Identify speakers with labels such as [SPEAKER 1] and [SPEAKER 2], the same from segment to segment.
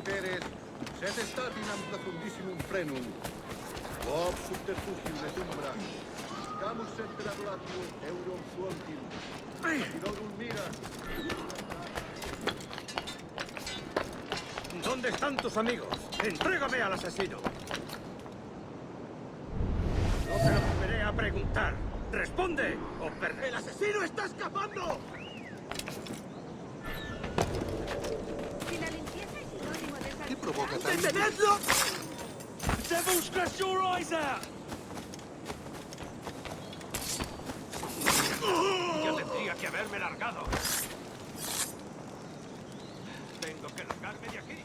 [SPEAKER 1] Ciperes, sed statinam profundissimum frenum. Quod subterfugium et umbra. Camus enter adoratio eurum suontim. Acidorum mira.
[SPEAKER 2] ¿Dónde están tus amigos? ¡Entrégame al asesino! No te lo volveré a preguntar. ¡Responde o perderé! ¡El asesino está escapando!
[SPEAKER 3] Si la limpieza es sinónimo de
[SPEAKER 1] ¿Qué provoca tan...
[SPEAKER 2] ¡Detenedlo! ¡Devil, scratch your eyes out! Yo tendría que haberme largado. Tengo que largarme de aquí.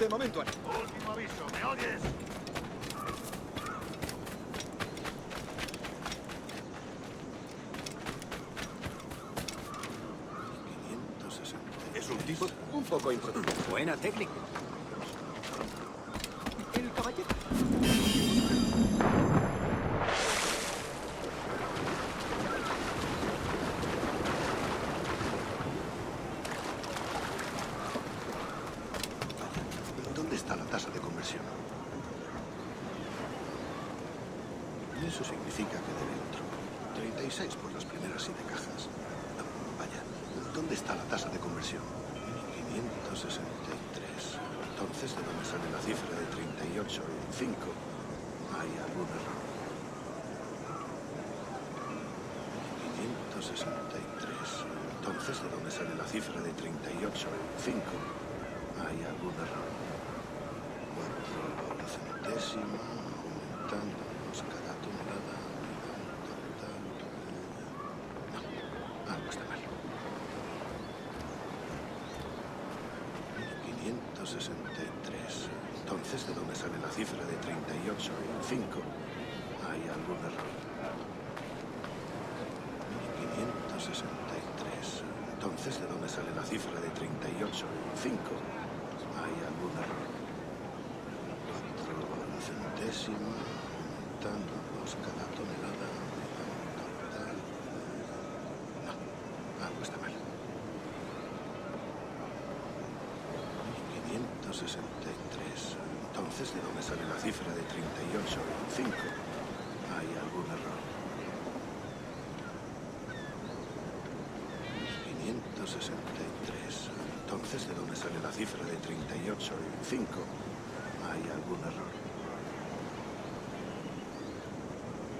[SPEAKER 1] De momento,
[SPEAKER 2] Último aviso, ¿me oyes?
[SPEAKER 1] es un tipo un poco imprudente.
[SPEAKER 4] Buena técnica.
[SPEAKER 1] El caballero. ¿Dónde está la tasa de conversión? Y eso significa que debe otro. 36 por las primeras 7 cajas. Vaya, ¿dónde está la tasa de conversión? 563. Entonces, ¿de dónde sale la cifra de 38 en 5? ¿Hay algún error? 563. Entonces, ¿de dónde sale la cifra de 38 en 5? ¿Hay algún error? 4 la centésima, aumentándonos cada tonelada. No, algo está mal. 563. Entonces, ¿de dónde sale la cifra de 38 en 5? ¿Hay algún error? 563. Entonces, ¿de dónde sale la cifra de 38 y 5? ¿Hay algún error? 4 a la centésima, aumentando 2 cada tonelada. Total. No, algo está mal. 563. Entonces, ¿de dónde sale la cifra de 38 y 5? ¿Hay algún error? 563. Entonces, ¿de dónde sale la cifra de 38 y 5? ¿Hay algún error?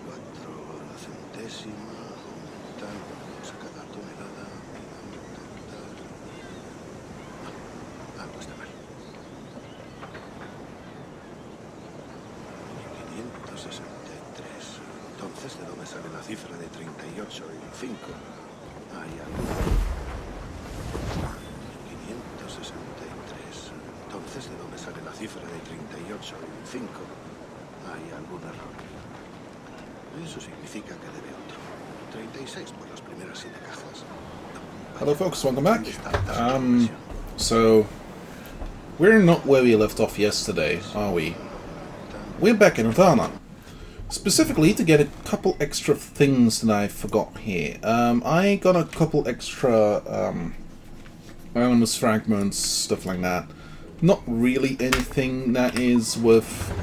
[SPEAKER 1] 4 a la centésima, aumentando cada tonelada. Total. No, algo está mal. 563. Entonces, ¿de dónde sale la cifra de 38 y 5? ¿Hay algún error? 563. Entonces, ¿de dónde sale la cifra de 38 y 5? ¿Hay algún error? Eso significa que debe otro. 36 por las primeras 7 cajas.
[SPEAKER 4] Hello folks, welcome back. So, we're not where we left off yesterday, are we? We're back in Havana. Specifically to get a couple extra things that I forgot here. I got a couple extra animus fragments, stuff like that. Not really anything that is worth,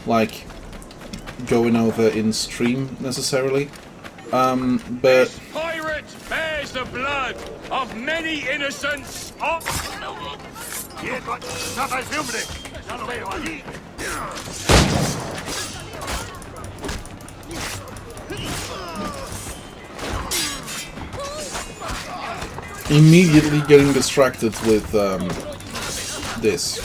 [SPEAKER 4] like, going over in stream necessarily. But
[SPEAKER 2] This pirate bears the blood of many innocents. ¡Quieto! ¡Nada ese hombre! ¡Ya lo veo allí!
[SPEAKER 4] immediately getting distracted with this.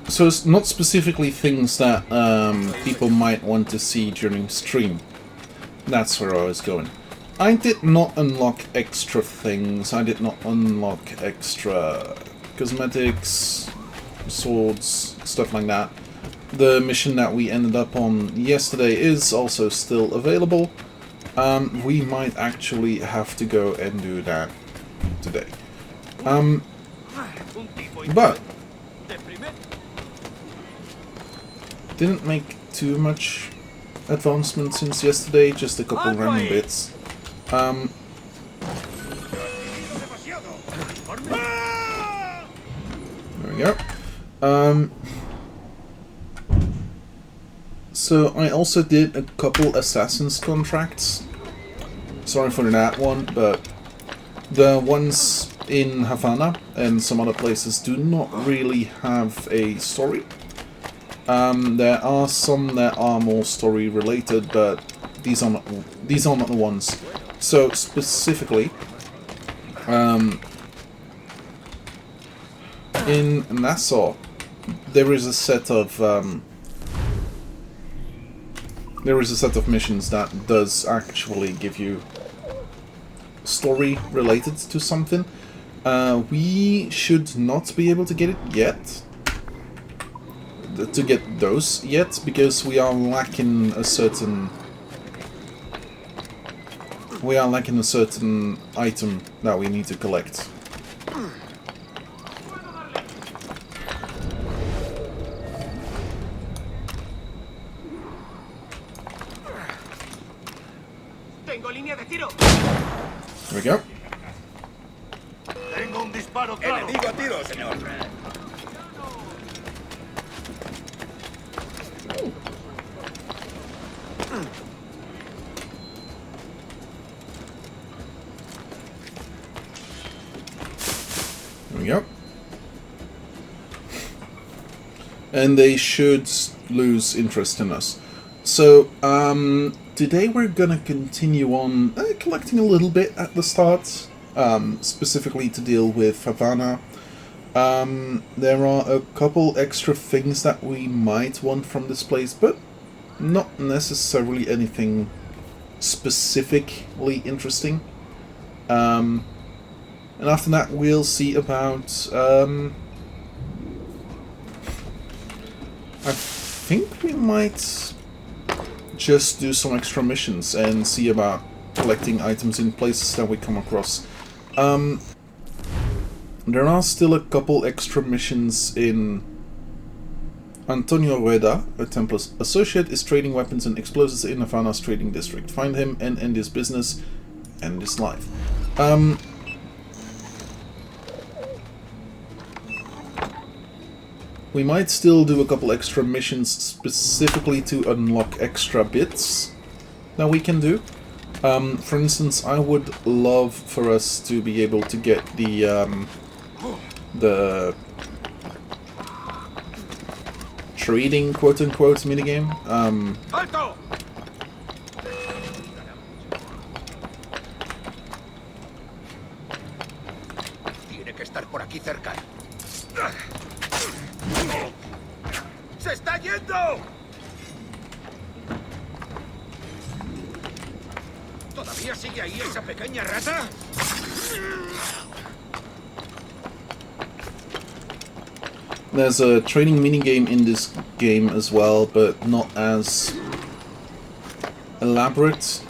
[SPEAKER 4] So it's not specifically things that people might want to see during stream. That's where I was going. I did not unlock extra things. I did not unlock extra cosmetics, swords, stuff like that. The mission that we ended up on yesterday is also still available. We might actually have to go and do that today. But didn't make too much advancement since yesterday, just a couple random bits. There we go. So I also did a couple Assassin's contracts. Sorry for that one, but the ones in Havana and some other places do not really have a story. There are some that are more story related, but these are not the ones. So specifically, in Nassau, there is a set of missions that does actually give you story related to something. We should not be able to get it yet. To get those yet, because we are lacking a certain item that we need to collect. There we go.
[SPEAKER 2] Tengo un disparo claro. Enemigo a tiro, señor.
[SPEAKER 4] There we go. And they should lose interest in us. So, today we're gonna continue on collecting a little bit at the start, specifically to deal with Havana. There are a couple extra things that we might want from this place, but not necessarily anything specifically interesting. And after that we'll see about... I think we might just do some extra missions and see about collecting items in places that we come across. There are still a couple extra missions in Antonio Rueda, a Templar's associate, is trading weapons and explosives in Havana's trading district. Find him and end his business and his life. We might still do a couple extra missions specifically to unlock extra bits that we can do. For instance, I would love for us to be able to get the trading quote-unquote minigame.
[SPEAKER 2] ¡Alto! Tiene que estar por aquí cerca. ¡Se está yendo! ¿Todavía sigue ahí esa pequeña rata?
[SPEAKER 4] There's a trading minigame in this game as well, but not as elaborate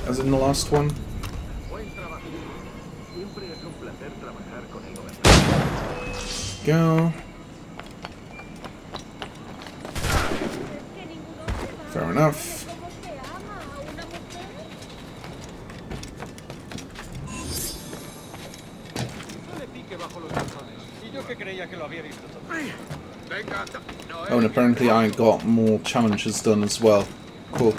[SPEAKER 4] as in the last one. Go. Fair enough. Oh, and apparently I got more challenges done as well. Cool.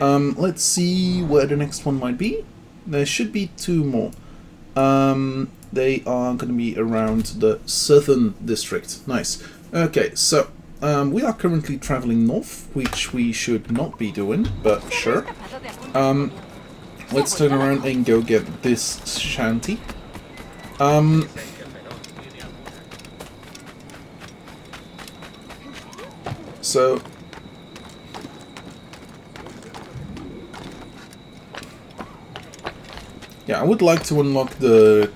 [SPEAKER 4] Let's see where the next one might be. There should be two more. They are going to be around the southern district. Nice. Okay, so we are currently traveling north, which we should not be doing, but sure. Let's turn around and go get this shanty. So yeah, I would like to unlock the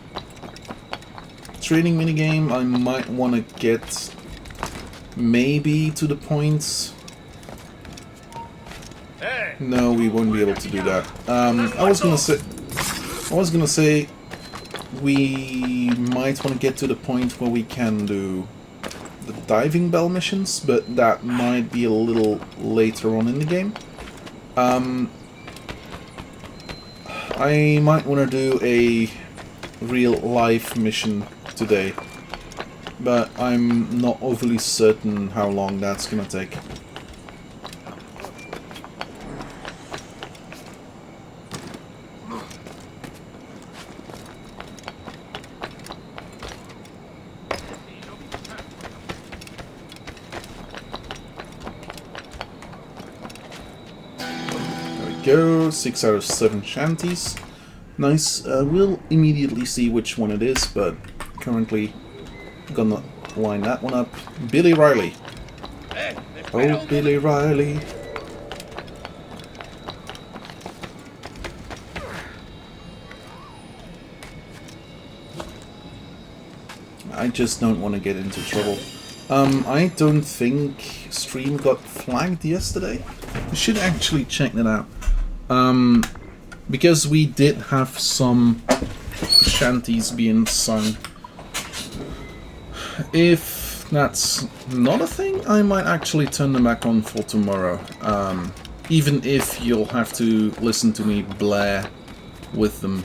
[SPEAKER 4] trading minigame. I might want to get maybe to the point. No, we won't be able to do that. I was gonna say we might want to get to the point where we can do the diving bell missions, but that might be a little later on in the game. I might want to do a real life mission today, but I'm not overly certain how long that's gonna take. Go, 6 out of 7 shanties. Nice. We'll immediately see which one it is, but currently gonna line that one up. Billy Riley. Oh, Billy Riley. I just don't want to get into trouble. I don't think stream got flagged yesterday. I should actually check that out. Because we did have some shanties being sung. If that's not a thing, I might actually turn them back on for tomorrow. Even if you'll have to listen to me blare with them.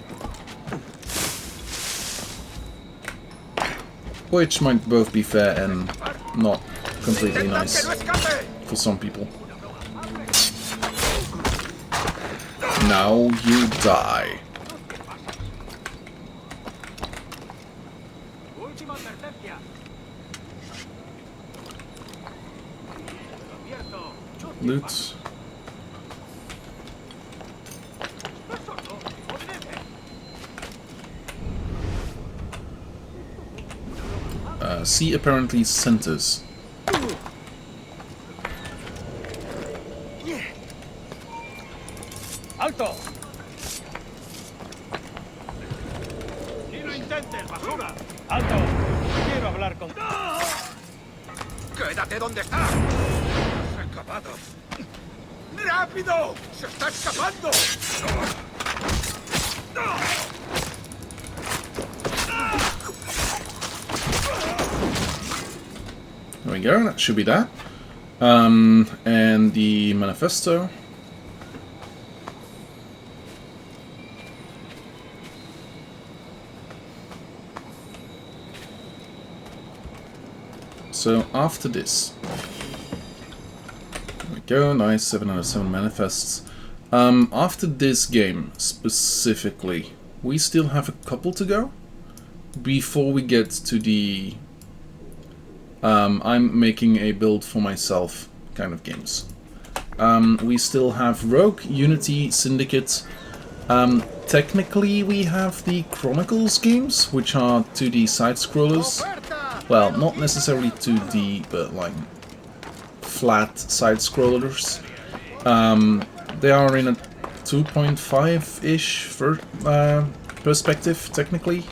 [SPEAKER 4] Which might both be fair and not completely nice for some people. Now you die. Loot. C apparently centers.
[SPEAKER 2] ¡Alto! ¡Ni lo intentes, basura! ¡Alto! Quiero hablar con... ¡Quédate donde estás! ¡Se ha escapado! ¡Rápido! ¡Se está escapando!
[SPEAKER 4] There we go, that should be that. And the manifesto. So after this, there we go, nice 7 out of 7 manifests. After this game specifically, we still have a couple to go before we get to the I'm making a build for myself kind of games. We still have Rogue, Unity, Syndicate. Technically we have the Chronicles games, which are 2D side-scrollers. Well, not necessarily 2D, but like flat side-scrollers. They are in a 2.5-ish perspective, technically.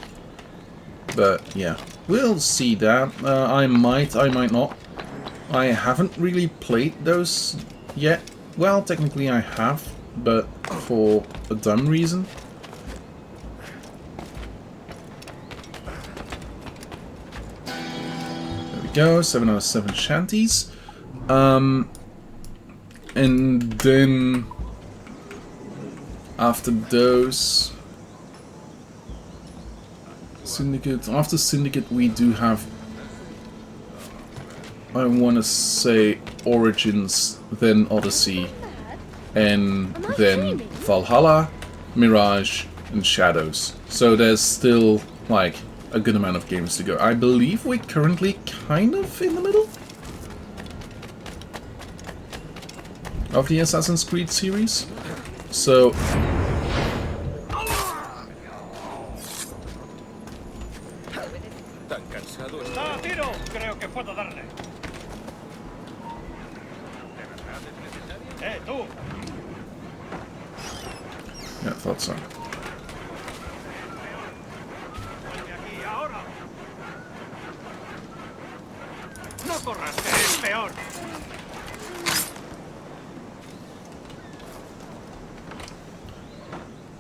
[SPEAKER 4] But yeah, we'll see that. I might not. I haven't really played those yet. Well, technically I have, but for a dumb reason. There we go, 7 out of 7 shanties. And then after those, Syndicate. After Syndicate, we do have, I want to say, Origins, then Odyssey, and then Valhalla, Mirage, and Shadows. So there's still like a good amount of games to go. I believe we're currently kind of in the middle of the Assassin's Creed series. So yeah, I thought so.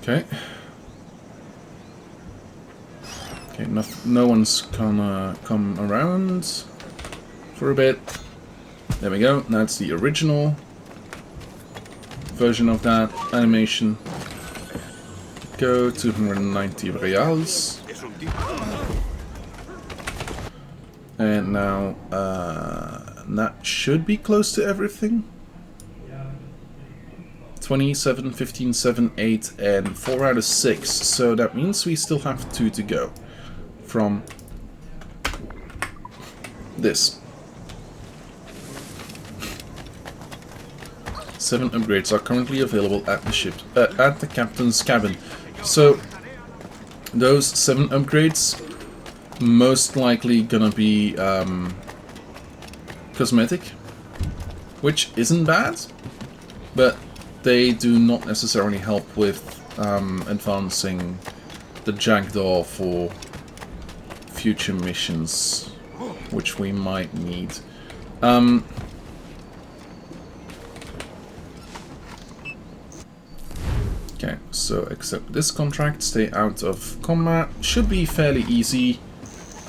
[SPEAKER 4] Okay. Okay, no one's gonna come around for a bit. There we go, that's the original version of that animation. Go, 290 reals. And now, that should be close to everything. 27, 15, 7, 8, and 4 out of 6. So that means we still have 2 to go from this. 7 upgrades are currently available at the ship, at the captain's cabin. So those 7 upgrades most likely gonna be cosmetic, which isn't bad, but they do not necessarily help with advancing the Jackdaw for future missions, which we might need. Okay, so accept this contract, stay out of combat. Should be fairly easy,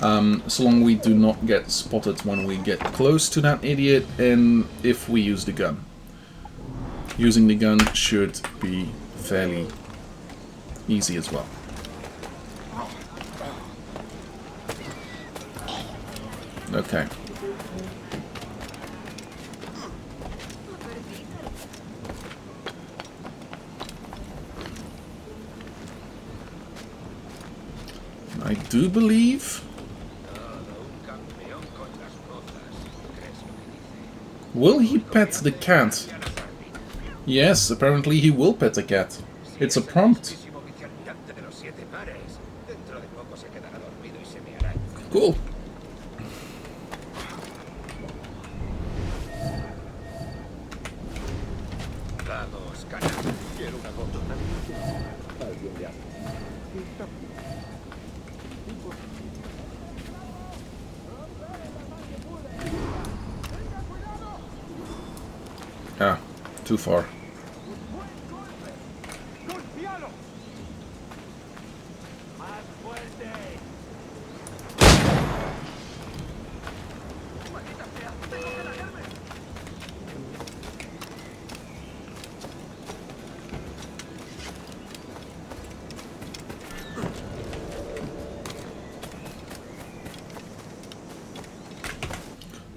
[SPEAKER 4] so long we do not get spotted when we get close to that idiot, and if we use the gun. Using the gun should be fairly easy as well. Okay. I do believe... Will he pet the cat? Yes, apparently he will pet the cat. It's a prompt. Cool. Ah, too far.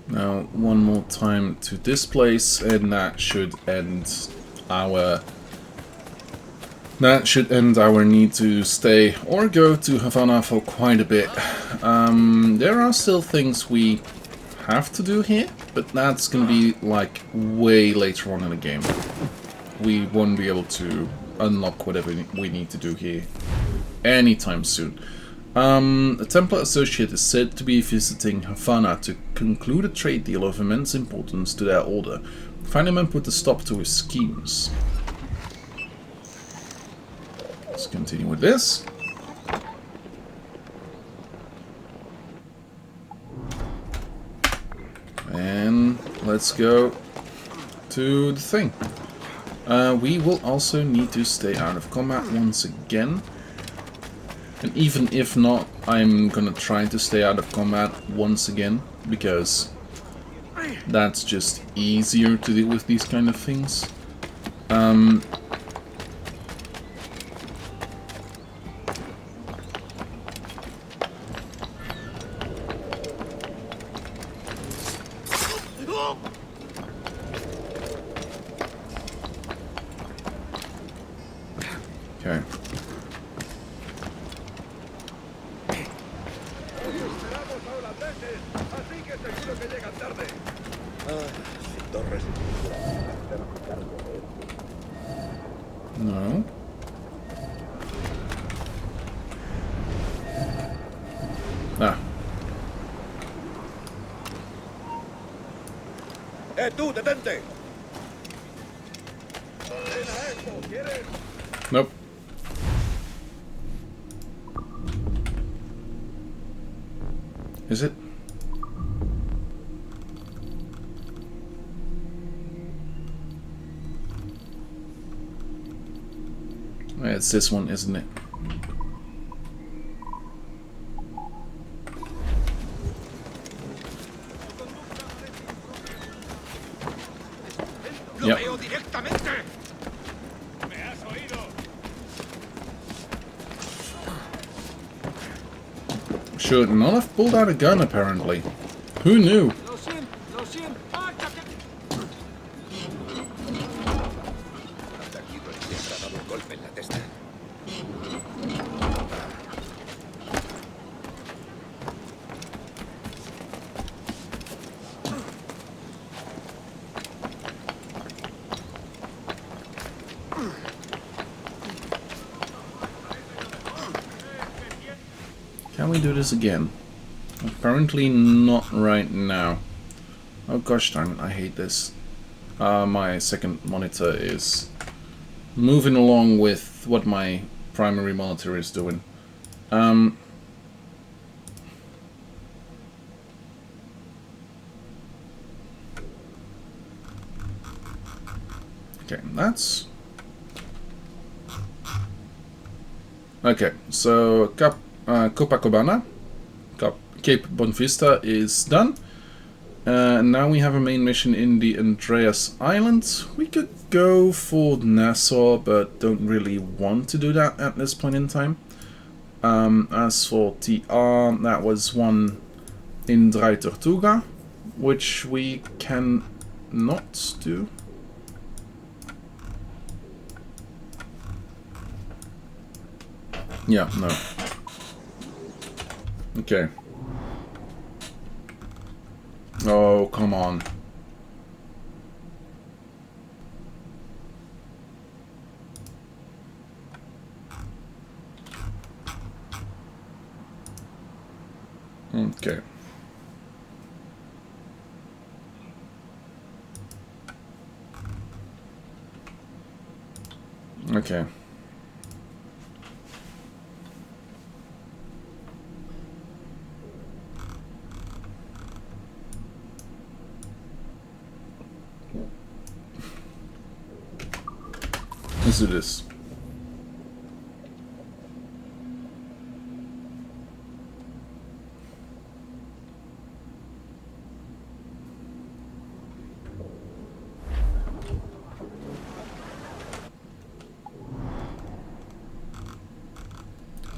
[SPEAKER 4] Now, one more time to this place, and that should end our need to stay or go to Havana for quite a bit. There are still things we have to do here, but that's gonna be like way later on in the game. We won't be able to unlock whatever we need to do here anytime soon. A Templar associate is said to be visiting Havana to conclude a trade deal of immense importance to their order. Finding him put a stop to his schemes. Let's continue with this. And let's go to the thing. We will also need to stay out of combat once again. And even if not, I'm gonna try to stay out of combat once again, because that's just easier to deal with these kind of things. Okay. No. Ah.
[SPEAKER 2] Tú, detente.
[SPEAKER 4] Nope. Is it? It's this one, isn't it? Yep. Should not have pulled out a gun, apparently. Who knew? Can we do this again? Apparently not right now. Oh gosh darn it, I hate this. My second monitor is moving along with what my primary monitor is doing. Okay, that's... Okay, so Copacabana, Cape Bonvista is done. Now we have a main mission in the Andreas Islands. We could go for Nassau, but don't really want to do that at this point in time. As for TR, that was one in Dry Tortuga, which we can not do. Yeah, no. Okay. Oh, come on. Okay. Okay. Let's do this.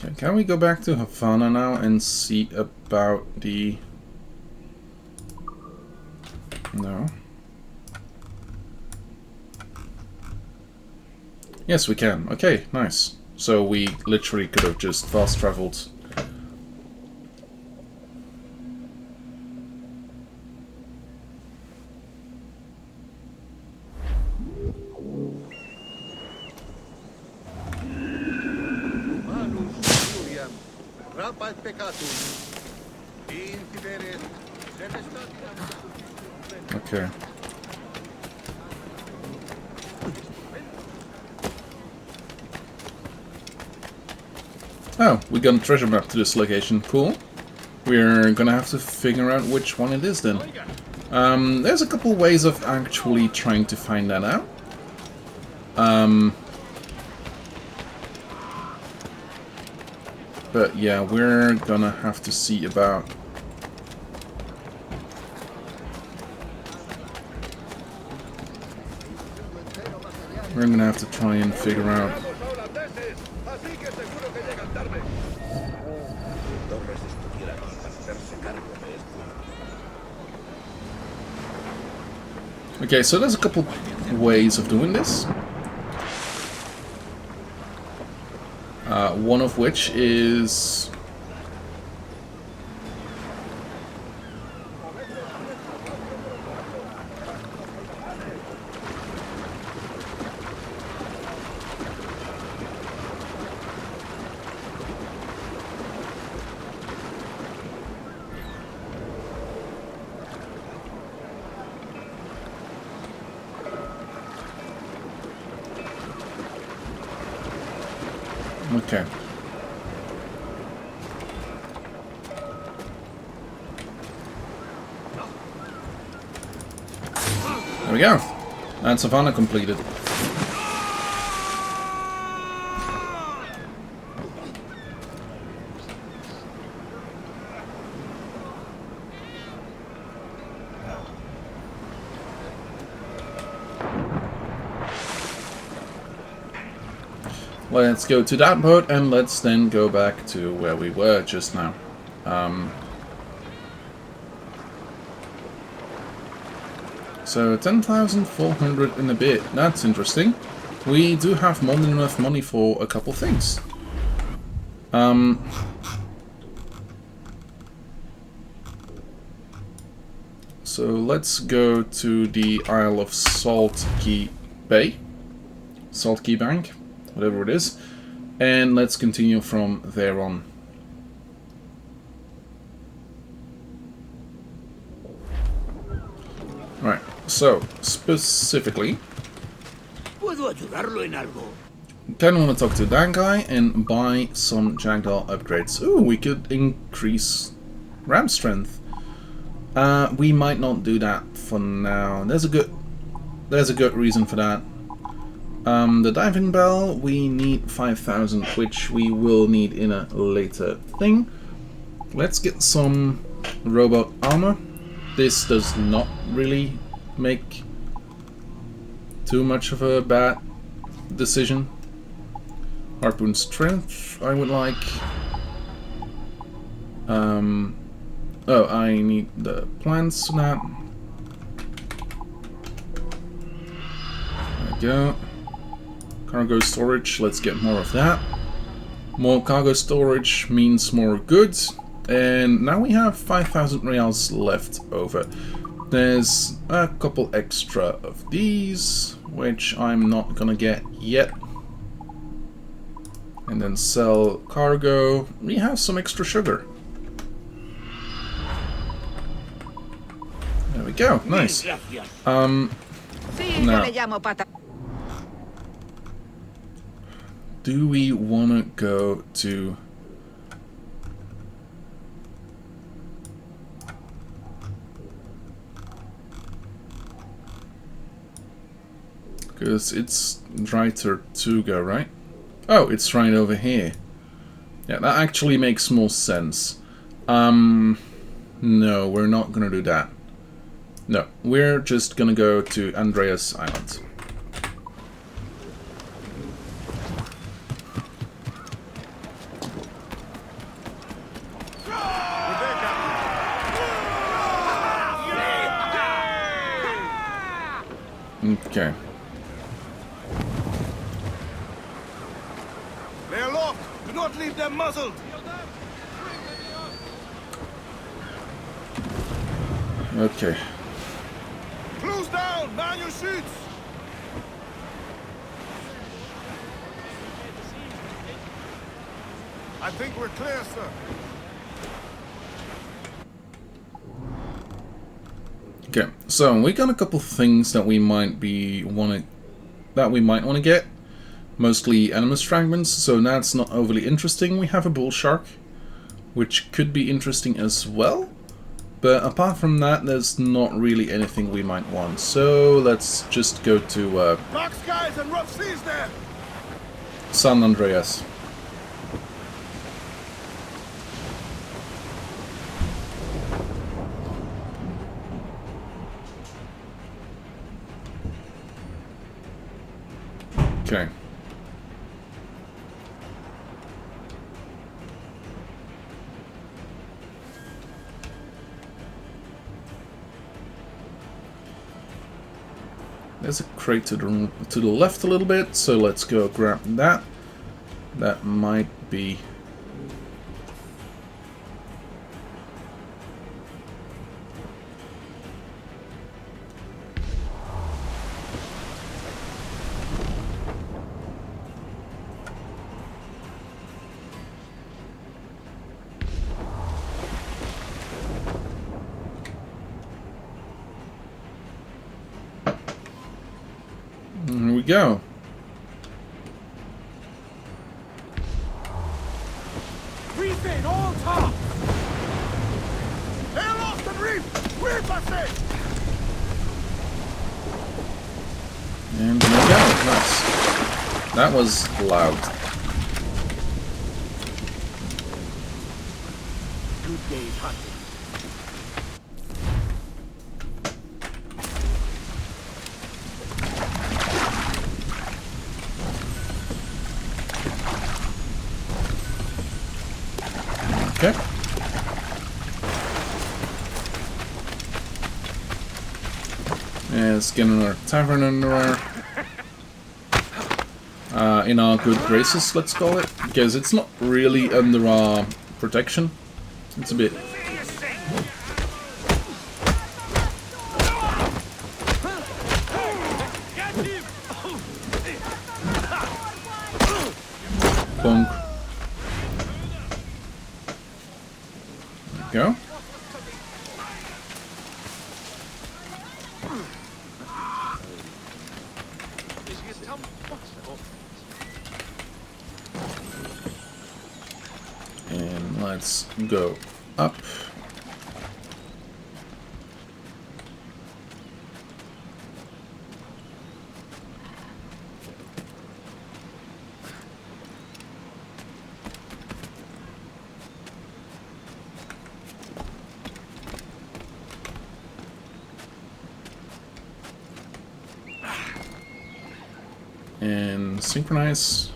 [SPEAKER 4] Okay, can we go back to Havana now and see about the... No. Yes, we can. Okay, nice. So we literally could have just fast traveled. Okay. Oh, we got a treasure map to this location. Cool. We're gonna have to figure out which one it is then. There's a couple ways of actually trying to find that out. But yeah, we're gonna have to see about... We're gonna have to try and figure out... Okay, so there's a couple ways of doing this. One of which is... Okay. There we go. And Havana completed. Let's go to that boat and let's then go back to where we were just now. So 10,400 and a bit. That's interesting. We do have more than enough money for a couple things. So let's go to the Isle of Salt Key Bay. Salt Key Bank. Whatever it is, and let's continue from there on. Right, so specifically, kind of want to talk to that guy and buy some Jackdaw upgrades. Ooh, we could increase ram strength. We might not do that for now. There's a good reason for that. The diving bell, we need 5,000, which we will need in a later thing. Let's get some robot armor. This does not really make too much of a bad decision. Harpoon strength, I would like. Oh, I need the plants for that. There we go. Cargo storage, let's get more of that. More cargo storage means more goods. And now we have 5,000 reals left over. There's a couple extra of these, which I'm not gonna get yet. And then sell cargo. We have some extra sugar. There we go, nice. Now, do we want to go to... Because it's Dry Tortuga, right? Oh, it's right over here. Yeah, that actually makes more sense. No, we're not gonna do that. No, we're just gonna go to Andreas Island. Okay.
[SPEAKER 2] They are locked! Do not leave them muzzled!
[SPEAKER 4] Okay.
[SPEAKER 2] Close down! Man your shoots! I think we're clear, sir.
[SPEAKER 4] Okay, so we got a couple things that we might want to get. Mostly animus fragments, so that's not overly interesting. We have a bull shark, which could be interesting as well. But apart from that, there's not really anything we might want. So let's just go to
[SPEAKER 2] Dark skies and rough seas there!
[SPEAKER 4] San Andreas. Okay. There's a crate to the left a little bit, so let's go grab that. That might be... Here we go.
[SPEAKER 2] Reefing all top! They're lost and reef! We're passing!
[SPEAKER 4] And here we go. Nice. That was loud.
[SPEAKER 2] Good day's hunting.
[SPEAKER 4] Okay. Let's get in our tavern underwear. In our good graces, let's call it. Because it's not really under our protection. It's a bit... bonk. There we go. And let's go up. And synchronize.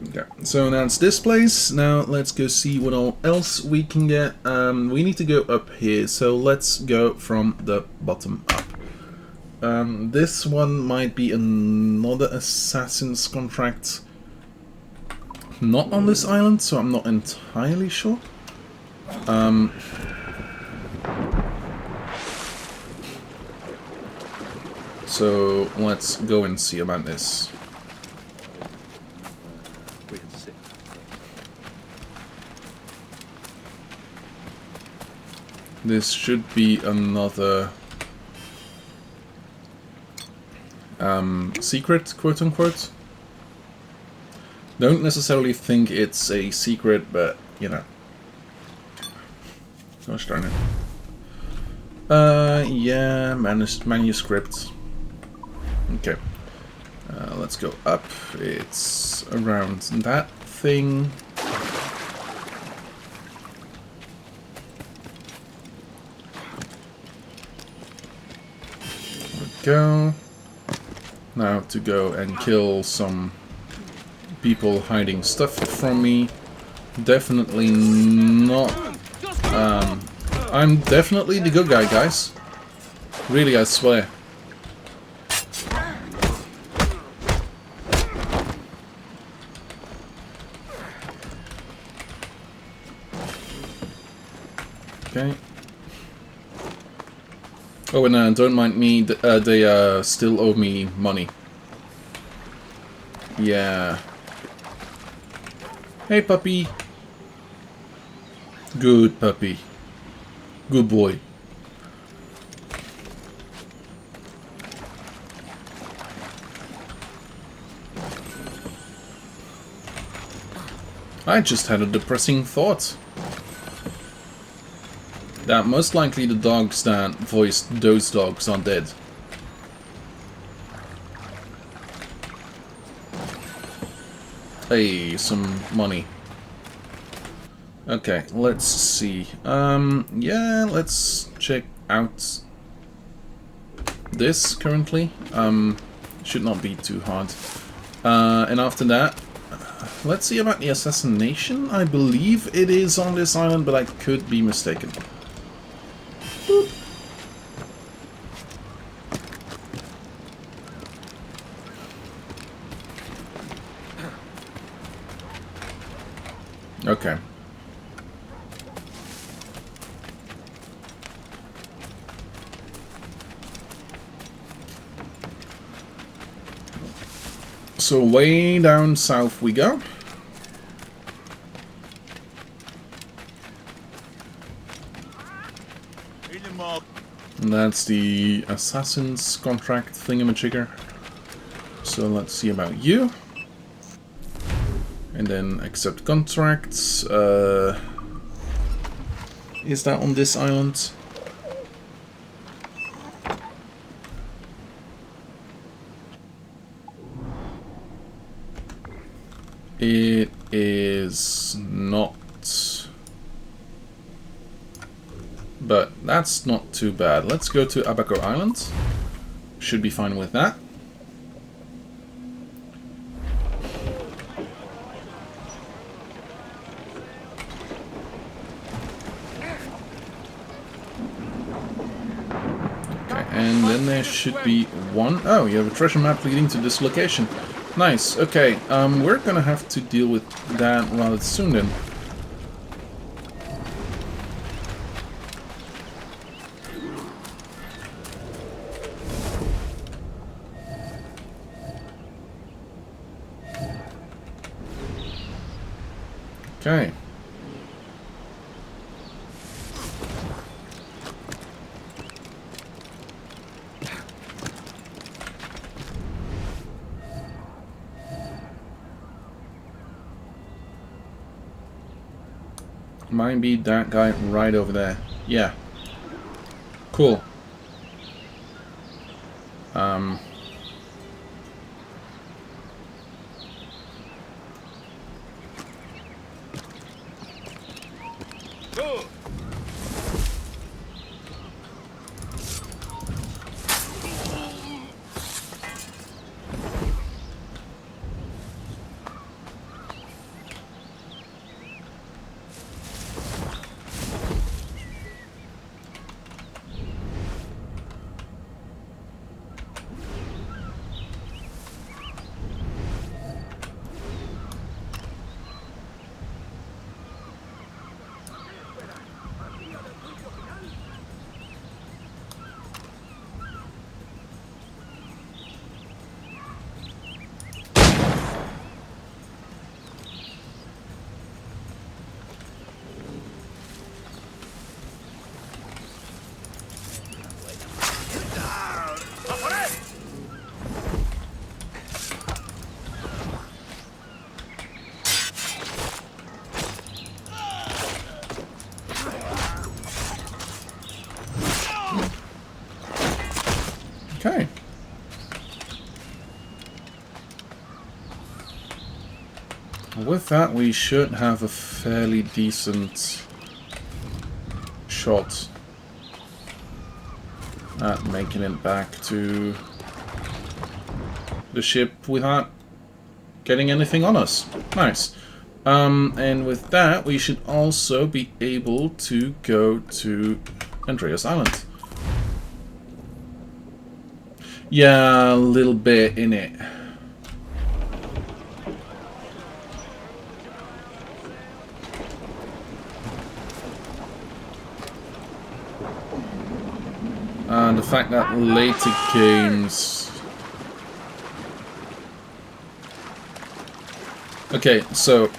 [SPEAKER 4] Okay, so that's this place. Now let's go see what all else we can get. We need to go up here, so let's go from the bottom up. This one might be another assassin's contract. Not on this island, so I'm not entirely sure. So let's go and see about this. This should be another secret, quote unquote. Don't necessarily think it's a secret, but, you know. Gosh darn it. Yeah, manuscript. Okay. Let's go up. It's around that thing. Go. Now to go and kill some people hiding stuff from me. Definitely not. I'm definitely the good guy, guys. Really, I swear. Okay. Oh, and don't mind me, they still owe me money. Yeah. Hey, puppy. Good puppy. Good boy. I just had a depressing thought. That most likely the dogs that voiced those dogs are dead. Hey, some money. Okay, let's see. Yeah, let's check out this currently. Should not be too hard. And after that, let's see about the assassination. I believe it is on this island, but I could be mistaken. Boop. Okay. So way down south we go. And that's the assassin's contract thingamajigger. So let's see about you. And then accept contracts. Is that on this island? It is not. But that's not too bad. Let's go to Abaco Island. Should be fine with that. Okay, and then there should be one. Oh, you have a treasure map leading to this location. Nice. Okay, we're gonna have to deal with that rather soon then. Okay. Might be that guy right over there. Yeah. Cool. Okay. With that, we should have a fairly decent shot at making it back to the ship without getting anything on us. Nice. And with that, we should also be able to go to Andreas Island. Yeah, a little bit in it. And the fact that later games... Okay, so...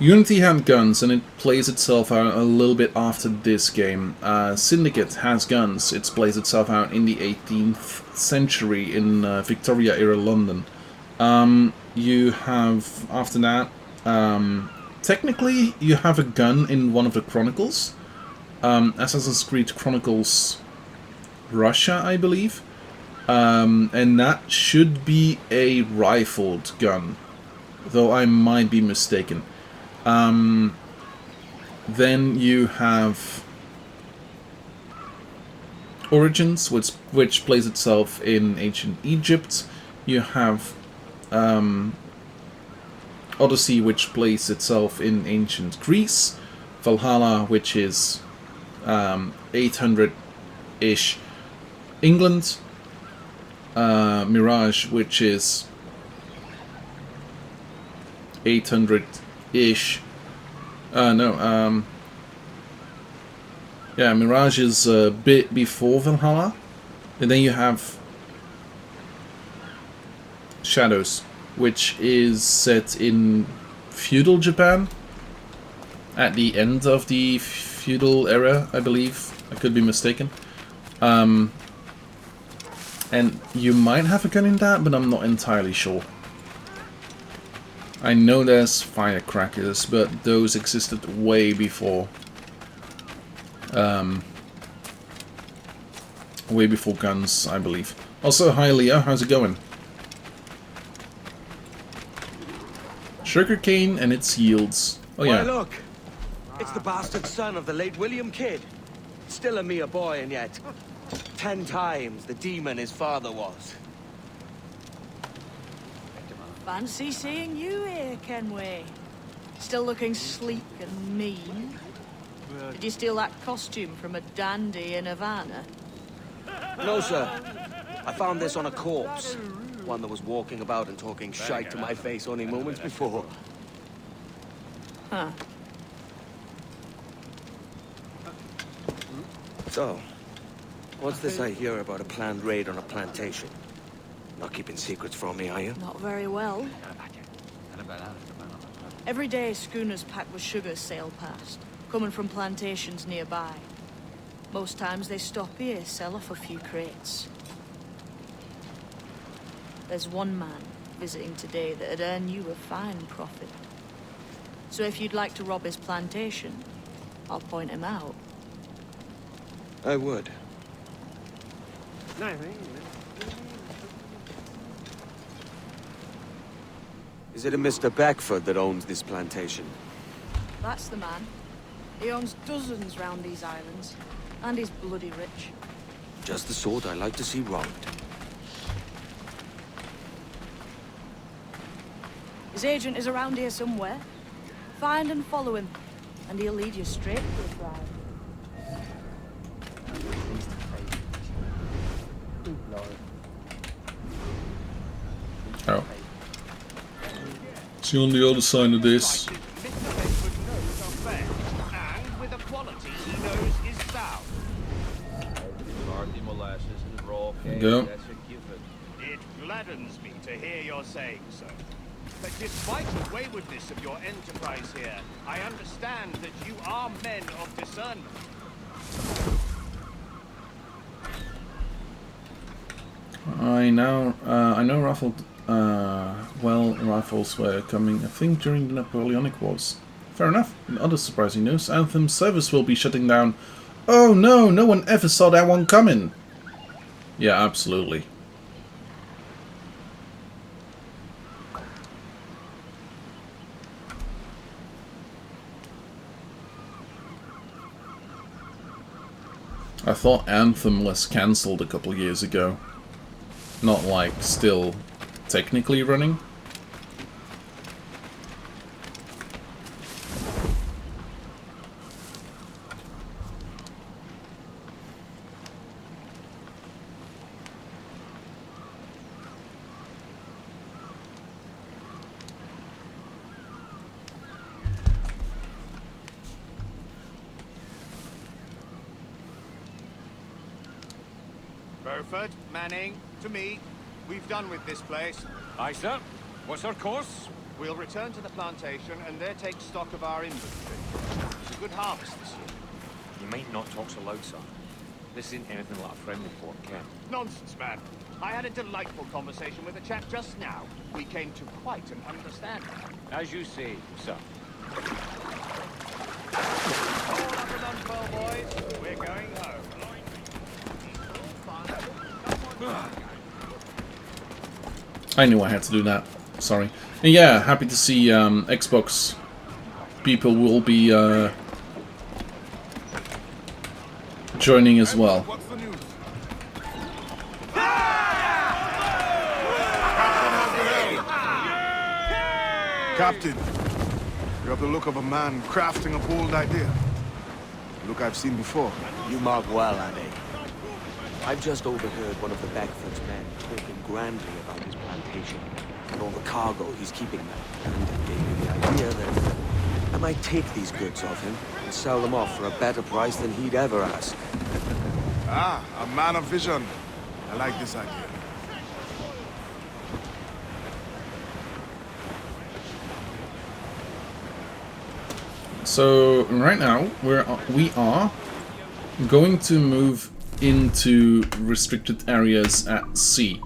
[SPEAKER 4] Unity had guns, and it plays itself out a little bit after this game. Syndicate has guns. It plays itself out in the 18th century in Victoria-era London. You have, after that... technically, you have a gun in one of the Chronicles. Assassin's Creed Chronicles Russia, I believe. And that should be a rifled gun, though I might be mistaken. Then you have Origins, which plays itself in ancient Egypt. You have Odyssey, which plays itself in ancient Greece. Valhalla, which is 800-ish England. Mirage, which is 800-ish. Yeah, Mirage is a bit before Valhalla. And then you have Shadows, which is set in feudal Japan. At the end of the feudal era, I believe. I could be mistaken. And you might have a gun in that, but I'm not entirely sure. I know there's firecrackers, but those existed way before. Way before guns, I believe. Also, hi Leo, how's it going? Sugarcane and its yields. Oh yeah.
[SPEAKER 5] Why, look! It's the bastard son of the late William Kidd. Still a mere boy, and yet 10 times the demon his father was.
[SPEAKER 3] Fancy seeing you here, Kenway. Still looking sleek and mean. Did you steal that costume from a dandy in Havana?
[SPEAKER 5] No, sir. I found this on a corpse. One that was walking about and talking shite to my face only moments before.
[SPEAKER 3] Huh.
[SPEAKER 5] So, what's this I hear about a planned raid on a plantation? Not keeping secrets from me, are you?
[SPEAKER 3] Not very well. Every day, schooners packed with sugar sail past, coming from plantations nearby. Most times they stop here, sell off a few crates. There's one man visiting today that'd earn you a fine profit. So if you'd like to rob his plantation, I'll point him out.
[SPEAKER 5] I would. Is it a Mr. Beckford that owns this plantation?
[SPEAKER 3] That's the man. He owns dozens round these islands, and he's bloody rich.
[SPEAKER 5] Just the sort I like to see robbed.
[SPEAKER 3] His agent is around here somewhere. Find and follow him, and he'll lead you straight to the prize.
[SPEAKER 4] Oh. See on the other side of this.
[SPEAKER 2] Mr. Bedford knows are fair, and with a quality he knows is sound.
[SPEAKER 6] Barley, molasses, and raw
[SPEAKER 4] There you
[SPEAKER 6] cake,
[SPEAKER 4] go.
[SPEAKER 6] that's a given.
[SPEAKER 2] It gladdens me to hear your saying so. But despite the waywardness of your enterprise here, I understand that you are men of discernment.
[SPEAKER 4] I know rifles were coming, I think, during the Napoleonic Wars. Fair enough. In other surprising news, Anthem service will be shutting down Oh no, no one ever saw that one coming. Yeah, absolutely. I thought Anthem was cancelled a couple years ago. Not like still technically running.
[SPEAKER 2] Burford, Manning, to me. We've done with this place.
[SPEAKER 7] Aye, sir. What's our course?
[SPEAKER 2] We'll return to the plantation and there take stock of our inventory. It's a good harvest this year.
[SPEAKER 7] You might not talk so loud, sir. This isn't anything like a friendly port, Ken.
[SPEAKER 2] Nonsense, man. I had a delightful conversation with a chap just now. We came to quite an understanding.
[SPEAKER 7] As you say, sir.
[SPEAKER 2] All up and on, boys. We're going home.
[SPEAKER 4] I knew I had to do that. Sorry. And yeah, happy to see Xbox people will be joining as well.
[SPEAKER 1] What's the news? Captain, you have the look of a man crafting a bold idea. A look I've seen before.
[SPEAKER 5] You mark well, Annie. I've just overheard one of the Beckford's men talking grandly about his plantation and all the cargo he's keeping there. And it gave me the idea that I might take these goods off him and sell them off for a better price than he'd ever ask.
[SPEAKER 1] Ah, a man of vision. I like this idea.
[SPEAKER 4] So right now we are going to move into restricted areas at sea,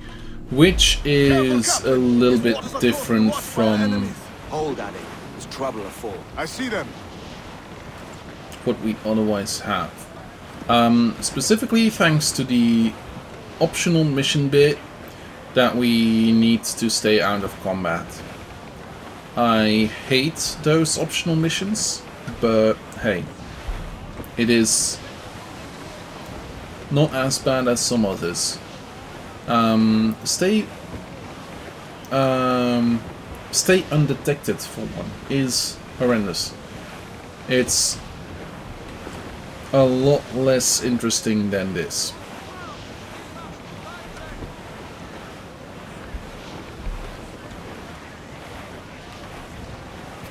[SPEAKER 4] which is a little bit different from
[SPEAKER 5] Hold, Annie. There's trouble afoot.
[SPEAKER 1] I see them.
[SPEAKER 4] what we otherwise have. Specifically thanks to the optional mission bit that we need to stay out of combat. I hate those optional missions, but hey, it is not as bad as some others. Stay undetected for one is horrendous. It's a lot less interesting than this.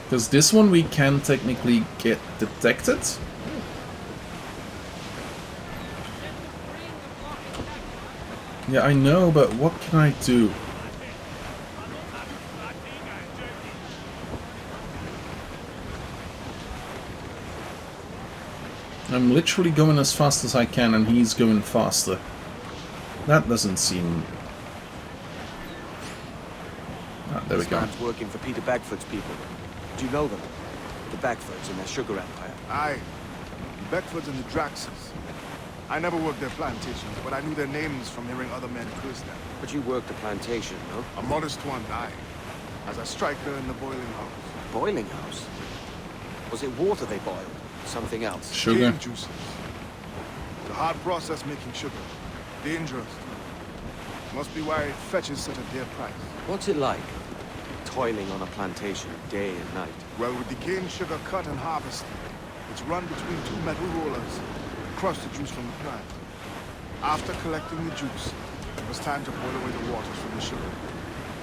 [SPEAKER 4] Because this one we can technically get detected. Yeah, I know, but what can I do? I'm literally going as fast as I can and he's going faster. That doesn't seem... Ah, there we
[SPEAKER 5] This
[SPEAKER 4] go.
[SPEAKER 5] man's working for Peter Beckford's people. Do you know them? The Beckfords and their sugar empire.
[SPEAKER 1] Aye. The Beckfords and the Draxes. I never worked their plantations, but I knew their names from hearing other men curse them.
[SPEAKER 5] But you worked the plantation, no?
[SPEAKER 1] A modest one, aye. As a striker in the boiling house.
[SPEAKER 5] Boiling house? Was it water they boiled? Something else?
[SPEAKER 4] Sugar.
[SPEAKER 1] Cane juices. The hard process making sugar. Dangerous. Must be why it fetches such a dear price.
[SPEAKER 5] What's it like? Toiling on a plantation day and night.
[SPEAKER 1] Well, with the cane sugar cut and harvested, it's run between two metal rollers. Crush the juice from the plant. After collecting the juice, it was time to boil away the waters from the sugar.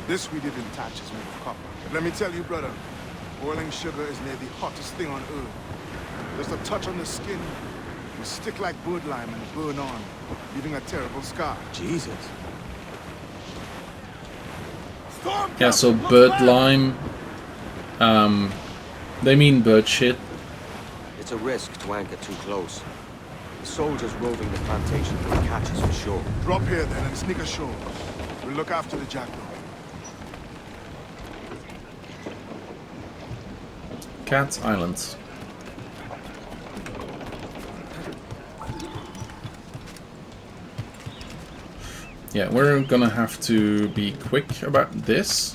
[SPEAKER 1] This we did in thatches made of copper. But let me tell you, brother, boiling sugar is near the hottest thing on earth. Just a touch on the skin will stick like bird lime and burn on, leaving a terrible scar.
[SPEAKER 5] Jesus.
[SPEAKER 4] Yeah, so bird lime. They mean bird shit.
[SPEAKER 5] It's a risk to anchor too close. The soldiers roving the plantation will catch us for sure.
[SPEAKER 1] Drop here then and sneak ashore. We'll look after the jackdaw.
[SPEAKER 4] Cat Island. Yeah, we're gonna have to be quick about this.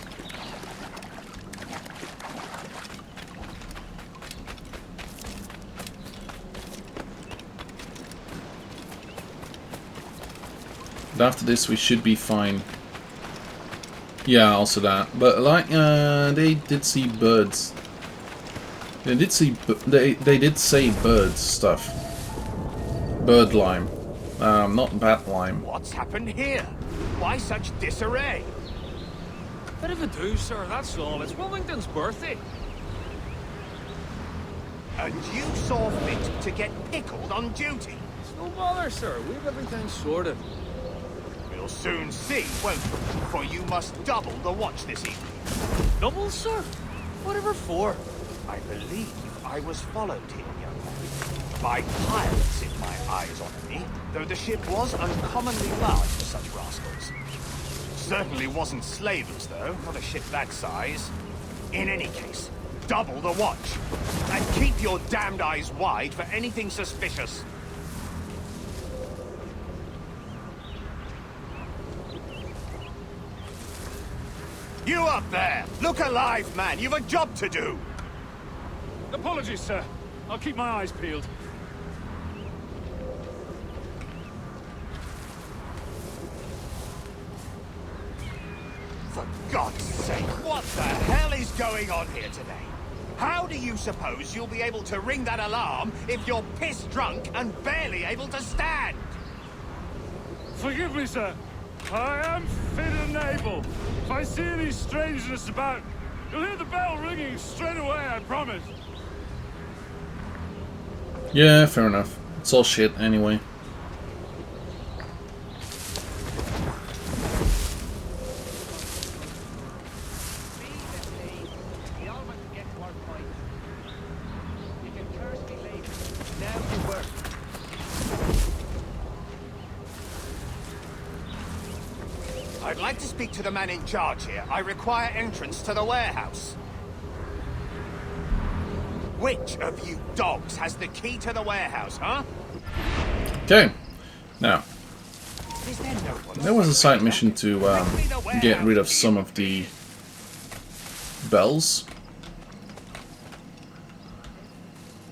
[SPEAKER 4] But after this we should be fine. Yeah, also that. But like, they did see birds. They did see, they did say birds stuff. Bird lime. Not bat lime.
[SPEAKER 2] What's happened here? Why such disarray?
[SPEAKER 7] Bit of a do, sir, that's all. It's Wilmington's birthday.
[SPEAKER 2] And you saw fit to get pickled on duty?
[SPEAKER 7] It's no bother, sir. We've everything sorted.
[SPEAKER 2] We'll soon see, won't we? For you must double the watch this evening.
[SPEAKER 7] Double, sir? Whatever for?
[SPEAKER 2] I believe I was followed here, young man. By pirates, if my eyes honour me, though the ship was uncommonly large for such rascals. Certainly wasn't slavers, though, not a ship that size. In any case, double the watch. And keep your damned eyes wide for anything suspicious. You up there! Look alive, man! You've a job to do!
[SPEAKER 8] Apologies, sir. I'll keep my eyes peeled.
[SPEAKER 2] For God's sake, what the hell is going on here today? How do you suppose you'll be able to ring that alarm if you're piss-drunk and barely able to stand?
[SPEAKER 8] Forgive me, sir. I am fit and able. If I see any strangeness about, you'll hear the bell ringing straight away, I promise.
[SPEAKER 4] Yeah, fair enough. It's all shit anyway.
[SPEAKER 2] I'd like to speak to the man in charge here. I require entrance to the warehouse. Which of you dogs has the key to the warehouse, huh?
[SPEAKER 4] Okay, now
[SPEAKER 2] Is there no one
[SPEAKER 4] there was a side mission to get rid of some of the bells.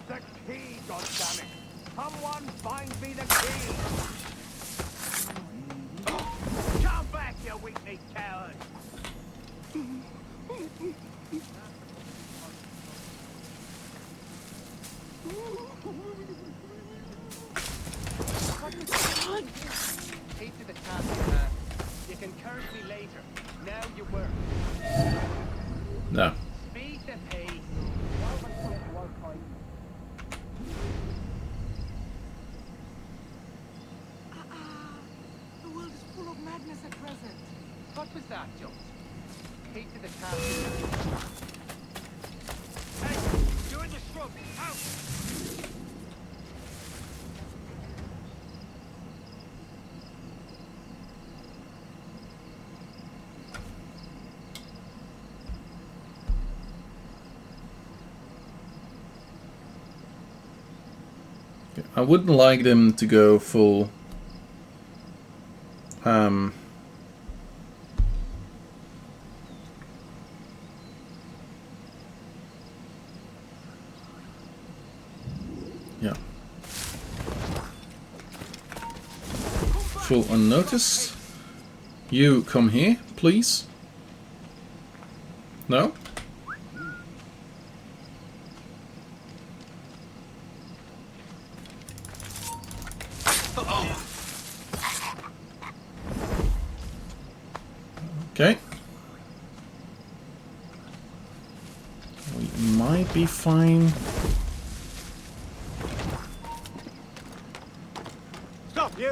[SPEAKER 2] The key, goddammit! Someone find me the key! Come back, you weak-kneed coward!
[SPEAKER 9] Keep to the task, man. You can curse me later. Now you work.
[SPEAKER 4] No.
[SPEAKER 9] Speed the pace.
[SPEAKER 10] The world is full of madness at present.
[SPEAKER 9] What was that, Jones? Keep to the task.
[SPEAKER 2] Hey, you're in the scrub! Out!
[SPEAKER 4] I wouldn't like them to go full yeah, full unnoticed. You come here, please. No? Okay. We might be fine.
[SPEAKER 2] Stop, you!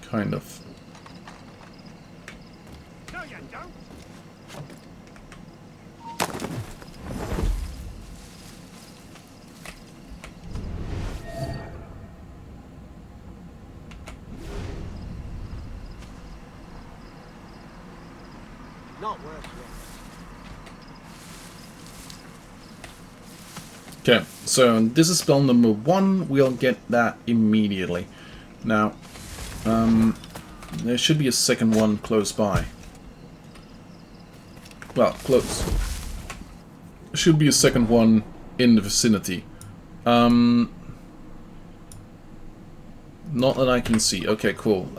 [SPEAKER 4] Kind of.
[SPEAKER 2] No, you don't!
[SPEAKER 5] Not worth it.
[SPEAKER 4] Okay, so this is spell number 1. We'll get that immediately. Now, there should be a second one close by. Well, close. There should be a second one in the vicinity. Not that I can see. Okay, cool.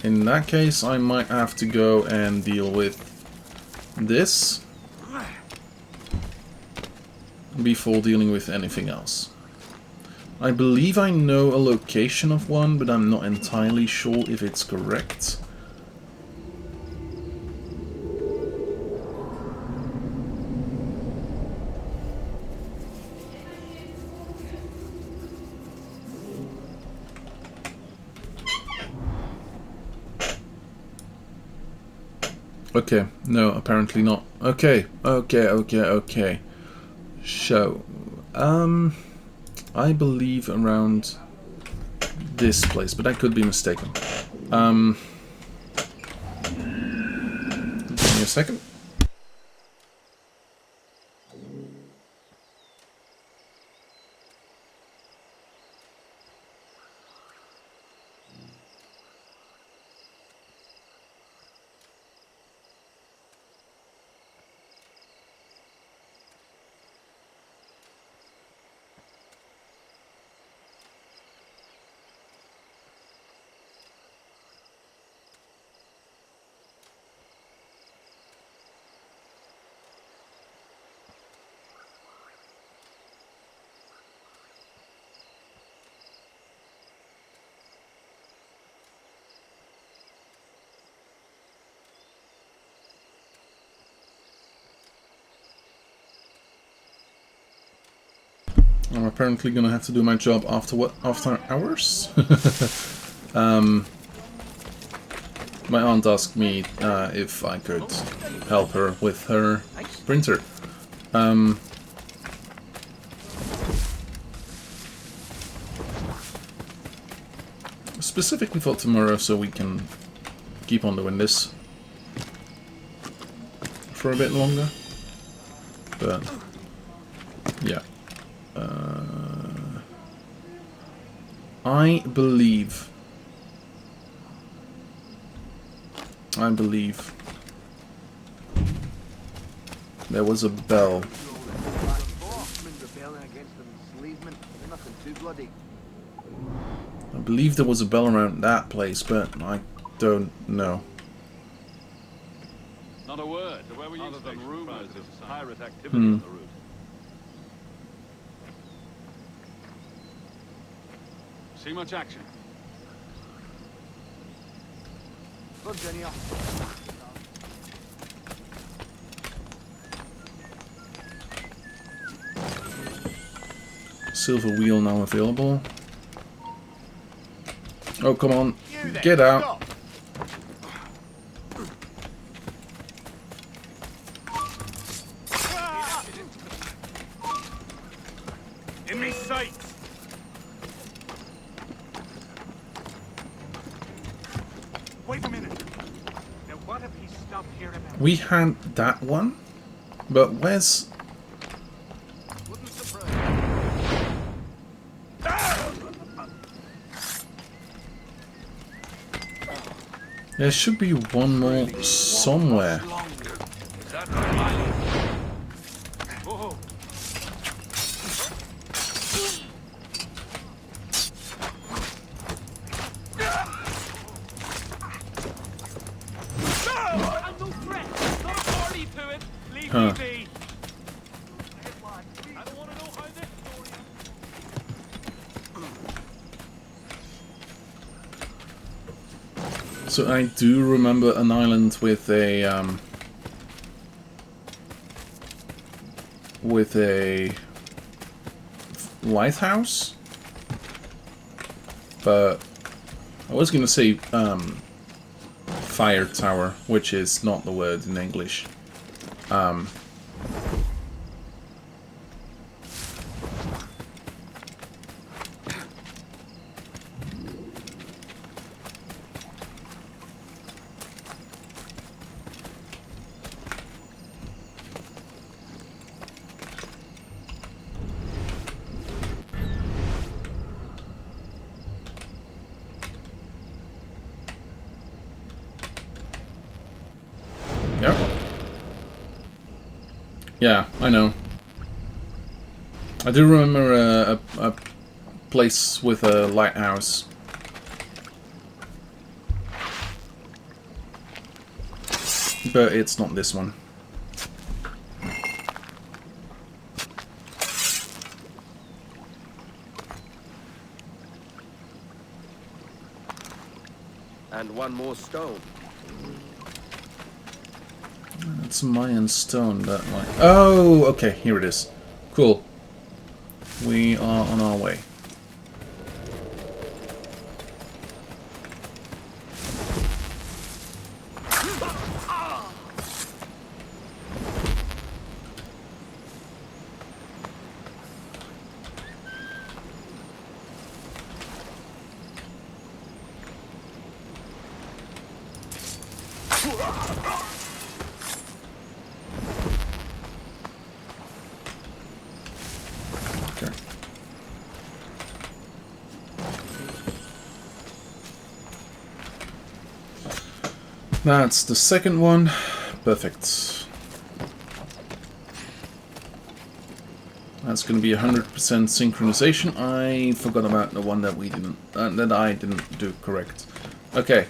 [SPEAKER 4] In that case, I might have to go and deal with this before dealing with anything else. I believe I know a location of one, but I'm not entirely sure if it's correct. Okay, no, apparently not. Okay. So, I believe around this place, but I could be mistaken. Give me a second. I'm apparently gonna have to do my job after hours. My aunt asked me if I could help her with her printer. Specifically for tomorrow, so we can keep on doing this for a bit longer. But yeah. I believe there was a bell. I believe there was a bell around that place, but I don't know.
[SPEAKER 8] Not a word. Other than rumors of pirate activity on the route. See much action?
[SPEAKER 5] Virginia.
[SPEAKER 4] Silver wheel now available. Oh, come on. Get out.
[SPEAKER 8] In me sights. Wait a minute. Now what if he stopped here about?
[SPEAKER 4] We had that one, but where's...
[SPEAKER 8] Wouldn't surprise.
[SPEAKER 4] There should be one more somewhere.
[SPEAKER 8] Is that right? Whoa. I'm no threat. Not a party to it. Leave me be. I don't want to know how this story.
[SPEAKER 4] So I do remember an island with a lighthouse, but I was gonna say fire tower, which is not the word in English. Yeah, I know. I do remember a place with a lighthouse. But it's not this one.
[SPEAKER 5] And one more stone.
[SPEAKER 4] It's Mayan stone, that one. Oh, okay, here it is. Cool. We are on our way. Okay. That's the second one. Perfect. That's going to be 100% synchronization. I forgot about the one that we didn't, that I didn't do correct. Okay.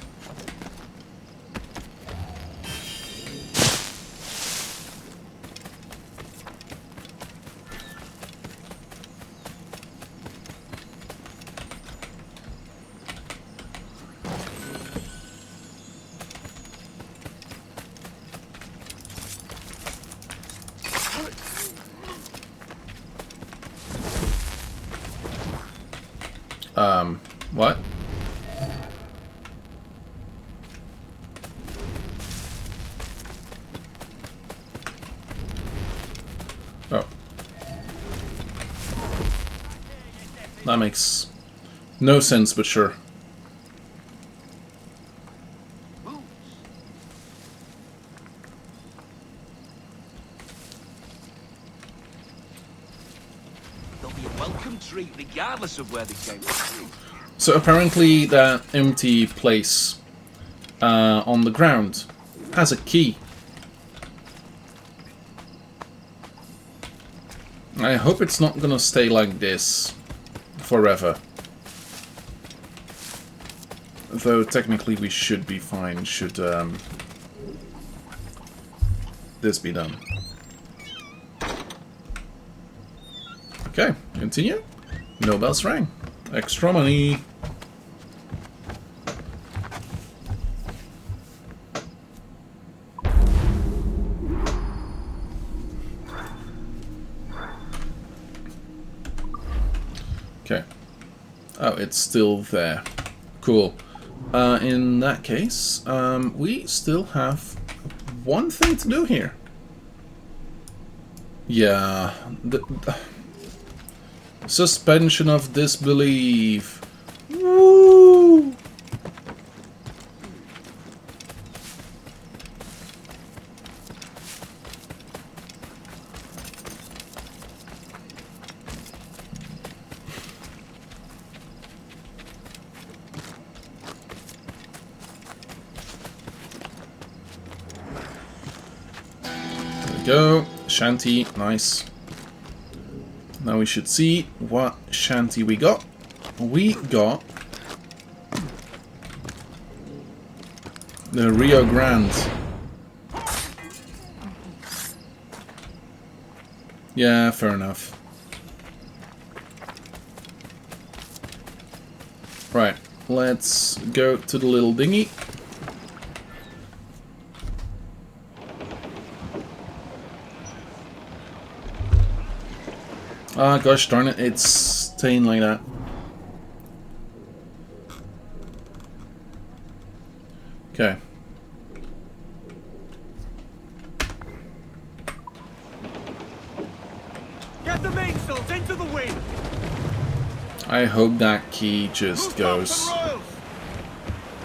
[SPEAKER 4] What? Oh. That makes no sense, but sure.
[SPEAKER 5] They'll be a welcome treat regardless of where they came from.
[SPEAKER 4] So apparently that empty place on the ground has a key. I hope it's not gonna stay like this forever. Though technically we should be fine, should this be done. Okay, continue. No bells rang. Extra money. Okay. Oh, it's still there. Cool. In that case, we still have one thing to do here. Yeah. Suspension of disbelief. Woo! There we go. Shanty, nice. Now we should see what shanty we got. We got the Rio Grande. Yeah, fair enough. Right, let's go to the little dinghy. Ah, gosh darn it, it's staying like that. Okay.
[SPEAKER 5] Get the mainsails into the wind.
[SPEAKER 4] I hope that key just goes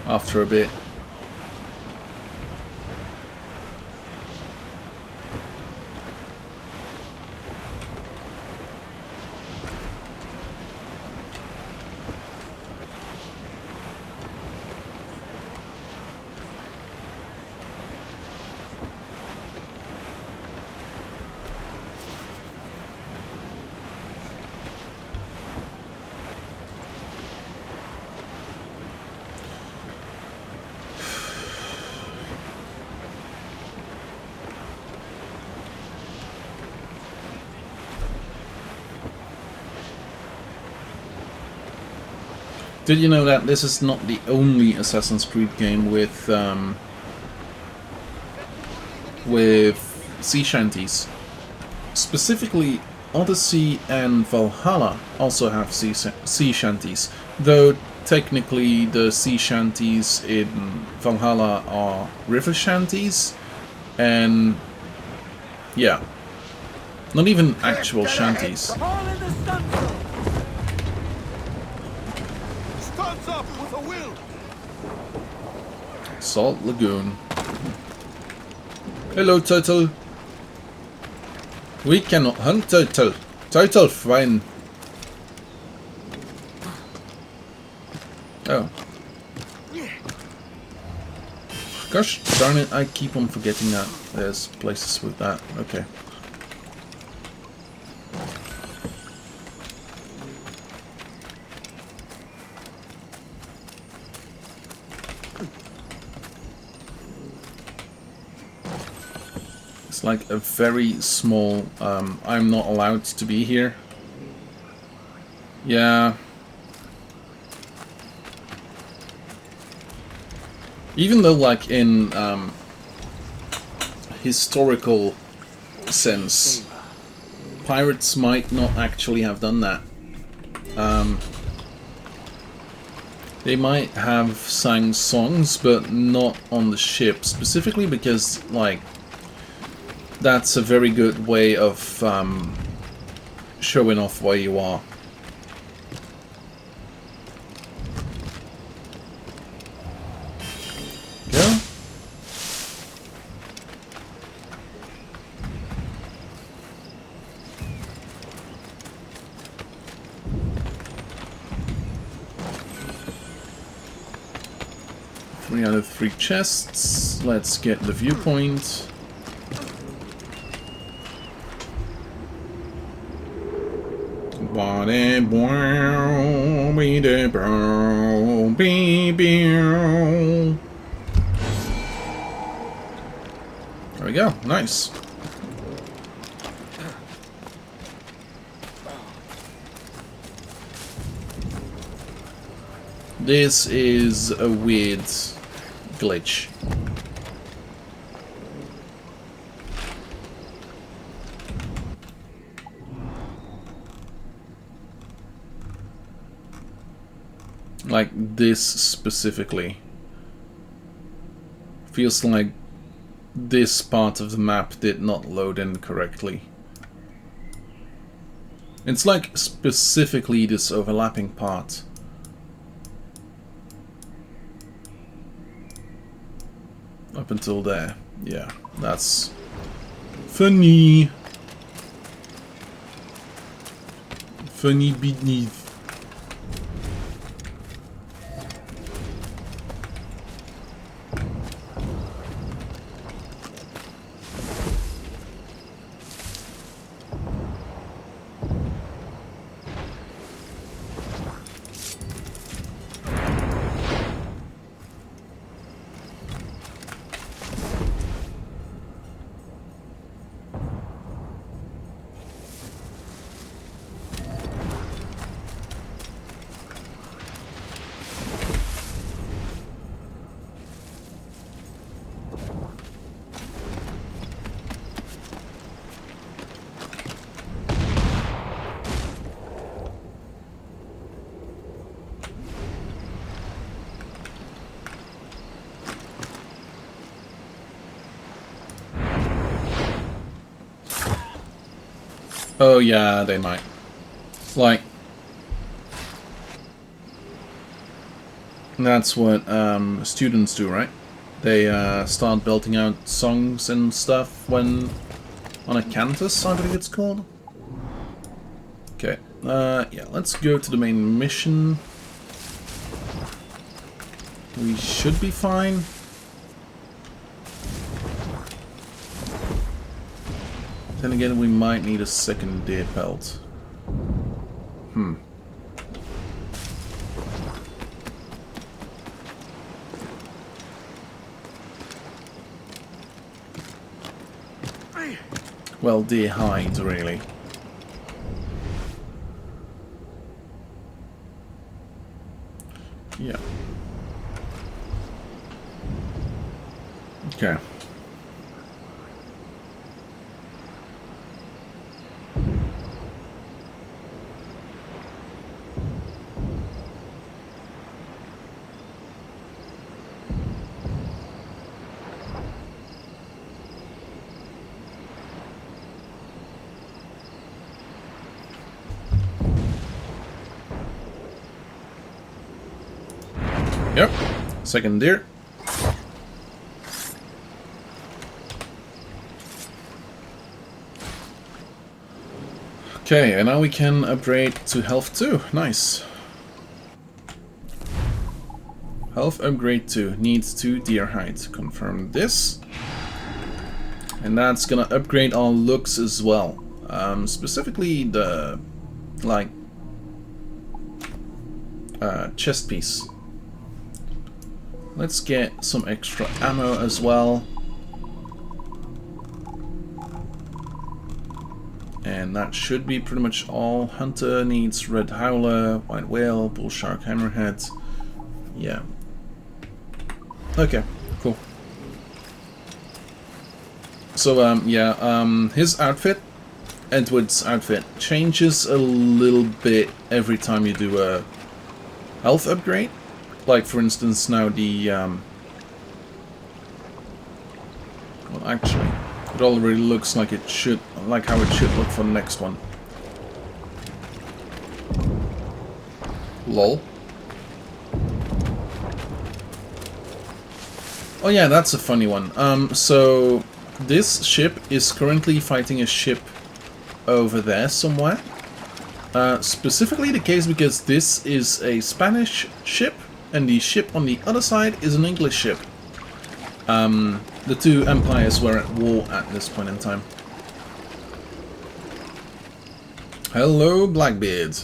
[SPEAKER 4] after a bit. Did you know that this is not the only Assassin's Creed game with sea shanties? Specifically, Odyssey and Valhalla also have sea shanties, though technically the sea shanties in Valhalla are river shanties, and yeah, not even actual shanties.
[SPEAKER 10] All in the stunsail!
[SPEAKER 1] Stands up with a will!
[SPEAKER 4] Salt Lagoon. Hello, turtle. We cannot hunt turtle. Turtle, fine. Oh. Gosh darn it, I keep on forgetting that there's places with that. Okay. It's like a very small... I'm not allowed to be here. Yeah. Even though, like, in historical sense, pirates might not actually have done that. They might have sang songs, but not on the ship, specifically because, like, that's a very good way of showing off where you are. Go. Three out of 3 chests. Let's get the viewpoint. There we go, nice. This is a weird glitch. Like this specifically. Feels like this part of the map did not load in correctly. It's like specifically this overlapping part. Up until there. Yeah, that's funny. Funny beneath. Oh yeah, they might. Like, that's what students do, right? They start belting out songs and stuff when on a cantus, I believe it's called. Okay, yeah, let's go to the main mission. We should be fine. Then again, we might need a second deer pelt. Well, deer hides, really. Okay. Yep. Second deer. Okay, and now we can upgrade to health 2. Nice. Health upgrade 2 needs 2 deer hide. Confirm this. And that's gonna upgrade our looks as well. Specifically the like chest piece. Let's get some extra ammo as well. And that should be pretty much all. Hunter needs red howler, white whale, bull shark, hammerhead. Yeah. Okay, cool. So his outfit, Edward's outfit, changes a little bit every time you do a health upgrade. Like for instance now the well, actually it already looks like it should, like how it should look for the next one. Lol. Oh yeah, that's a funny one. So this ship is currently fighting a ship over there somewhere. Specifically the case because this is a Spanish ship and the ship on the other side is an English ship. The two empires were at war at this point in time. Hello, Blackbeard.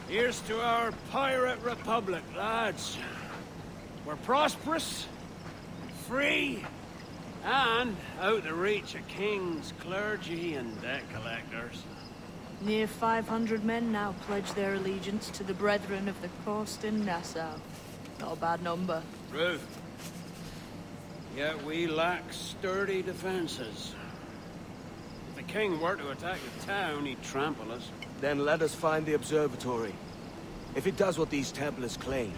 [SPEAKER 11] Here's to our pirate republic, lads. We're prosperous, free, and out the reach of kings, clergy, and debt collectors.
[SPEAKER 3] Near 500 men now pledge their allegiance to the Brethren of the Coast in Nassau. Not a bad number.
[SPEAKER 11] True. Yet we lack sturdy defenses. If the king were to attack the town, he'd trample us.
[SPEAKER 5] Then let us find the observatory. If it does what these Templars claim,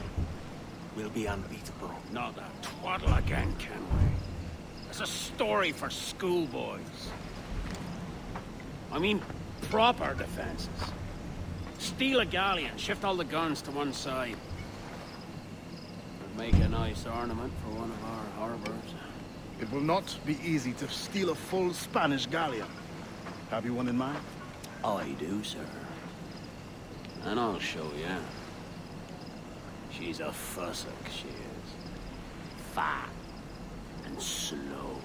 [SPEAKER 5] we'll be unbeatable.
[SPEAKER 11] Not that twaddle again, can we? It's a story for schoolboys. I mean, proper defenses. Steal a galleon, shift all the guns to one side. Would make a nice ornament for one of our harbors.
[SPEAKER 12] It will not be easy to steal a full Spanish galleon. Have you one in mind?
[SPEAKER 11] I do, sir. And I'll show you. She's a fussock, she is. Fat and slow.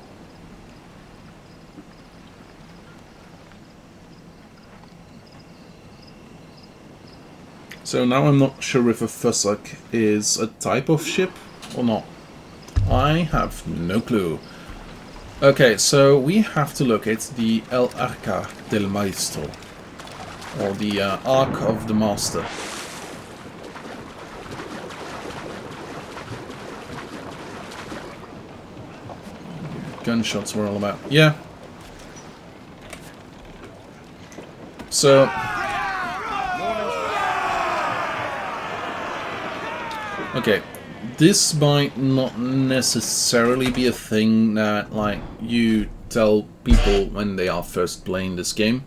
[SPEAKER 4] So now I'm not sure if a fussock is a type of ship or not. I have no clue. Okay, so we have to locate the El Arca del Maestro, or the Ark of the Master. Gunshots were all about. Yeah. So okay, this might not necessarily be a thing that like you tell people when they are first playing this game,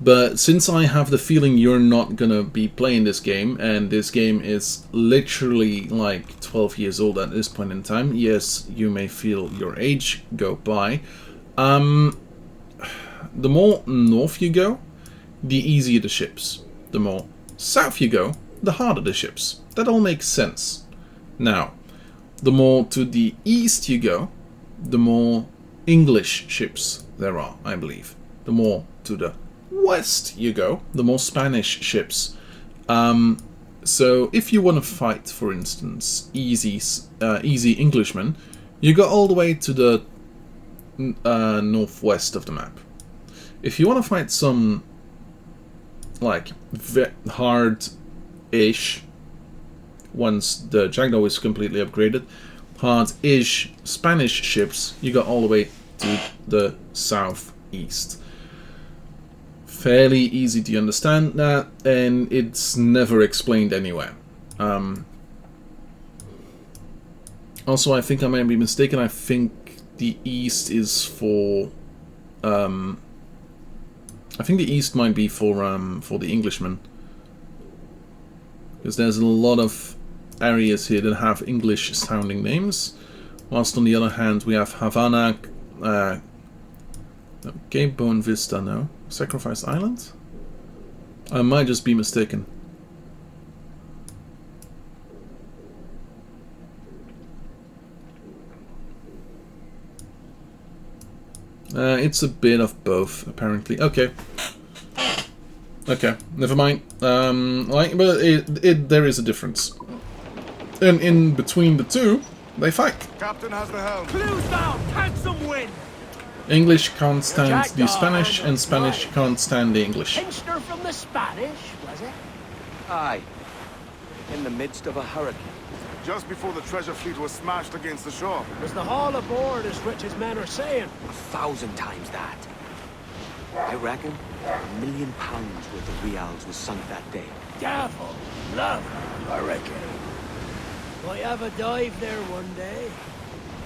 [SPEAKER 4] but since I have the feeling you're not gonna be playing this game, and this game is literally like 12 years old at this point in time, yes, you may feel your age go by. The more north you go, the easier the ships. The more south you go, the harder the ships. That all makes sense. Now, the more to the east you go, the more English ships there are, I believe. The more to the west you go, the more Spanish ships. So if you want to fight, for instance, easy Englishmen, you go all the way to the northwest of the map. If you want to fight some like hard-ish once the Jackdaw is completely upgraded. Hard-ish Spanish ships, you go all the way to the southeast. Fairly easy to understand that, and it's never explained anywhere. Also, I think I might be mistaken. I think the east is for. I think the east might be for the Englishmen, because there's a lot of areas here that have English-sounding names, whilst on the other hand we have Havana, Cape Bone Vista, no, Sacrifice Island. I might just be mistaken. It's a bit of both, apparently. Okay. Okay, never mind. But there is a difference. And in between the two, they fight.
[SPEAKER 12] Captain has the helm.
[SPEAKER 11] Clues down! Catch some wind!
[SPEAKER 4] English can't stand the Spanish, and Spanish can't stand the English.
[SPEAKER 11] Pinster from the Spanish, was it?
[SPEAKER 5] Aye. In the midst of a hurricane.
[SPEAKER 12] Just before the treasure fleet was smashed against the shore.
[SPEAKER 11] Was the haul aboard as rich as men are saying?
[SPEAKER 5] 1,000 times that. I reckon £1 million worth of reals was sunk that day.
[SPEAKER 11] Devil, love, hurricane. Might have a dive there one day.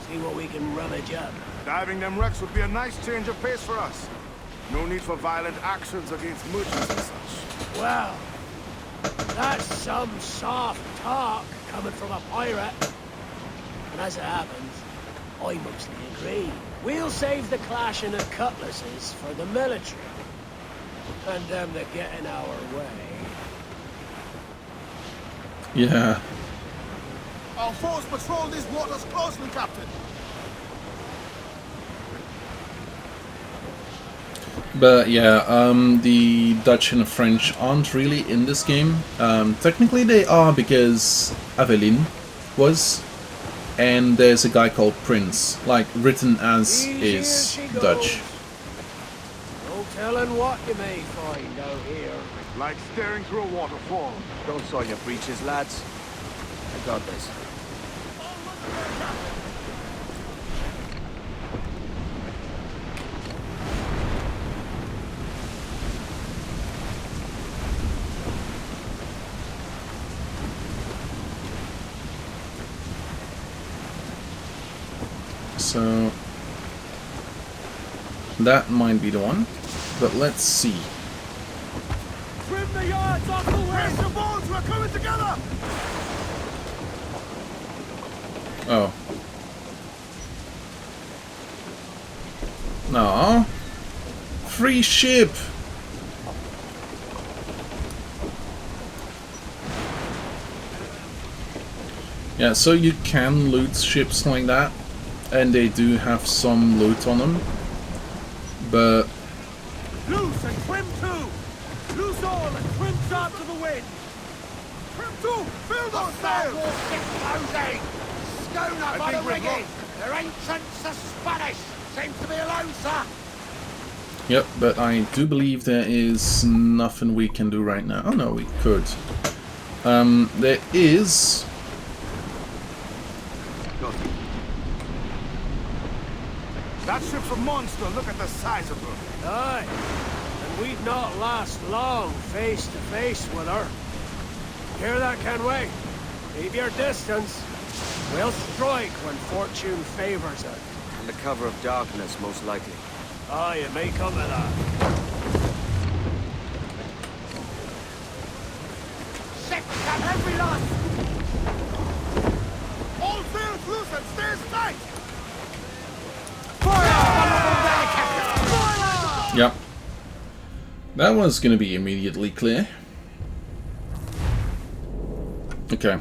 [SPEAKER 11] See what we can rummage up.
[SPEAKER 12] Diving them wrecks would be a nice change of pace for us. No need for violent actions against merchants and such.
[SPEAKER 11] Well, that's some soft talk coming from a pirate. And as it happens, I mostly agree. We'll save the clashing of cutlasses for the military. And them that get in our way.
[SPEAKER 4] Yeah.
[SPEAKER 12] Our force patrol these waters closely, Captain.
[SPEAKER 4] But yeah, the Dutch and the French aren't really in this game. Technically they are, because Aveline was, and there's a guy called Prince, like written as is Dutch.
[SPEAKER 11] No telling what you may find out here.
[SPEAKER 12] Like staring through a waterfall.
[SPEAKER 5] Don't soil your breeches, lads. I got this.
[SPEAKER 4] So that might be the one, but let's see.
[SPEAKER 11] Trim the yards off the wind!
[SPEAKER 12] The boats, we're coming together!
[SPEAKER 4] Oh. No. Free ship! Yeah, so you can loot ships like that, and they do have some loot on them, but...
[SPEAKER 11] Loose and trim too! Loose all and trim sharp to the wind!
[SPEAKER 12] Trim too! Fill those sails!
[SPEAKER 11] Exploding! Schooner by the rigging! Their ancients are Spanish! Seems to be alone, sir!
[SPEAKER 4] Yep, but I do believe there is nothing we can do right now. Oh no, we could. There is...
[SPEAKER 12] That ship's a monster. Look at the size of her.
[SPEAKER 11] Aye, and we'd not last long face to face with her. Hear that, Kenway? Keep your distance. We'll strike when fortune favors it.
[SPEAKER 5] In the cover of darkness, most likely.
[SPEAKER 11] Aye, it may come to that. Six and every last!
[SPEAKER 12] All sails loose and stay tight!
[SPEAKER 4] Yep. That was going to be immediately clear. Okay.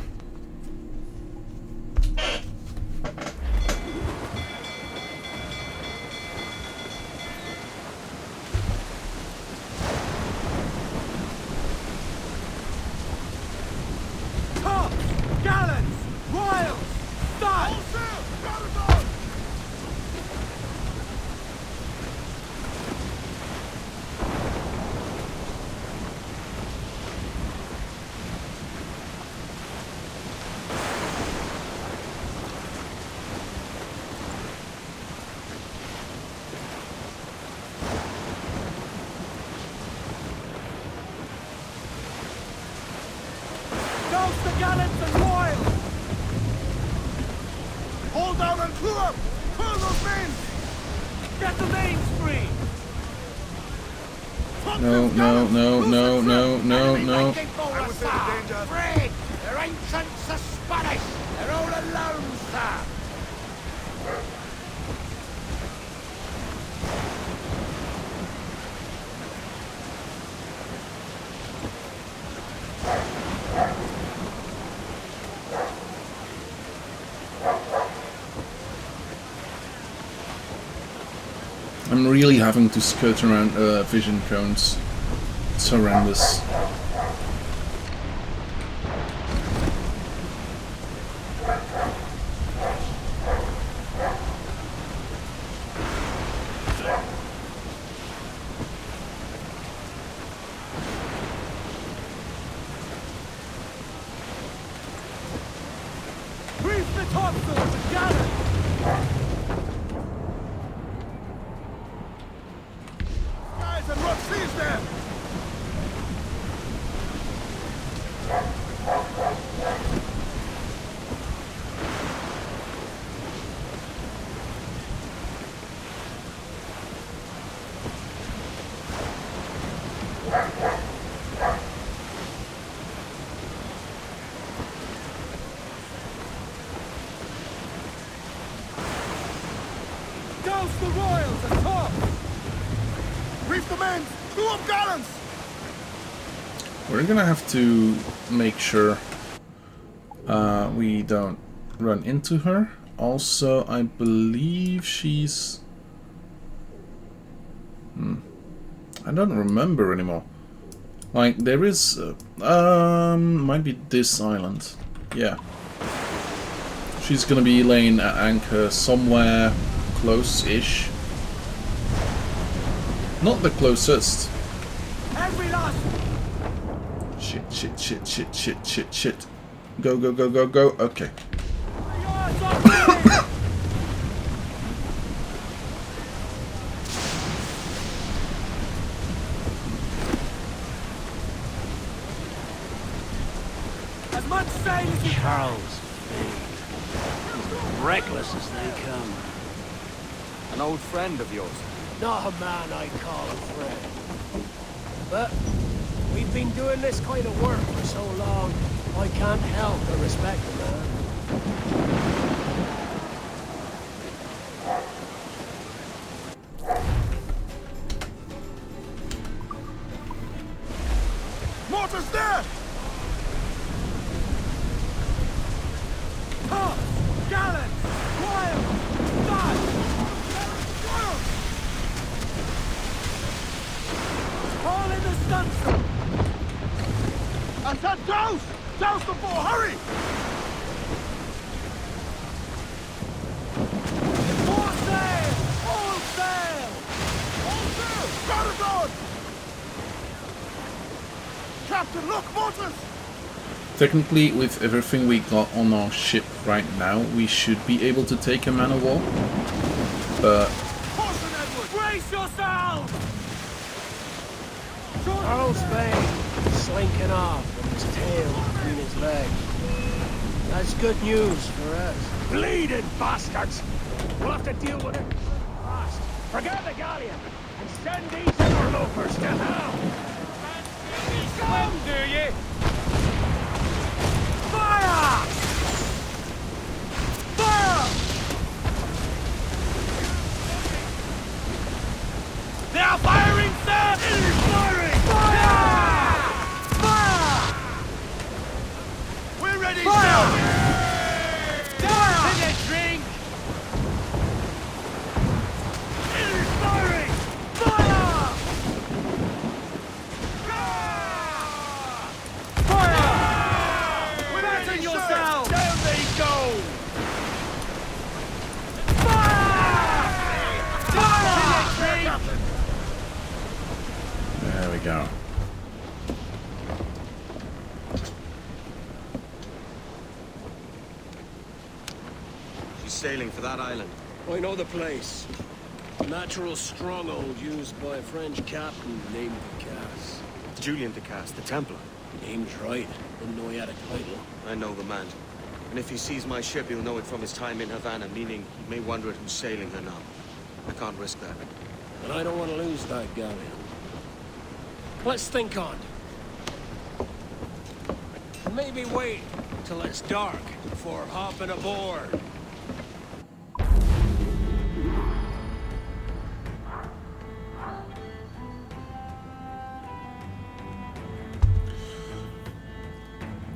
[SPEAKER 11] Tops! Gallants! Royals! Start!
[SPEAKER 12] Pull up! Pull those men!
[SPEAKER 11] Get the mains free!
[SPEAKER 4] No, no, no, no, no, no, no.
[SPEAKER 12] I would say the danger.
[SPEAKER 11] Frig! They're ancients of Spanish! They're all alone, sir!
[SPEAKER 4] I'm really having to skirt around vision cones. It's horrendous.
[SPEAKER 11] Brief the topsails and gather!
[SPEAKER 12] Guys, and rough seas there!
[SPEAKER 11] Douse the royals atop!
[SPEAKER 12] Reef the men! Two up gallants!
[SPEAKER 4] We're gonna have to make sure we don't run into her. Also, I believe she's... I don't remember anymore. Like, there is... might be this island. Yeah. She's gonna be laying at anchor somewhere close-ish. Not the closest.
[SPEAKER 11] Every last...
[SPEAKER 4] Shit, shit, shit, shit, shit, shit, shit. Go, go, go, go, go. Okay.
[SPEAKER 11] Yards up there! As much sail as you can!
[SPEAKER 7] Charles, reckless as they come.
[SPEAKER 5] An old friend of yours?
[SPEAKER 11] Not a man I call a friend. But we've been doing this kind of work for so long, I can't help but respect the man.
[SPEAKER 12] Mortars there!
[SPEAKER 11] Tops! Gallants! Wild! Dodge! All in the stunsail!
[SPEAKER 12] I said douse! Douse the four! Hurry!
[SPEAKER 11] More sail! All sail!
[SPEAKER 12] All sail! Got it on! Captain, look! Mortars!
[SPEAKER 4] Technically, with everything we got on our ship right now, we should be able to take a man of war. But
[SPEAKER 12] Caution, Edward!
[SPEAKER 11] Brace yourselves! Charles Vane slinking off with his tail between his legs. That's good news for us.
[SPEAKER 2] Bleeding bastards! We'll have to deal with it fast. Forget the galleon and send these interlopers to hell! Come, do ye?
[SPEAKER 11] Fire! Fire! They are firing, sir! It is firing! Fire! Fire!
[SPEAKER 12] We're ready,
[SPEAKER 11] Fire!
[SPEAKER 12] sir!
[SPEAKER 11] Fire! Take a drink! It is firing! Fire! Fire! Batten yourselves!
[SPEAKER 12] Down they go!
[SPEAKER 11] Fire! Fire!
[SPEAKER 4] there we go.
[SPEAKER 5] She's sailing for that island.
[SPEAKER 11] I know the place. A natural stronghold used by a French captain named Ducasse.
[SPEAKER 5] Julian Ducasse, the Templar.
[SPEAKER 11] Name's right. Didn't know he had a title.
[SPEAKER 5] I know the man. And if he sees my ship, he'll know it from his time in Havana, meaning he may wonder at who's sailing her now. I can't risk that.
[SPEAKER 11] And I don't want to lose that galleon. Let's think on it. And maybe wait till it's dark before hopping aboard.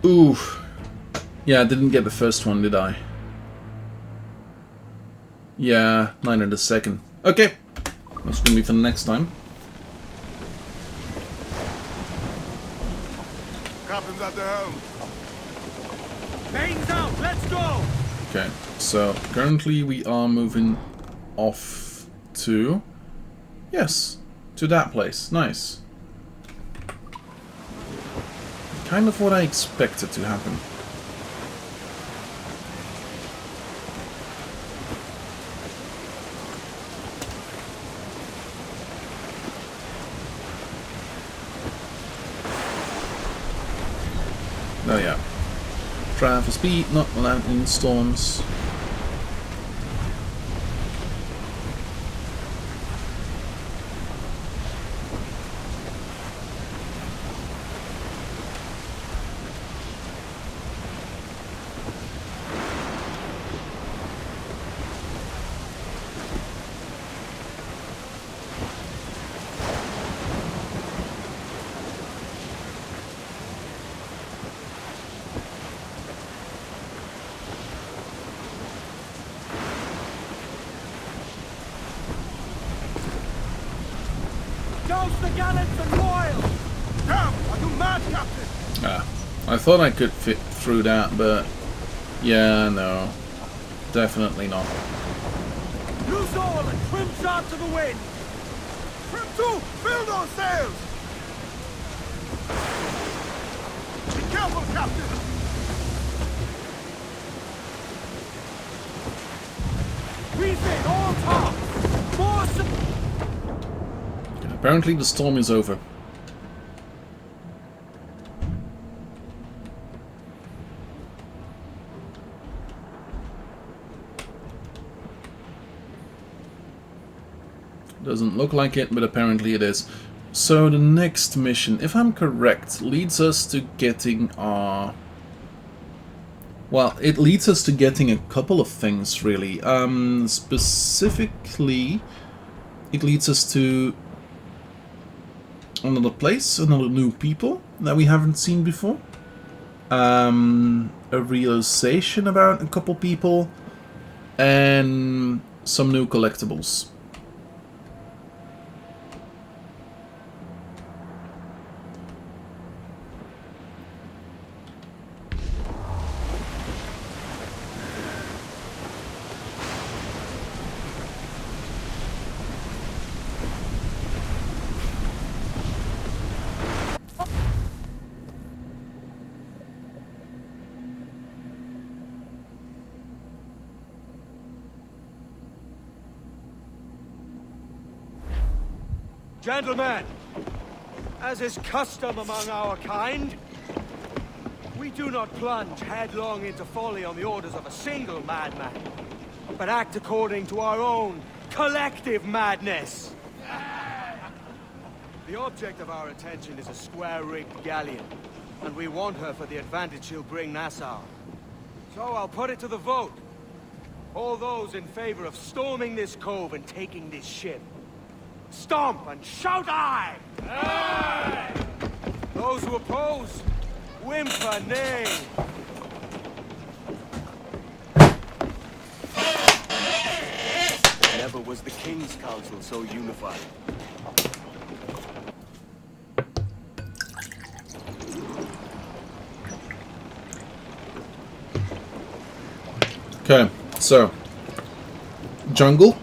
[SPEAKER 4] Oof. Yeah, I didn't get the first one, did I? Yeah, neither the second. Okay. That's gonna be for the next time.
[SPEAKER 12] Captain's at the helm.
[SPEAKER 11] Mains out, let's go!
[SPEAKER 4] Okay, so currently we are moving off to... Yes, to that place. Nice. Kind of what I expected to happen. Oh yeah. Try for speed, not land in storms.
[SPEAKER 11] Douse the gallants and royals!
[SPEAKER 12] Damn! Are you mad, Captain?
[SPEAKER 4] Ah, I thought I could fit through that, but yeah, no, definitely not.
[SPEAKER 11] Loose all and trim sharp to the wind!
[SPEAKER 12] Trim to! Fill those sails! Be careful, Captain!
[SPEAKER 11] Refit all tops! More
[SPEAKER 4] Apparently the storm is over. Doesn't look like it, but apparently it is. So the next mission, if I'm correct, leads us to getting our... Well, it leads us to getting a couple of things, really. Specifically, it leads us to another place, another new people that we haven't seen before. A realization about a couple people, and some new collectibles.
[SPEAKER 11] Gentlemen, as is custom among our kind, we do not plunge headlong into folly on the orders of a single madman, but act according to our own collective madness. The object of our attention is a square-rigged galleon, and we want her for the advantage she'll bring Nassau. So I'll put it to the vote. All those in favor of storming this cove and taking this ship, stomp and shout aye! Aye! Those who oppose, whimper nay.
[SPEAKER 5] Never was the King's Council so unified.
[SPEAKER 4] Okay, so jungle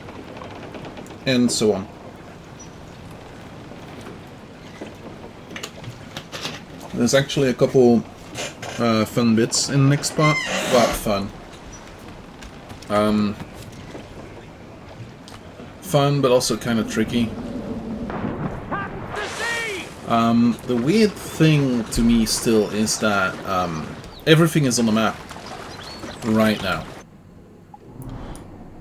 [SPEAKER 4] and so on. There's actually a couple fun bits in the next part. Well, fun. Fun, but also kind of tricky. The weird thing to me still is that everything is on the map. right now.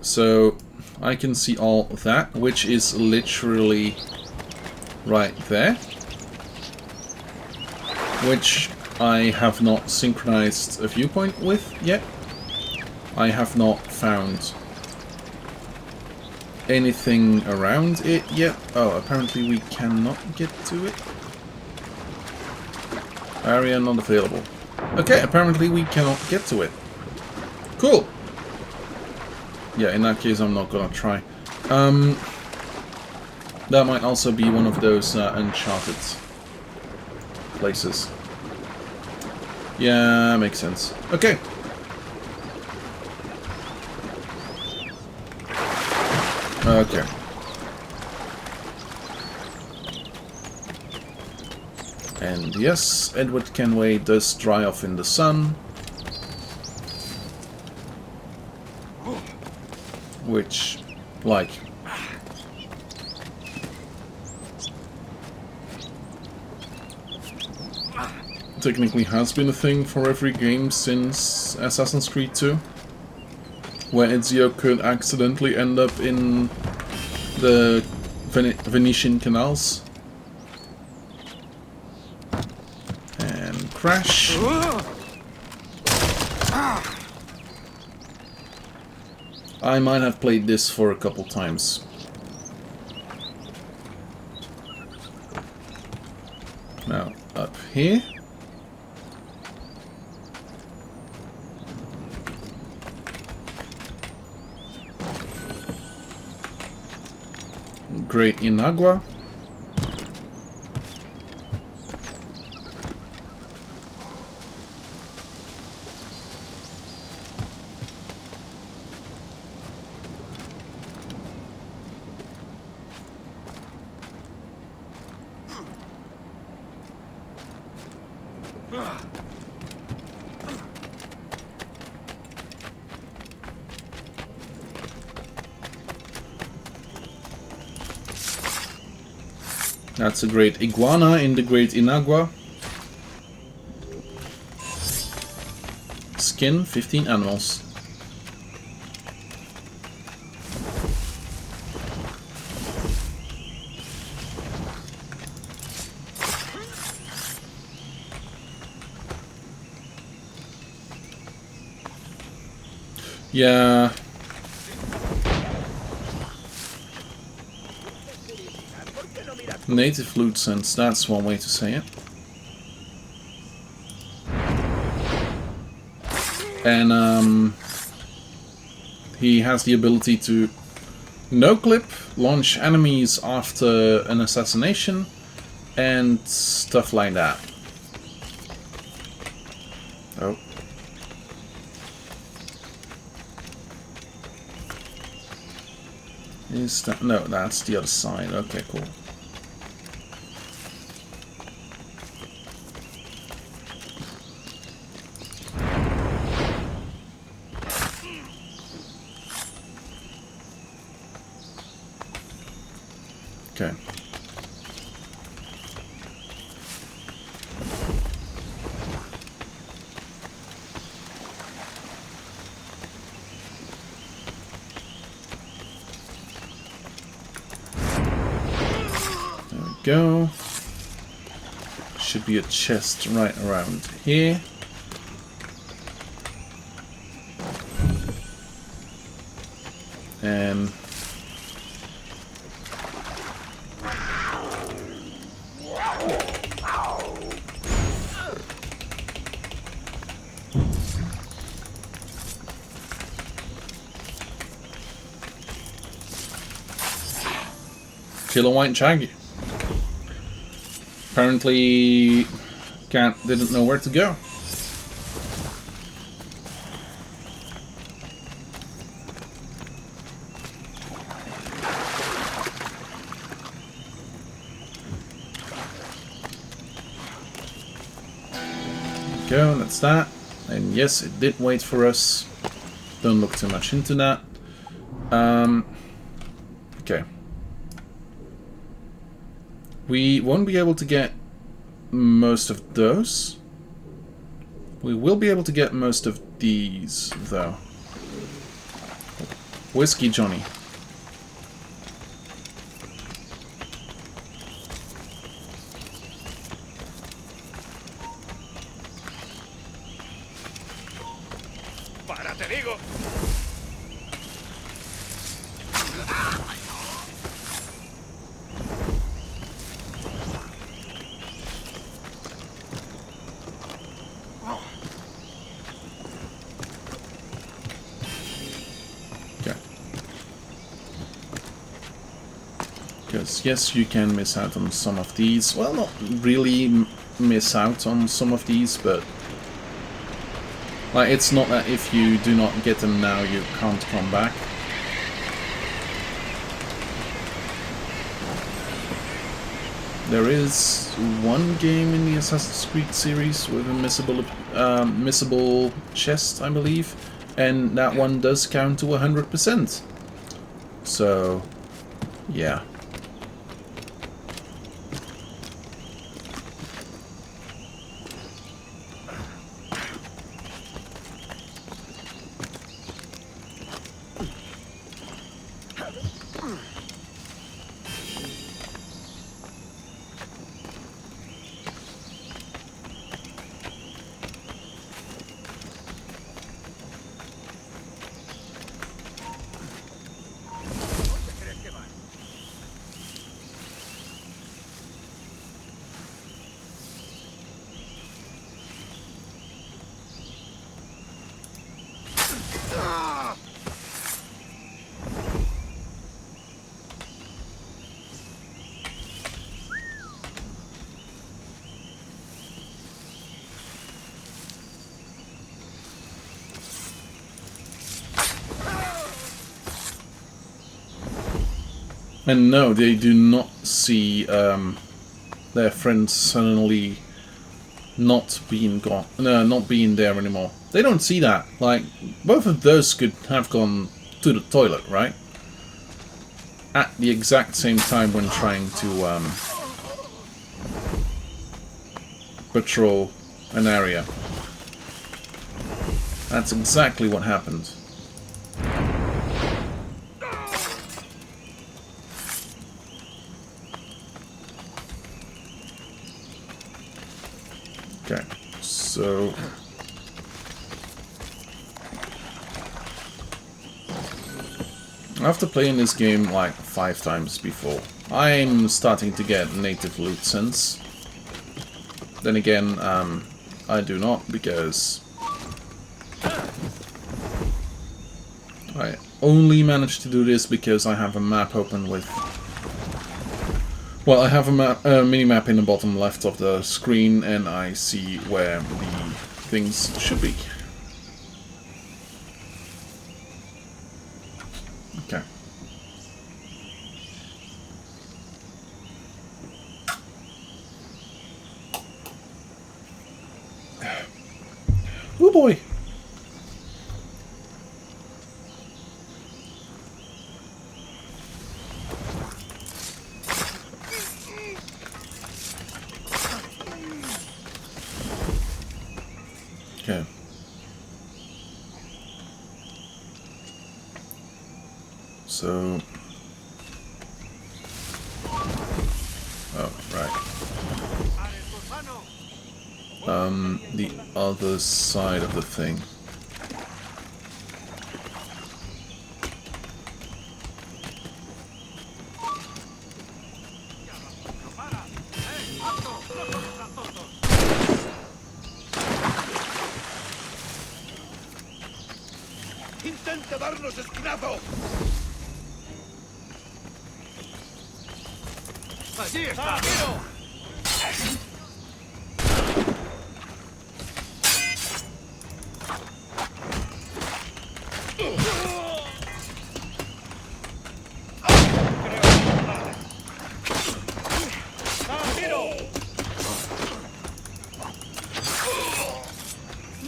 [SPEAKER 4] So I can see all that, which is literally right there. Which I have not synchronized a viewpoint with yet. I have not found anything around it yet. Oh, apparently we cannot get to it. Area not available. Okay, apparently we cannot get to it. Cool. Yeah, in that case I'm not gonna try. That might also be one of those uncharted places. Yeah, makes sense. Okay. Okay. And yes, Edward Kenway does dry off in the sun. Which, like... technically has been a thing for every game since Assassin's Creed 2. Where Ezio could accidentally end up in the Venetian canals. And crash. I might have played this for a couple times. Now, up here. Great Inagua. That's a great iguana in the Great Inagua. Skin, 15 animals. Yeah. Native flute sense, that's one way to say it. And he has the ability to no-clip, launch enemies after an assassination, and stuff like that. Oh. Is that... no, that's the other side. Okay, cool. Okay. There we go. Should be a chest right around here. And Killer White Shaggy. Apparently, cat didn't know where to go. Go, that's that. And yes, it did wait for us. Don't look too much into that. Okay. We won't be able to get most of those. We will be able to get most of these, though. Whiskey Johnny.
[SPEAKER 11] Para, te digo.
[SPEAKER 4] Because yes, you can miss out on some of these. Well, not really miss out on some of these, but like it's not that if you do not get them now, you can't come back. There is one game in the Assassin's Creed series with a missable chest, I believe, and that one does count to 100%. So, yeah. And no, they do not see their friends suddenly not being gone, not being there anymore. They don't see that. Like, both of those could have gone to the toilet, right? At the exact same time when trying to patrol an area. That's exactly what happened. Okay, so after playing this game like 5 times before, I'm starting to get native loot sense. Then again, I do not, because I only managed to do this because I have a map open with... Well, I have a mini-map in the bottom left of the screen, and I see where the things should be. Okay. Oh boy! Okay. So... Oh, right. The other side of the thing.
[SPEAKER 11] ¡Intenta darnos esquinazo! ¡Allí está!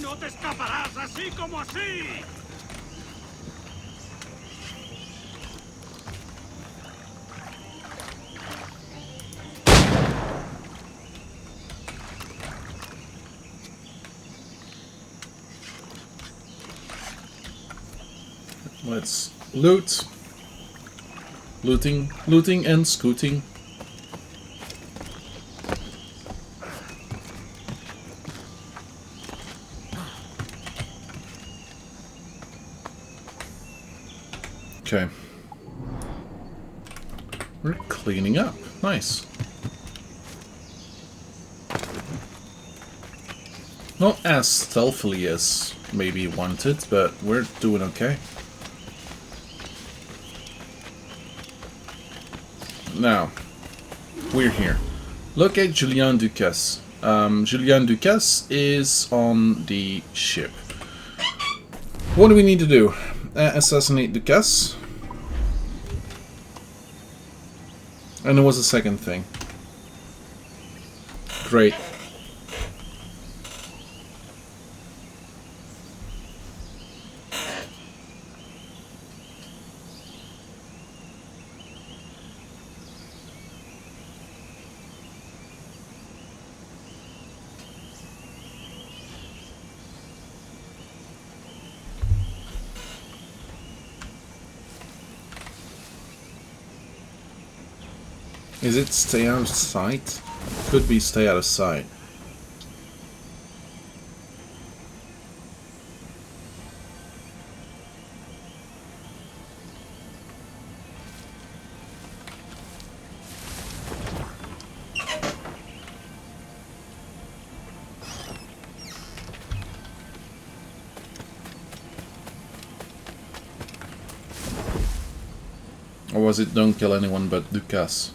[SPEAKER 11] ¡No te escaparás así como así!
[SPEAKER 4] let's loot. Looting and scooting. Okay. We're cleaning up. Nice. Not as stealthily as maybe wanted, but we're doing okay. Now, we're here. Look at Julien Ducasse. Julien Ducasse is on the ship. What do we need to do? Assassinate Ducasse. And there was a second thing. Great. Is it stay out of sight? Could be stay out of sight. Or was it don't kill anyone but Ducasse?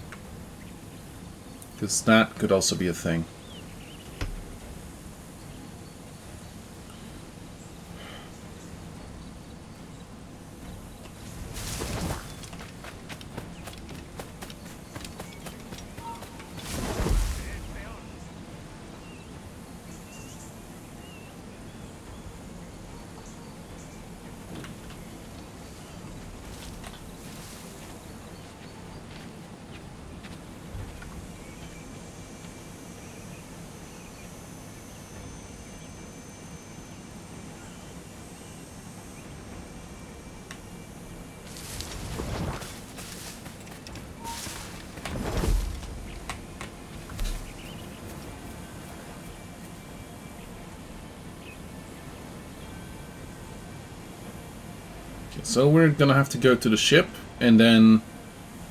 [SPEAKER 4] Because that could also be a thing. So we're gonna have to go to the ship and then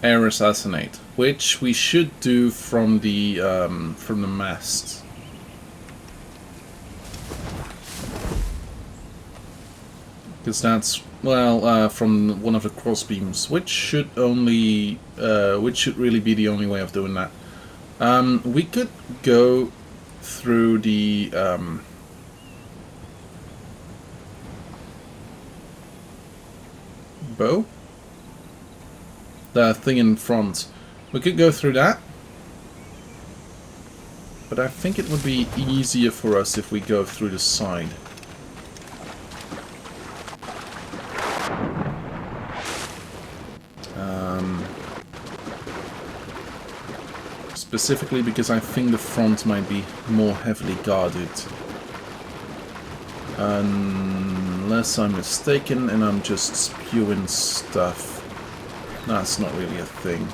[SPEAKER 4] air assassinate, which we should do from the mast. Because that's, well, from one of the crossbeams, which should really be the only way of doing that. We could go through the bow, the thing in front. We could go through that, but I think it would be easier for us if we go through the side. Specifically because I think the front might be more heavily guarded. Unless I'm mistaken and I'm just spewing stuff. That's not really a thing.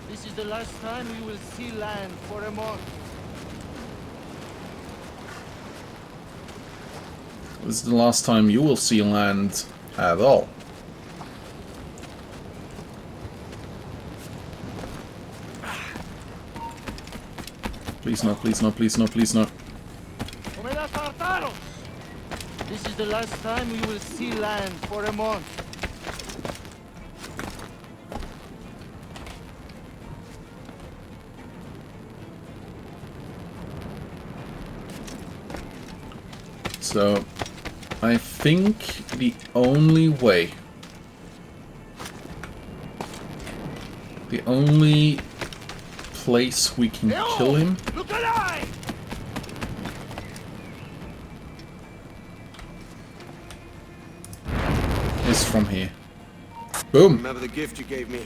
[SPEAKER 9] This is the last time we will see land for a month.
[SPEAKER 4] This is the last time you will see land at all. Please no, please no, please no, please no.
[SPEAKER 9] This is the last time we will see land for a month.
[SPEAKER 4] So, I think the only way, the only place we can kill him is from here. Boom.
[SPEAKER 5] Remember the gift you gave me?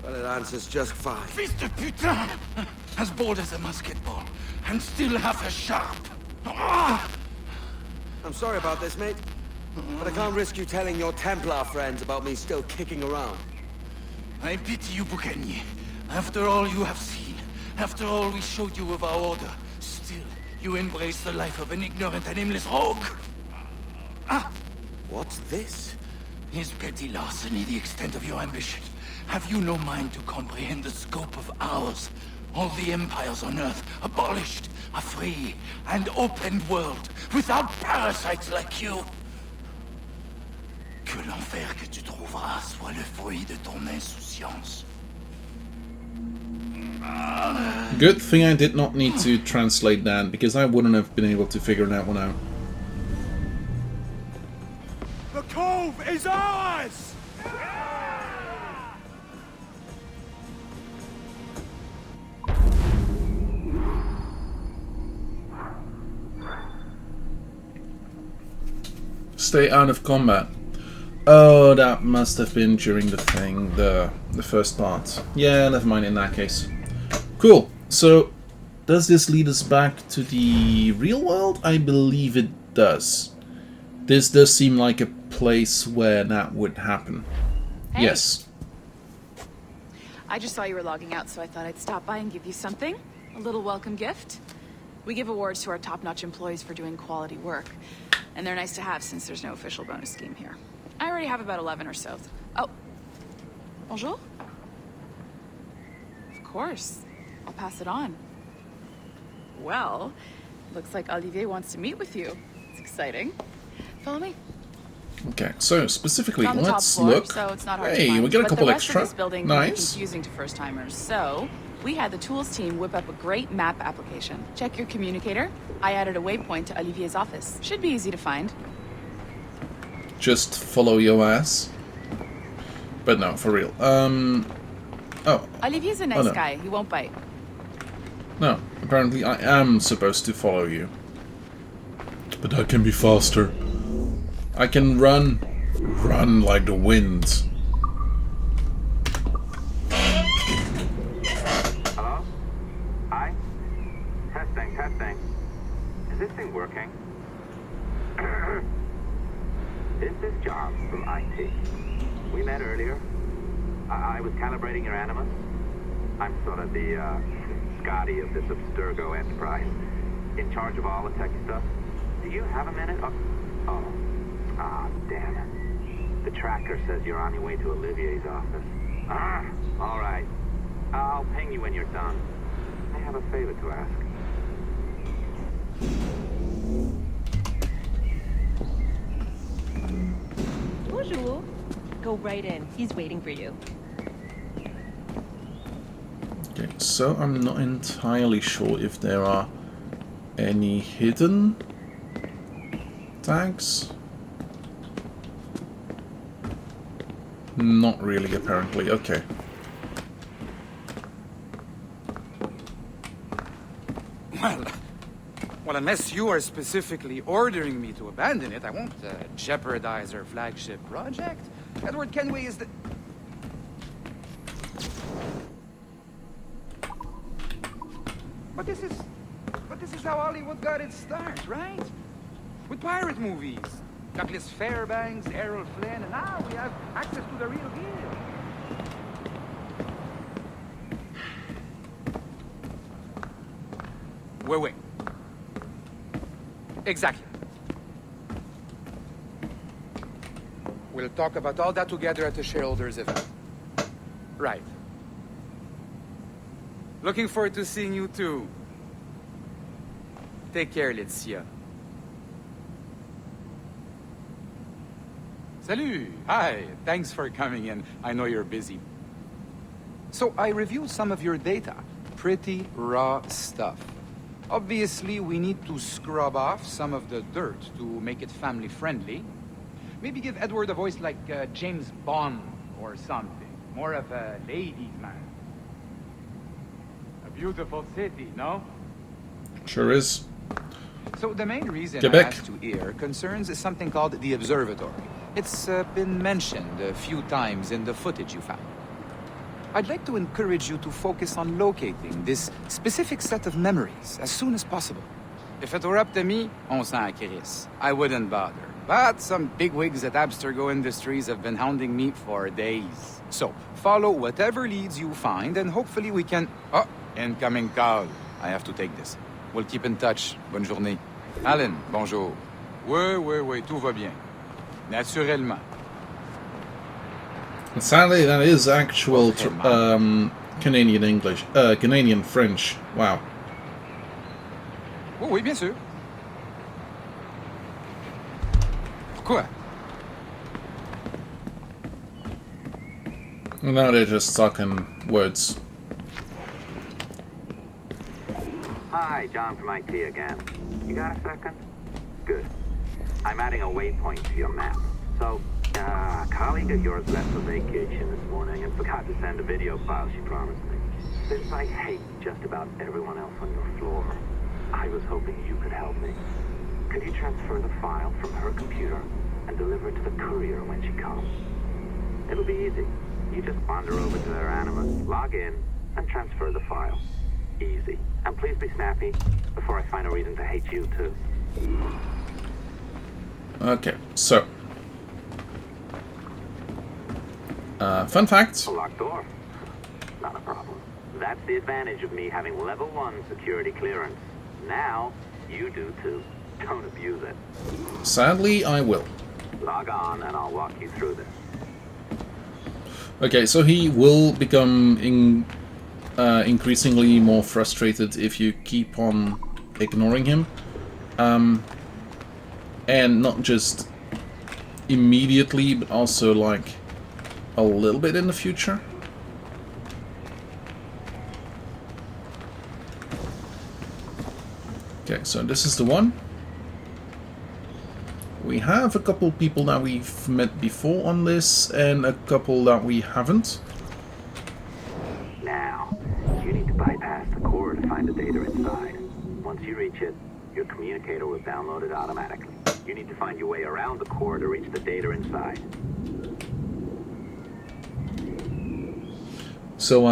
[SPEAKER 5] Well, it answers just fine.
[SPEAKER 13] Fils de putain! As bold as a musket ball, and still half as sharp. Ah!
[SPEAKER 5] I'm sorry about this, mate. But I can't risk you telling your Templar friends about me still kicking around.
[SPEAKER 13] I pity you, Boucanier. After all you have seen, after all we showed you of our order, still, you embrace the life of an ignorant and aimless rogue. Ah!
[SPEAKER 5] What's this?
[SPEAKER 13] Is petty larceny the extent of your ambition? Have you no mind to comprehend the scope of ours? All the empires on Earth abolished, a free and open world, without parasites like you. Que l'enfer que tu trouveras soit le fruit de ton insouciance.
[SPEAKER 4] Good thing I did not need to translate that, because I wouldn't have been able to figure that one out.
[SPEAKER 12] The cove is ours!
[SPEAKER 4] Stay out of combat. Oh, that must have been during the thing, the first part. Yeah, never mind in that case. Cool. So, does this lead us back to the real world? I believe it does. This does seem like a place where that would happen.
[SPEAKER 14] Hey.
[SPEAKER 4] Yes.
[SPEAKER 14] I just saw you were logging out, so I thought I'd stop by and give you something. A little welcome gift. We give awards to our top-notch employees for doing quality work. And they're nice to have since there's no official bonus scheme here. I already have about 11 or so. Oh. Bonjour? Of course. I'll pass it on. Well, looks like Olivier wants to meet with you. It's exciting. Follow me.
[SPEAKER 4] Okay, so specifically,
[SPEAKER 14] On the
[SPEAKER 4] let's
[SPEAKER 14] top floor,
[SPEAKER 4] look.
[SPEAKER 14] so it's not hard to
[SPEAKER 4] Hey,
[SPEAKER 14] find.
[SPEAKER 4] we got a
[SPEAKER 14] But
[SPEAKER 4] couple
[SPEAKER 14] the rest
[SPEAKER 4] extra.
[SPEAKER 14] Of this building can be
[SPEAKER 4] Nice.
[SPEAKER 14] confusing to first-timers. So we had the tools team whip up a great map application. Check your communicator. I added a waypoint to Olivier's office. Should be easy to find.
[SPEAKER 4] Just follow your ass. But no, for real. Oh.
[SPEAKER 14] Olivier's a nice
[SPEAKER 4] Oh, no.
[SPEAKER 14] guy. He won't bite.
[SPEAKER 4] No, apparently I am supposed to follow you. But I can be faster. I can run like the wind.
[SPEAKER 15] Hello? Hi? Testing. Is this thing working? This is John from IT. We met earlier. I was calibrating your Animus. I'm sort of the Scotty of this Abstergo enterprise, in charge of all the tech stuff. Do you have a minute? Oh, damn it. The tracker says you're on your way to Olivier's office. All right. I'll ping you when you're done. I have a favor to ask.
[SPEAKER 16] Bonjour. Go right in. He's waiting for you.
[SPEAKER 4] Okay, so I'm not entirely sure if there are any hidden tags. Not really, apparently. Okay.
[SPEAKER 17] Well, unless you are specifically ordering me to abandon it, I won't jeopardize our flagship project. Edward Kenway is the... But this is how Hollywood got its start, right? With pirate movies. Douglas Fairbanks, Errol Flynn, and now we have access to the real deal. Wait. Exactly. We'll talk about all that together at the shareholders event. Right. Looking forward to seeing you too. Take care, Laetitia. Salut! Hi, thanks for coming in. I know you're busy. So I reviewed some of your data. Pretty raw stuff. Obviously, we need to scrub off some of the dirt to make it family-friendly. Maybe give Edward a voice like James Bond or something. More of a ladies' man. A beautiful city, no?
[SPEAKER 4] Sure is.
[SPEAKER 17] So the main reason
[SPEAKER 4] Quebec.
[SPEAKER 17] I asked you here concerns something called the Observatory. It's been mentioned a few times in the footage you found. I'd like to encourage you to focus on locating this specific set of memories as soon as possible. If it were up to me, on s'en crisse. I wouldn't bother. But some bigwigs at Abstergo Industries have been hounding me for days. So, follow whatever leads you find, and hopefully we can... Oh, incoming call. I have to take this. We'll keep in touch. Bonne journée. Alan, bonjour. Oui, tout va bien. Naturellement.
[SPEAKER 4] Sadly, that is actual Canadian English. Canadian French. Wow.
[SPEAKER 17] Oh, oui, bien sûr. Pourquoi?
[SPEAKER 4] Now they're just talking words.
[SPEAKER 15] Hi, John from IT again. You got a second? Good. I'm adding a waypoint to your map. So, a colleague of yours left for vacation this morning and forgot to send a video file she promised me. Since I hate just about everyone else on your floor, I was hoping you could help me. Could you transfer the file from her computer and deliver it to the courier when she comes? It'll be easy. You just wander over to their Animus, log in, and transfer the file. Easy. And please be snappy before I find a reason to hate you too.
[SPEAKER 4] Okay, so... fun fact.
[SPEAKER 15] A locked door. Not a problem. That's the advantage of me having level 1 security clearance. Now, you do too. Don't abuse it.
[SPEAKER 4] Sadly, I will.
[SPEAKER 15] Log on and I'll walk you through this.
[SPEAKER 4] Okay, so he will become increasingly more frustrated if you keep on ignoring him. And not just immediately, but also like a little bit in the future. Okay, so this is the one. We have a couple people that we've met before on this, and a couple that we haven't.
[SPEAKER 15] Now, you need to bypass the core to find the data inside. Once you reach it, your communicator will download it automatically. You need to find your way around the core to reach the data inside.
[SPEAKER 4] So,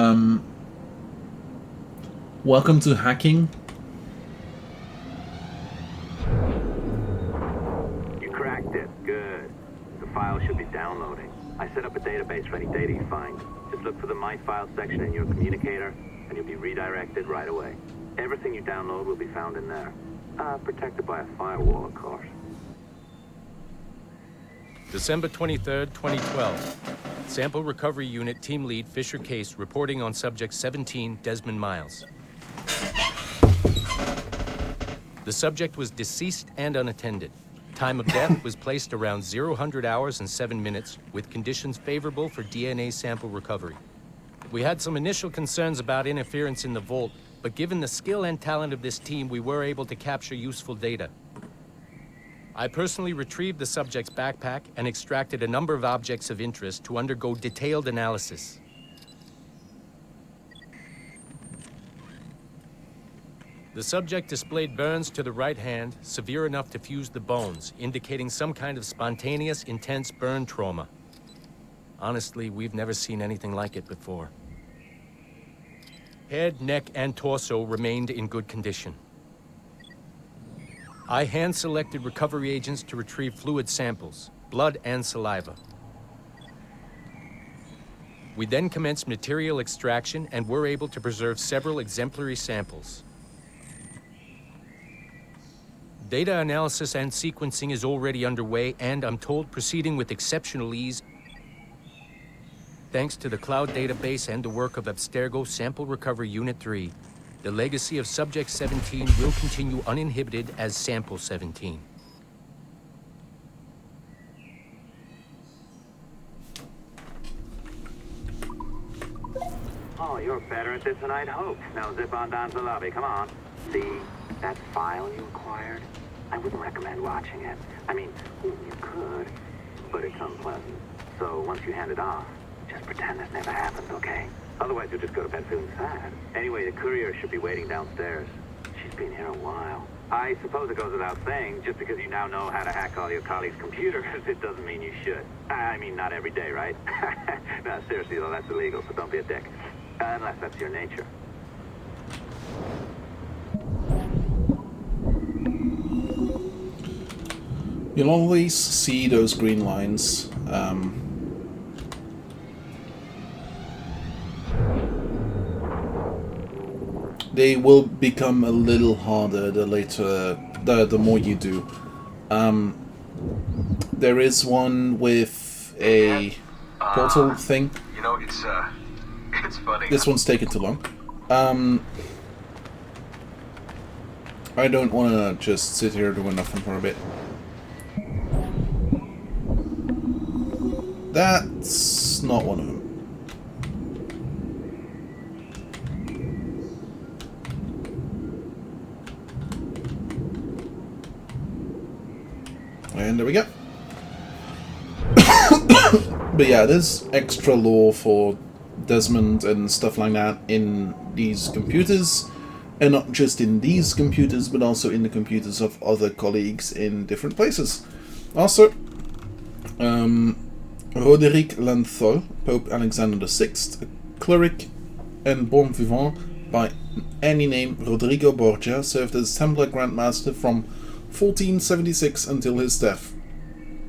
[SPEAKER 4] welcome to hacking.
[SPEAKER 15] You cracked it. Good. The file should be downloading. I set up a database for any data you find. Just look for the My Files section in your communicator, and you'll be redirected right away. Everything you download will be found in there. Protected by a firewall, of course.
[SPEAKER 18] December 23rd, 2012. Sample Recovery Unit Team Lead Fisher Case reporting on Subject 17, Desmond Miles. The subject was deceased and unattended. Time of death was placed around 00 hours and 7 minutes, with conditions favorable for DNA sample recovery. We had some initial concerns about interference in the vault, but given the skill and talent of this team, we were able to capture useful data. I personally retrieved the subject's backpack and extracted a number of objects of interest to undergo detailed analysis. The subject displayed burns to the right hand, severe enough to fuse the bones, indicating some kind of spontaneous, intense burn trauma. Honestly, we've never seen anything like it before. Head, neck, and torso remained in good condition. I hand-selected recovery agents to retrieve fluid samples, blood and saliva. We then commenced material extraction and were able to preserve several exemplary samples. Data analysis and sequencing is already underway, and I'm told proceeding with exceptional ease. Thanks to the cloud database and the work of Abstergo Sample Recovery Unit 3, the legacy of Subject 17 will continue uninhibited as Sample 17.
[SPEAKER 15] Oh, you're better at this than I'd hoped. Now zip on down to the lobby. Come on. See that file you acquired? I wouldn't recommend watching it. I mean, you could, but it's unpleasant. So once you hand it off, just pretend this never happened, okay? Otherwise, you'll just go to bed feeling sad. Anyway, the courier should be waiting downstairs. She's been here a while. I suppose it goes without saying, just because you now know how to hack all your colleagues' computers, it doesn't mean you should. I mean, not every day, right? No, seriously, though, that's illegal, so don't be a dick. Unless that's your nature.
[SPEAKER 4] You'll always see those green lines. They will become a little harder the later, the more you do. There is one with a portal thing.
[SPEAKER 19] You know, it's funny.
[SPEAKER 4] This one's taken too long. I don't want to just sit here doing nothing for a bit. That's not one of them. And there we go. But yeah, there's extra lore for Desmond and stuff like that in these computers. And not just in these computers, but also in the computers of other colleagues in different places. Also, Roderick Lanthol, Pope Alexander VI, a cleric and bon vivant by any name, Rodrigo Borgia, served as Templar Grand Master from 1476 until his death.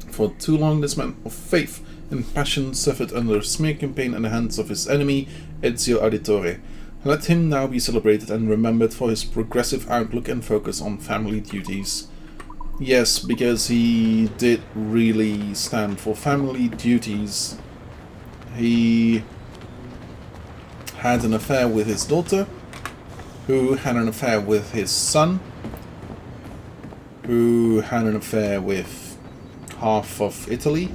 [SPEAKER 4] For too long this man of faith and passion suffered under a smear campaign at the hands of his enemy, Ezio Auditore. Let him now be celebrated and remembered for his progressive outlook and focus on family duties. Yes, because he did really stand for family duties. He had an affair with his daughter, who had an affair with his son, who had an affair with half of Italy.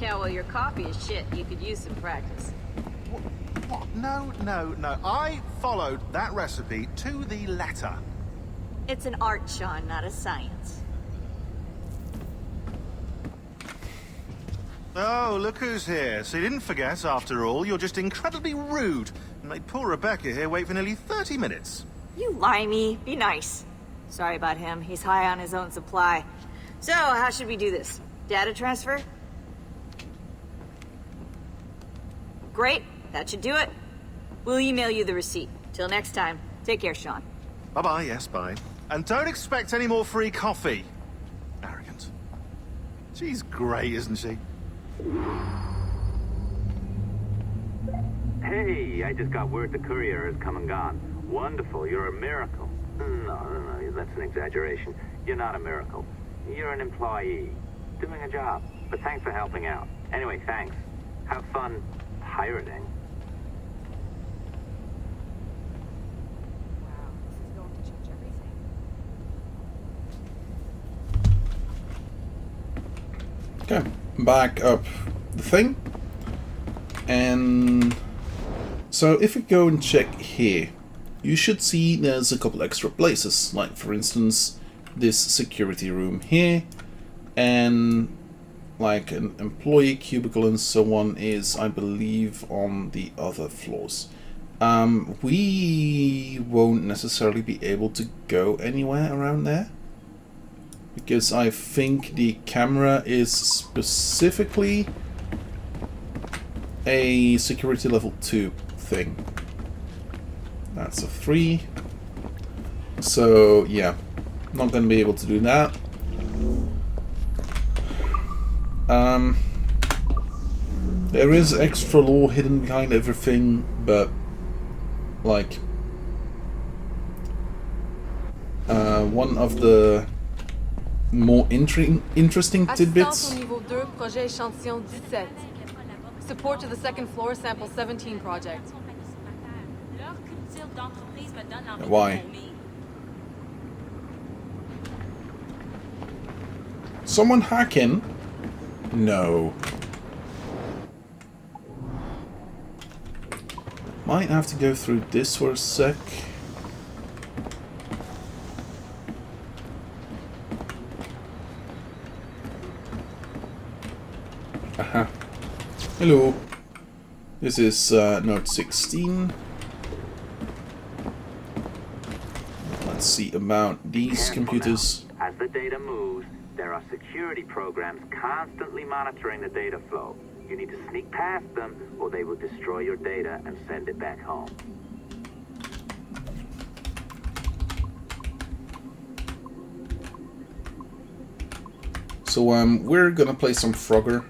[SPEAKER 20] Yeah, well, your coffee is shit. You could use some practice.
[SPEAKER 21] What? No. I followed that recipe to the letter.
[SPEAKER 20] It's an art, Sean, not a science.
[SPEAKER 21] Oh, look who's here. So you didn't forget, after all. You're just incredibly rude. And made poor Rebecca here wait for nearly 30 minutes.
[SPEAKER 20] You limey. Be nice. Sorry about him. He's high on his own supply. So, how should we do this? Data transfer? Great. That should do it. We'll email you the receipt. Till next time. Take care, Sean.
[SPEAKER 21] Bye-bye, yes, bye. And don't expect any more free coffee. Arrogant. She's great, isn't she?
[SPEAKER 15] Hey, I just got word the courier has come and gone. Wonderful, you're a miracle. No, that's an exaggeration. You're not a miracle. You're an employee, doing a job. But thanks for helping out. Anyway, thanks. Have fun pirating.
[SPEAKER 4] Okay, back up the thing. And so if we go and check here, you should see there's a couple extra places, like for instance this security room here, and like an employee cubicle and so on is, I believe, on the other floors. We won't necessarily be able to go anywhere around there, because I think the camera is specifically a security level 2 thing. That's a 3. So yeah, not going to be able to do that. There is extra lore hidden behind everything, but like one of the more interesting tidbits.
[SPEAKER 10] Assistance au niveau 2, projet échantillon 17. Support to the second floor, sample 17 project.
[SPEAKER 4] Why? Someone hacking? No. Might have to go through this for a sec. Hello. This is note 16. Let's see about these computers.
[SPEAKER 15] As the data moves, there are security programs constantly monitoring the data flow. You need to sneak past them, or they will destroy your data and send it back home.
[SPEAKER 4] So we're gonna play some Frogger.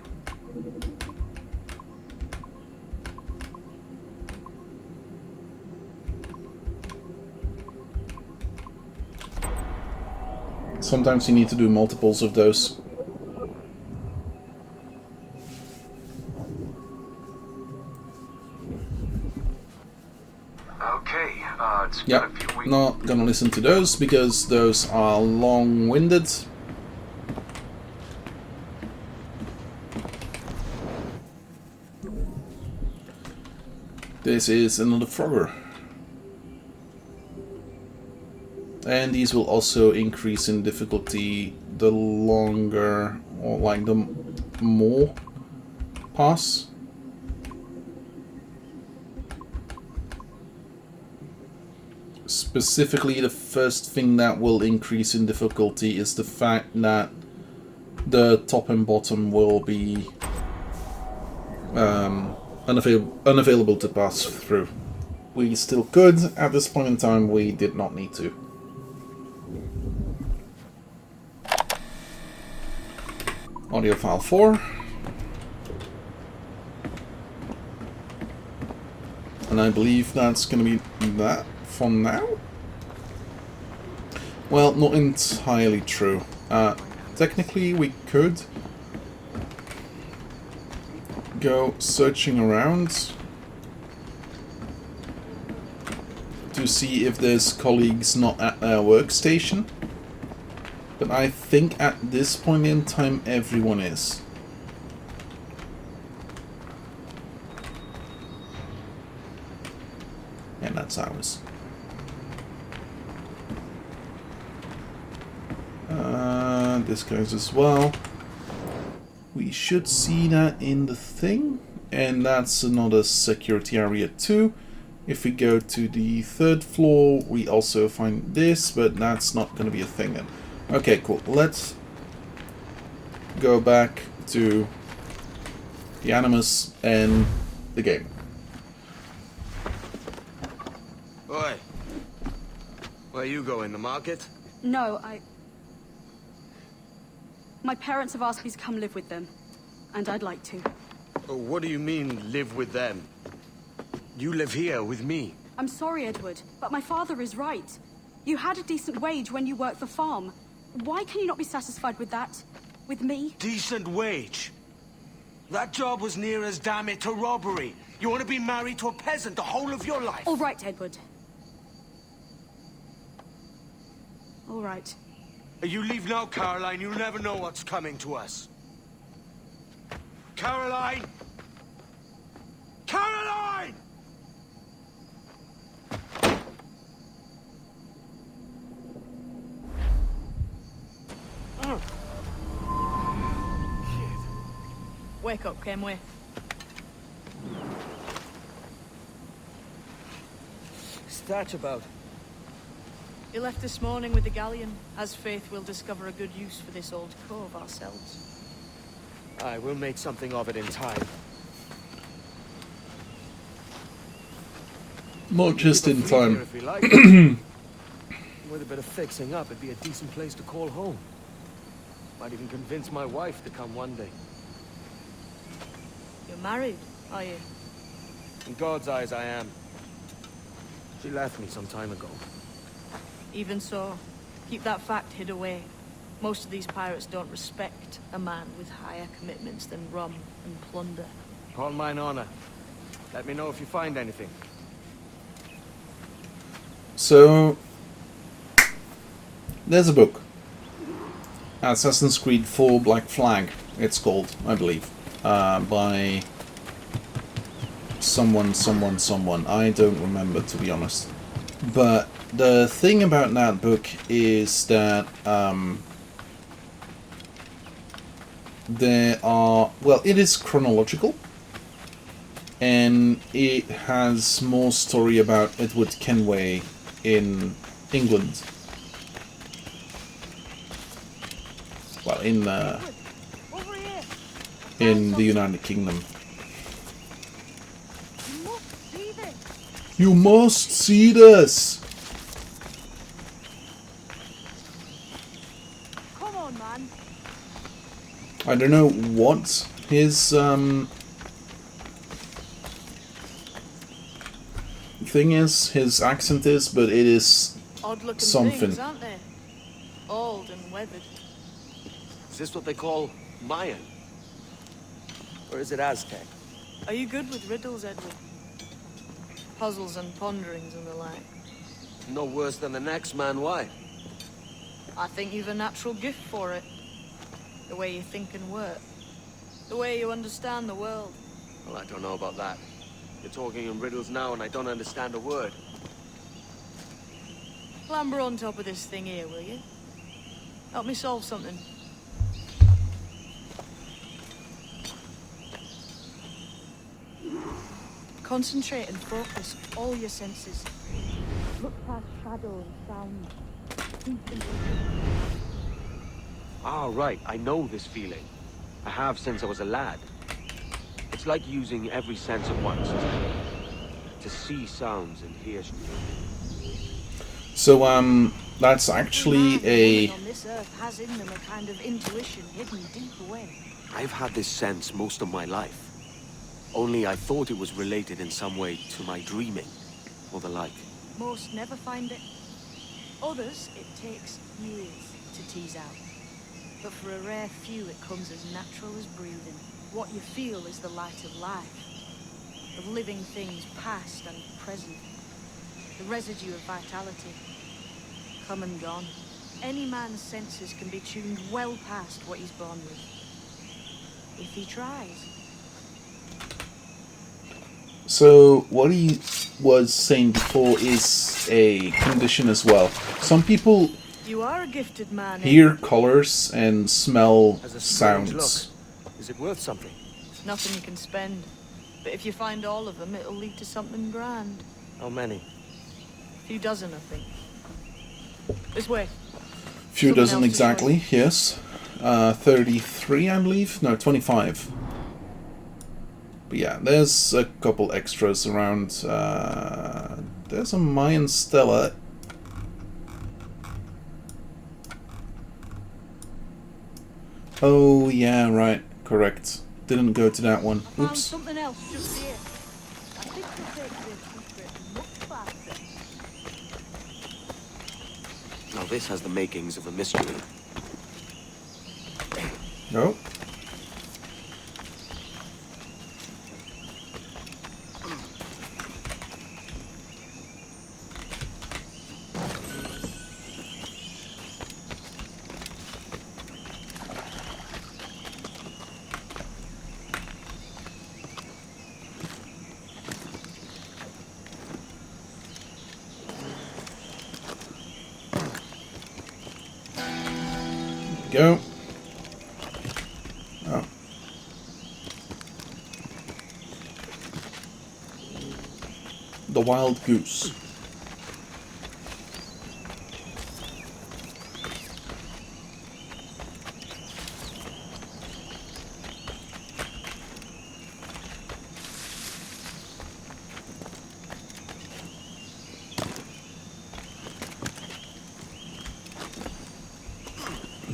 [SPEAKER 4] Sometimes you need to do multiples of those.
[SPEAKER 19] Okay, it's been
[SPEAKER 4] Yep,
[SPEAKER 19] a few weeks.
[SPEAKER 4] not gonna listen to those because those are long-winded. This is another Frogger. And these will also increase in difficulty the longer, or like the more pass. Specifically, the first thing that will increase in difficulty is the fact that the top and bottom will be unavailable to pass through. We still could, at this point in time we did not need to. Audio file 4. And I believe that's going to be that for now? Well, not entirely true. Technically we could go searching around to see if there's colleagues not at their workstation. But I think at this point in time everyone is. And that's ours. This goes as well. We should see that in the thing. And that's another security area too. If we go to the 3rd floor, we also find this, but that's not going to be a thing then. Okay, cool. Let's go back to the Animus and the game.
[SPEAKER 5] Oi. Where you going, the market?
[SPEAKER 6] No, my parents have asked me to come live with them, and I'd like to.
[SPEAKER 5] Oh, what do you mean, live with them? You live here with me.
[SPEAKER 6] I'm sorry, Edward, but my father is right. You had a decent wage when you worked the farm. Why can you not be satisfied with that? With me?
[SPEAKER 5] Decent wage? That job was near as, damn it, to robbery. You want to be married to a peasant the whole of your life?
[SPEAKER 6] All right, Edward. All right.
[SPEAKER 5] You leave now, Caroline. You'll never know what's coming to us. Caroline! Caroline!
[SPEAKER 3] Wake up, Kenway.
[SPEAKER 5] What's that about?
[SPEAKER 3] He left this morning with the galleon. As faith, we'll discover a good use for this old cove ourselves.
[SPEAKER 5] Aye, we'll make something of it in time.
[SPEAKER 4] Not just in time.
[SPEAKER 5] If we like. With a bit of fixing up, it'd be a decent place to call home. Might even convince my wife to come one day.
[SPEAKER 3] You're married, are you?
[SPEAKER 5] In God's eyes, I am. She left me some time ago.
[SPEAKER 3] Even so, keep that fact hid away. Most of these pirates don't respect a man with higher commitments than rum and plunder.
[SPEAKER 5] On mine honor. Let me know if you find anything.
[SPEAKER 4] So, there's a book. Assassin's Creed 4 Black Flag, it's called, I believe. By someone. I don't remember, to be honest. But the thing about that book is that there are... Well, it is chronological, and it has more story about Edward Kenway in England. Well, in the United Kingdom. You must see this.
[SPEAKER 3] Come on, man.
[SPEAKER 4] I don't know what his thing is, his accent is, but it is
[SPEAKER 3] Odd-looking
[SPEAKER 4] something.
[SPEAKER 3] things, aren't they? Old and weathered.
[SPEAKER 5] Is this what they call Mayan? Or is it Aztec?
[SPEAKER 3] Are you good with riddles, Edward? Puzzles and ponderings and the like.
[SPEAKER 5] No worse than the next man, why?
[SPEAKER 3] I think you've a natural gift for it. The way you think and work. The way you understand the world.
[SPEAKER 5] Well, I don't know about that. You're talking in riddles now and I don't understand a word.
[SPEAKER 3] Clamber on top of this thing here, will you? Help me solve something. Concentrate and focus all your senses. Look past shadow and sound.
[SPEAKER 5] Ah, right. I know this feeling. I have since I was a lad. It's like using every sense at once, to see sounds and hear.
[SPEAKER 4] So, that's actually a...
[SPEAKER 3] on this earth has in them a kind of intuition hidden deep away.
[SPEAKER 5] I've had this sense most of my life. Only I thought it was related in some way to my dreaming, or the like.
[SPEAKER 3] Most never find it. Others, it takes years to tease out. But for a rare few, it comes as natural as breathing. What you feel is the light of life, of living things past and present. The residue of vitality, come and gone. Any man's senses can be tuned well past what he's born with, if he tries.
[SPEAKER 4] So, what he was saying before is a condition as well. Some people
[SPEAKER 3] You are a gifted man.
[SPEAKER 4] hear colors and smell
[SPEAKER 5] Has a strange
[SPEAKER 4] sounds.
[SPEAKER 5] look. Is it worth something?
[SPEAKER 3] It's nothing you can spend. But if you find all of them, it'll lead to something grand.
[SPEAKER 5] How many?
[SPEAKER 3] A few dozen, I think. This way.
[SPEAKER 4] Few
[SPEAKER 3] Something
[SPEAKER 4] dozen
[SPEAKER 3] else to
[SPEAKER 4] exactly, yes. 33, I believe? No, 25. But yeah, there's a couple extras around. There's a Mayan stela. Oh, yeah, right. Correct. Didn't go to that one.
[SPEAKER 3] Found
[SPEAKER 4] Oops.
[SPEAKER 3] something else just here. I think we'll take this secret much faster.
[SPEAKER 5] Now this has the makings of a mystery.
[SPEAKER 4] No. Go. Oh. The wild goose.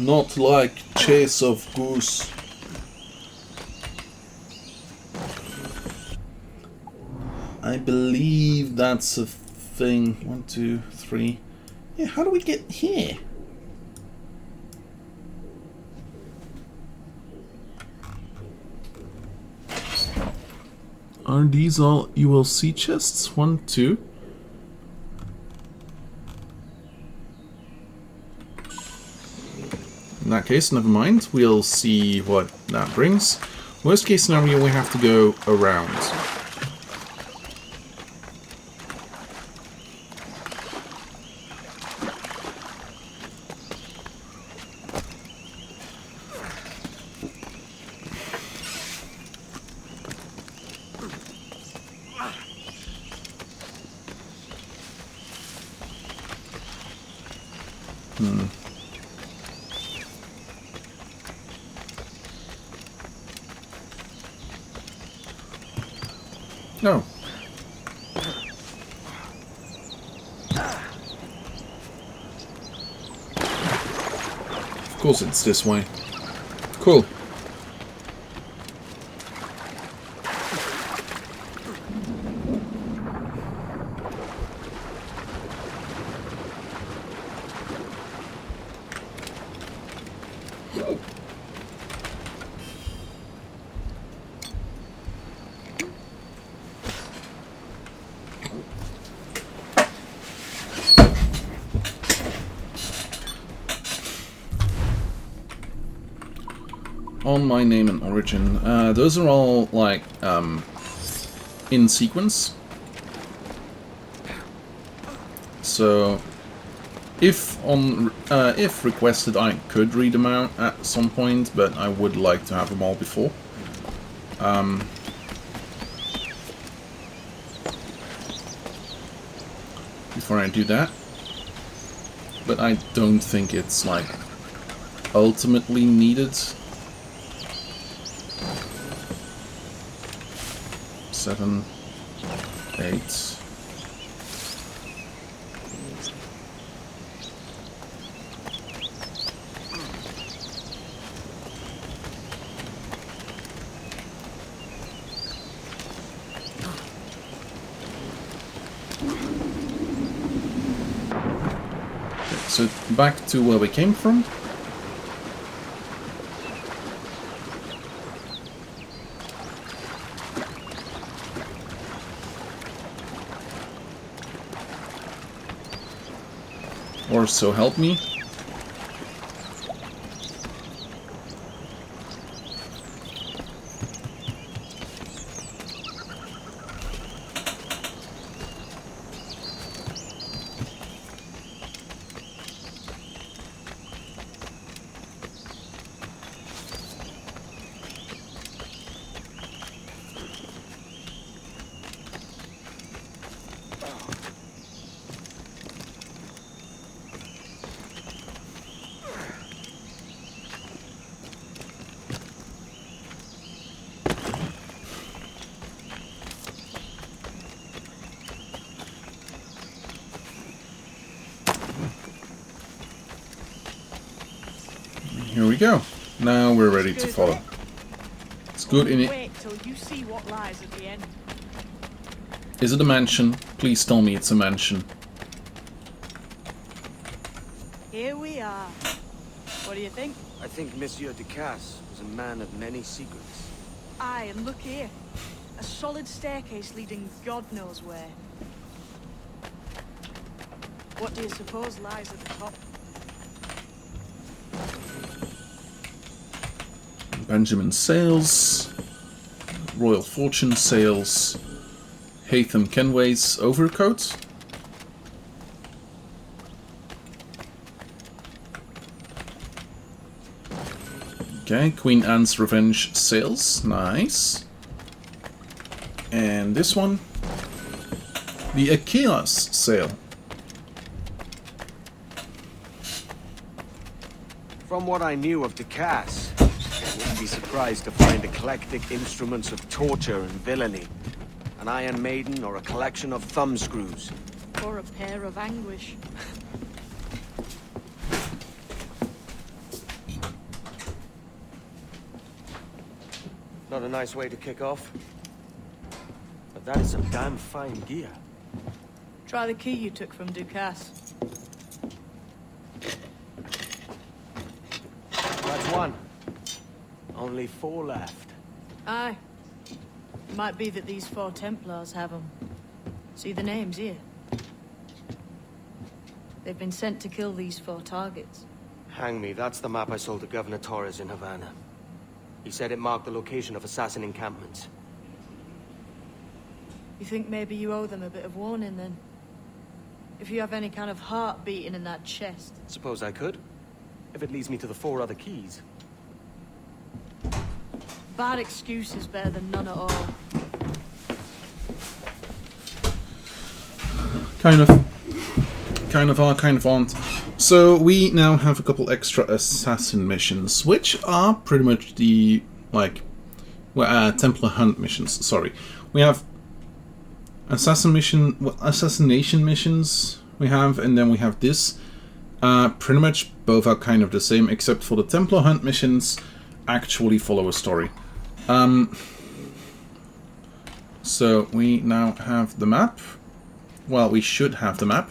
[SPEAKER 4] Not like chase of goose. I believe that's a thing. 1, 2, 3. Yeah, how do we get here? Are these all ULC chests? 1, 2. In that case, never mind. We'll see what that brings. Worst case scenario, we have to go around. No. Of course it's this way. Cool. On my name and origin. Those are all like in sequence. So if requested, I could read them out at some point, but I would like to have them all before. Before I do that. But I don't think it's like ultimately needed. 7, 8. So back to where we came from. Or so help me. Here we go. Now we're ready to follow. It's good in it.
[SPEAKER 3] Wait till you see what lies at the end.
[SPEAKER 4] Is it a mansion? Please tell me it's a mansion.
[SPEAKER 3] Here we are. What do you think?
[SPEAKER 5] I think Monsieur Ducasse was a man of many secrets.
[SPEAKER 3] Aye, and look here. A solid staircase leading God knows where. What do you suppose lies at the top?
[SPEAKER 4] Benjamin Sales, Royal Fortune Sales, Hatham Kenway's overcoat. Okay, Queen Anne's Revenge Sales, nice. And this one, the Aquilas sale.
[SPEAKER 5] From what I knew of Ducasse, I wouldn't be surprised to find eclectic instruments of torture and villainy. An Iron Maiden or a collection of thumbscrews.
[SPEAKER 3] Or a pair of anguish.
[SPEAKER 5] Not a nice way to kick off. But that is some damn fine gear.
[SPEAKER 3] Try the key you took from Ducasse.
[SPEAKER 5] That's one. Only 4 left.
[SPEAKER 3] Aye. It might be that these 4 Templars have them. See the names here? They've been sent to kill these 4 targets.
[SPEAKER 5] Hang me, that's the map I sold to Governor Torres in Havana. He said it marked the location of assassin encampments.
[SPEAKER 3] You think maybe you owe them a bit of warning then? If you have any kind of heart beating in that chest.
[SPEAKER 5] Suppose I could, if it leads me to the 4 other keys.
[SPEAKER 3] Bad excuse is better than none at all.
[SPEAKER 4] Kind of are, kind of aren't. So we now have a couple extra assassin missions, which are pretty much the Templar hunt missions. Sorry, we have assassination missions. We have, and then we have this. Pretty much both are kind of the same, except for the Templar hunt missions actually follow a story. So we now have the map. Well, we should have the map.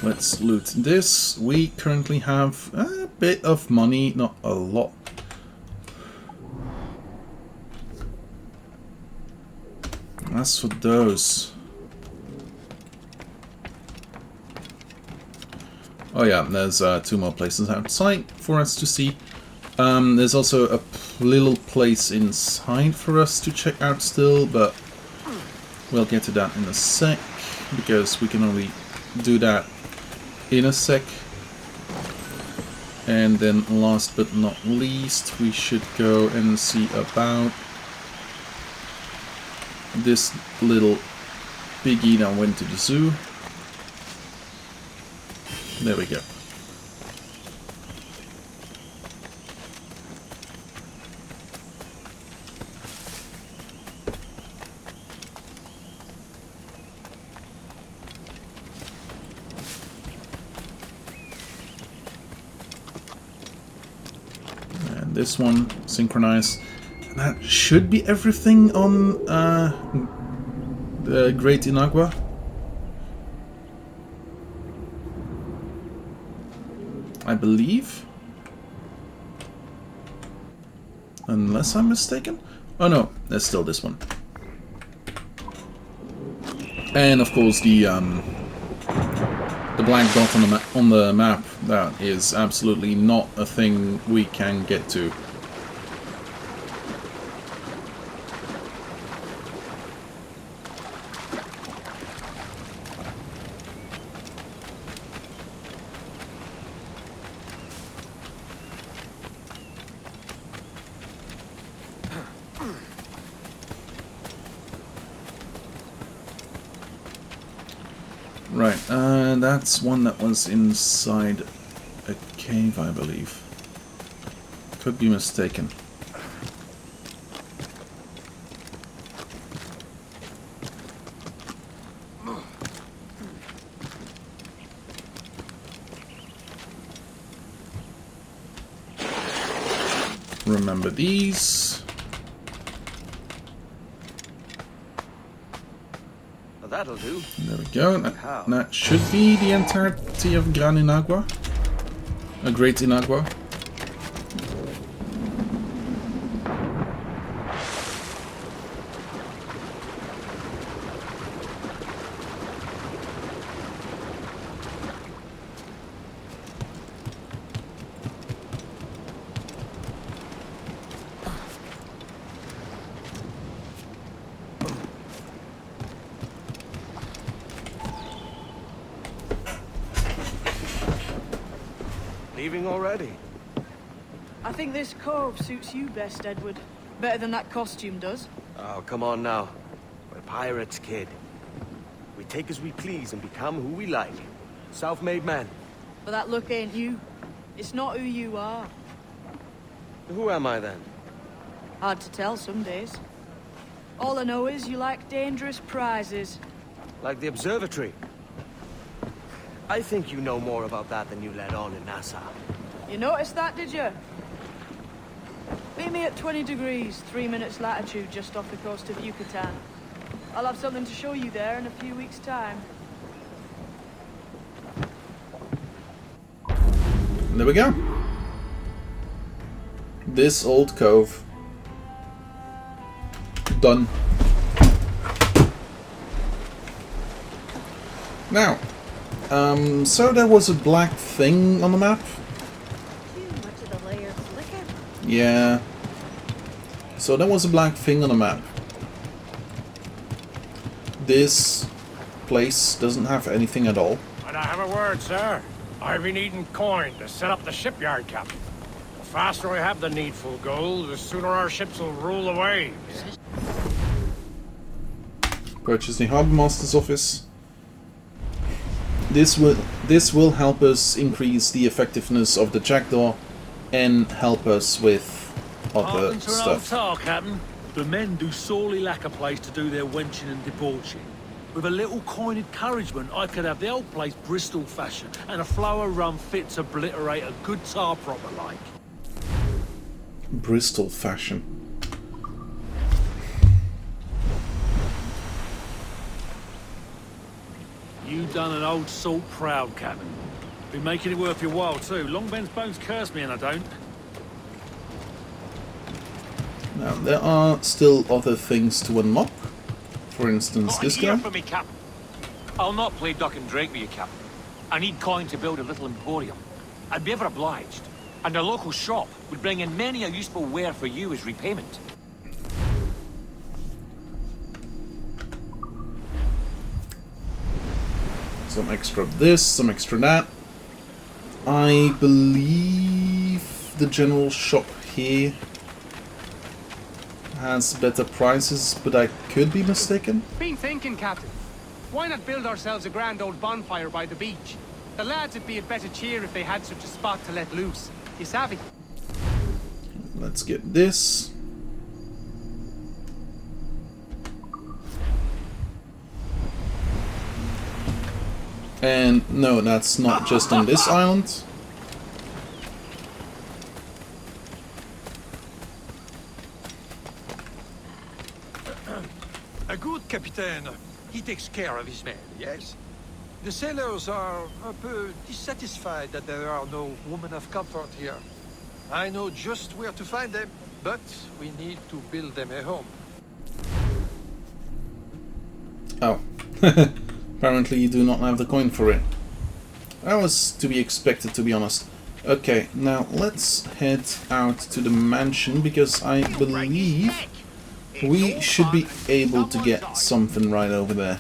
[SPEAKER 4] Let's loot this. We currently have a bit of money, not a lot. As for those... Oh yeah, there's 2 more places outside for us to see. There's also a little place inside for us to check out still, but we'll get to that in a sec, because we can only do that in a sec. And then last but not least, we should go and see about this little piggy that went to the zoo. There we go. And this one, synchronize. And that should be everything on the Great Inagua. I believe. Unless I'm mistaken. Oh no, there's still this one. And of course the black dot on the map, that is absolutely not a thing we can get to. Right, that's one that was inside a cave, I believe. Could be mistaken. Remember these.
[SPEAKER 5] That'll do.
[SPEAKER 4] There we go. That should be the entirety of Gran Inagua. A Great Inagua.
[SPEAKER 5] Leaving already?
[SPEAKER 3] I think this cove suits you best, Edward. Better than that costume does.
[SPEAKER 5] Oh, come on now. We're pirates, kid. We take as we please and become who we like. Self-made men.
[SPEAKER 3] But that look ain't you. It's not who you are.
[SPEAKER 5] Who am I then?
[SPEAKER 3] Hard to tell some days. All I know is you like dangerous prizes.
[SPEAKER 5] Like the observatory. I think you know more about that than you let on in Nassau.
[SPEAKER 3] You noticed that, did you? Meet me at 20 degrees, 3 minutes latitude just off the coast of Yucatan. I'll have something to show you there in a few weeks' time.
[SPEAKER 4] There we go. This old cove. Done. Now, so there was a black thing on the map. Yeah. So there was a black thing on the map. This place doesn't have anything at all.
[SPEAKER 11] And I have a word, sir. I've been needing coin to set up the shipyard, Captain. The faster we have the needful gold, the sooner our ships will rule the waves.
[SPEAKER 4] Purchase the Harbour Master's office. This will help us increase the effectiveness of the jackdaw and help us with other
[SPEAKER 8] Harkins for an
[SPEAKER 4] stuff.
[SPEAKER 8] old tar, Captain. The men do sorely lack a place to do their wenching and debauching. With a little coin encouragement, I could have the old place Bristol fashion and a flow of rum fit to obliterate a good tar proper like.
[SPEAKER 4] Bristol fashion.
[SPEAKER 8] You done an old salt proud, Captain. Been making it worth your while too. Long Ben's bones curse me and I don't.
[SPEAKER 4] Now there are still other things to unlock. For instance,
[SPEAKER 7] Got
[SPEAKER 4] this
[SPEAKER 7] a year
[SPEAKER 4] guy.
[SPEAKER 7] for me, Captain. I'll not play duck and drake with you, Captain. I need coin to build a little emporium. I'd be ever obliged. And a local shop would bring in many a useful ware for you as repayment.
[SPEAKER 4] Some extra of this, some extra that. I believe the general shop here has better prices, but I could be mistaken.
[SPEAKER 22] Been thinking, Captain. Why not build ourselves a grand old bonfire by the beach? The lads would be a better cheer if they had such a spot to let loose. You savvy?
[SPEAKER 4] Let's get this. And no, that's not just on this island.
[SPEAKER 23] A good captain, he takes care of his men, yes? The sailors are a peu dissatisfied that there are no women of comfort here. I know just where to find them, but we need to build them a home.
[SPEAKER 4] Oh. Apparently you do not have the coin for it. That was to be expected, to be honest. Okay, now let's head out to the mansion, because I believe we should be able to get something right over there.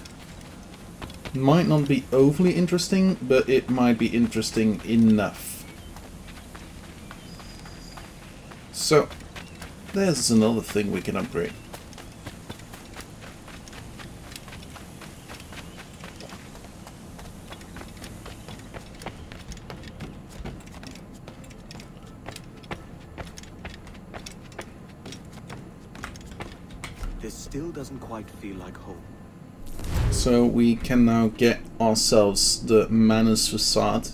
[SPEAKER 4] Might not be overly interesting, but it might be interesting enough. So, there's another thing we can upgrade.
[SPEAKER 5] This still doesn't quite feel like home.
[SPEAKER 4] So we can now get ourselves the Manus facade,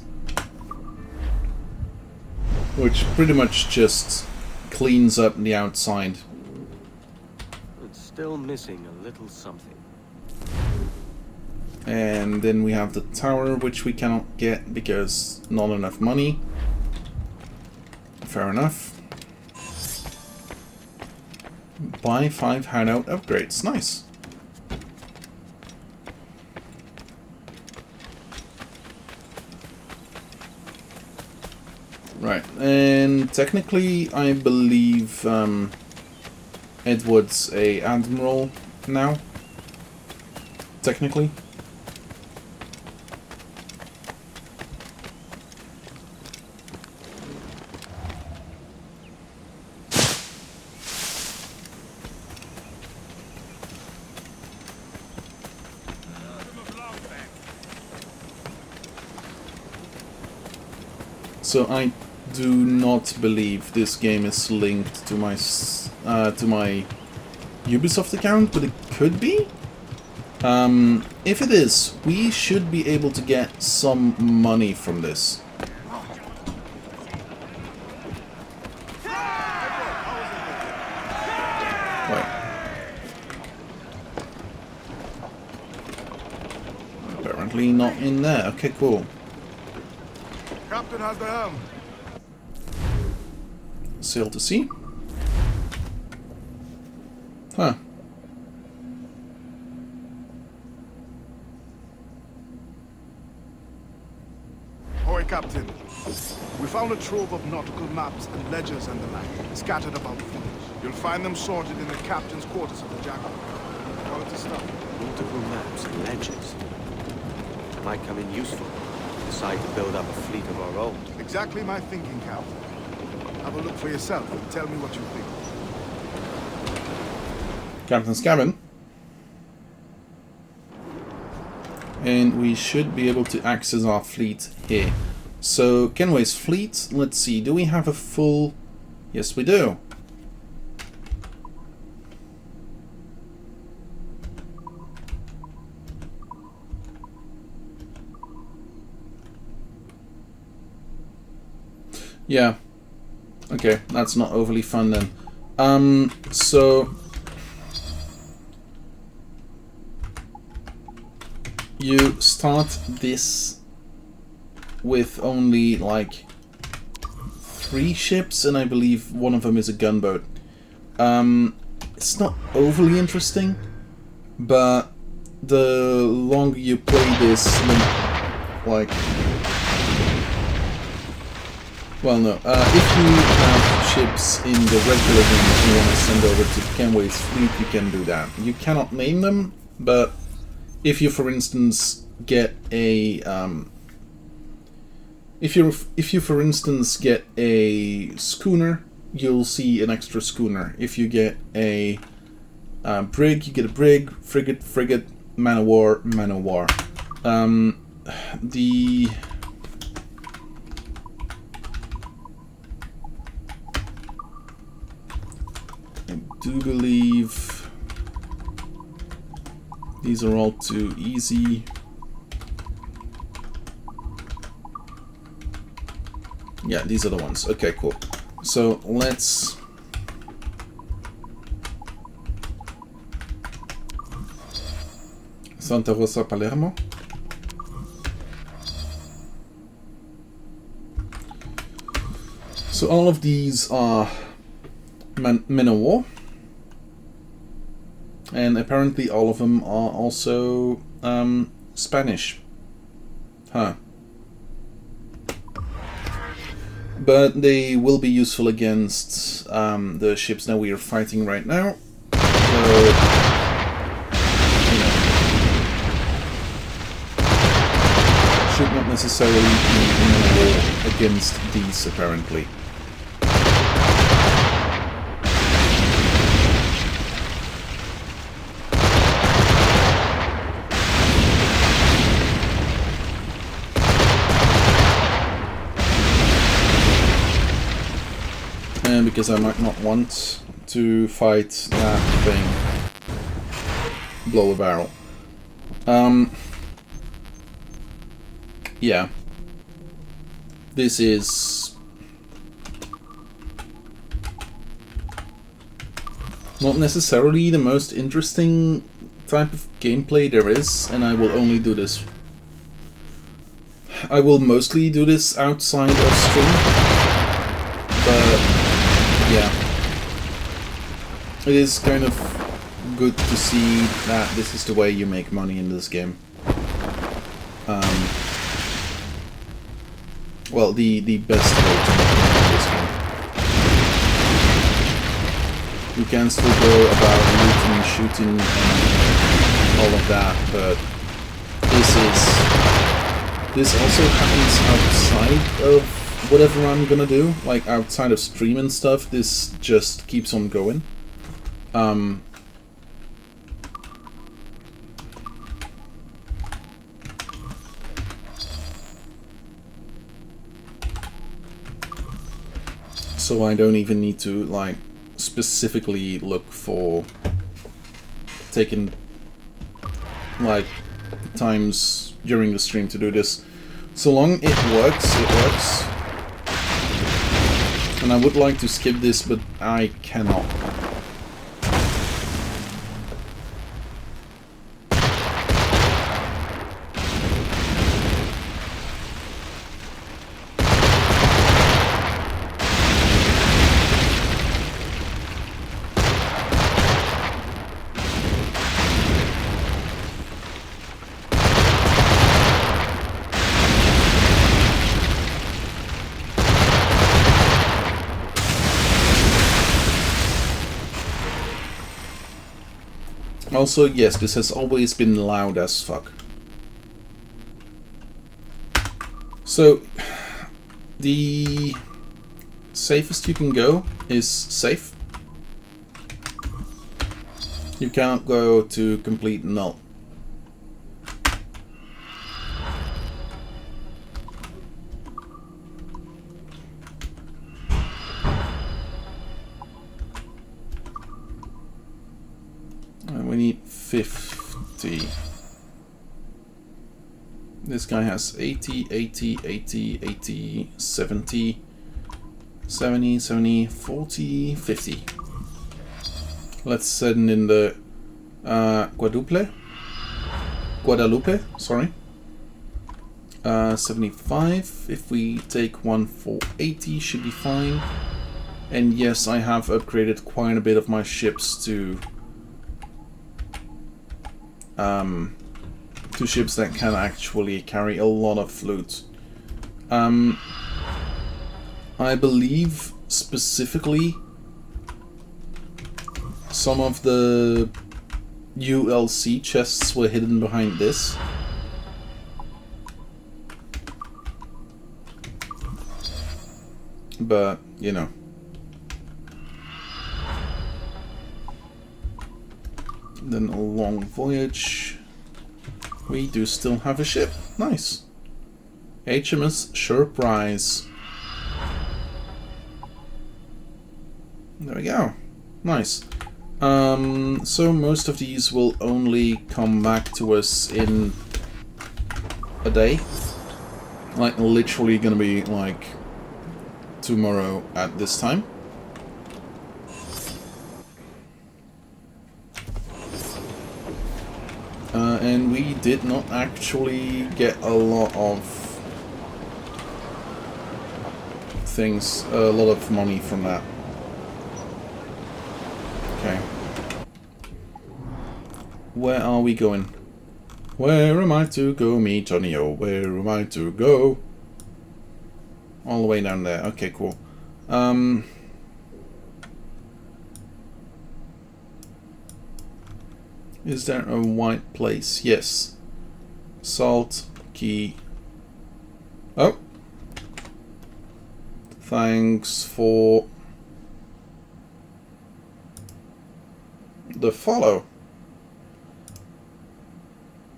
[SPEAKER 4] which pretty much just cleans up the outside.
[SPEAKER 5] It's still missing a little something.
[SPEAKER 4] And then we have the tower, which we cannot get because not enough money. Fair enough. Buy 5 hideout upgrades. Nice. Right, and technically I believe Edward's a admiral now. Technically. So I do not believe this game is linked to my Ubisoft account, but it could be. If it is, we should be able to get some money from this. Right. Apparently not in there. Okay, cool.
[SPEAKER 12] Captain has the helm.
[SPEAKER 4] Sail to sea? Huh.
[SPEAKER 12] Ahoy, Captain. We found a trove of nautical maps and ledgers and the like, scattered about the village. You'll find them sorted in the captain's quarters of the Jackal. Quality stuff.
[SPEAKER 5] Multiple maps and ledgers. Might come in useful. Decide to build up a fleet of our own.
[SPEAKER 12] Exactly my thinking, Captain. Have a look for yourself and tell me what you think.
[SPEAKER 4] Captain's cabin. And we should be able to access our fleet here. So, Kenway's fleet, let's see, do we have a full... Yes, we do. Yeah. Okay, that's not overly fun then. So... You start this with only, like, 3 ships, and I believe one of them is a gunboat. It's not overly interesting, but the longer you play this, like... Well, no. If you have ships in the regular game that you want to send over to Kenway's fleet, you can do that. You cannot name them, but if you, for instance, get a if you for instance get a schooner, you'll see an extra schooner. If you get a brig, you get a brig, frigate, man of war, man of war. I do believe these are all too easy. Yeah, these are the ones. Okay, cool. So let's... Santa Rosa, Palermo. So all of these are men of war. And apparently all of them are also Spanish. Huh. But they will be useful against the ships that we are fighting right now. So, you know, should not necessarily be in a war against these, apparently. Because I might not want to fight that thing. Blow a barrel. Yeah. This is not necessarily the most interesting type of gameplay there is, and I will only do this. I will mostly do this outside of stream, but yeah, it is kind of good to see that this is the way you make money in this game. Well, the best way to make money in this game. You can still go about looting and shooting and all of that, but this also happens outside of whatever I'm gonna do, like outside of stream and stuff. This just keeps on going. So I don't even need to like specifically look for taking like times during the stream to do this. So long it works, it works. And I would like to skip this, but I cannot. Also, yes, this has always been loud as fuck. So, the safest you can go is safe. You cannot go to complete null. 50. This guy has 80, 80, 80, 80, 70, 70, 70, 40, 50. Let's send in the Guadalupe, sorry. 75. If we take one for 80, should be fine. And yes, I have upgraded quite a bit of my ships to ships that can actually carry a lot of loot. I believe specifically some of the ULC chests were hidden behind this. But, you know. Then a long voyage. We do still have a ship. Nice. HMS Surprise. There we go. Nice. So most of these will only come back to us in a day. Like, literally gonna be like tomorrow at this time. And we did not actually get a lot of things, a lot of money from that. Okay. Where are we going? Where am I to go, me Johnny-O? Where am I to go? All the way down there. Okay, cool. Is there a white place? Yes. Salt key. Oh. Thanks for the follow.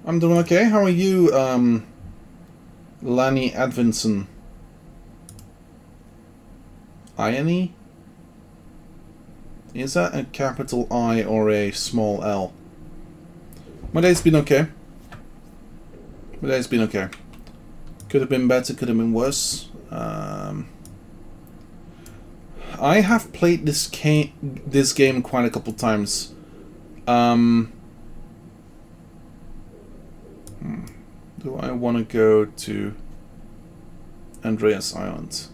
[SPEAKER 4] I'm doing okay. How are you, Lanny Advinson? Ione? Is that a capital I or a small L? My day's been okay. My day's been okay. Could have been better, could have been worse. I have played this game quite a couple times. Do I want to go to Andreas Island?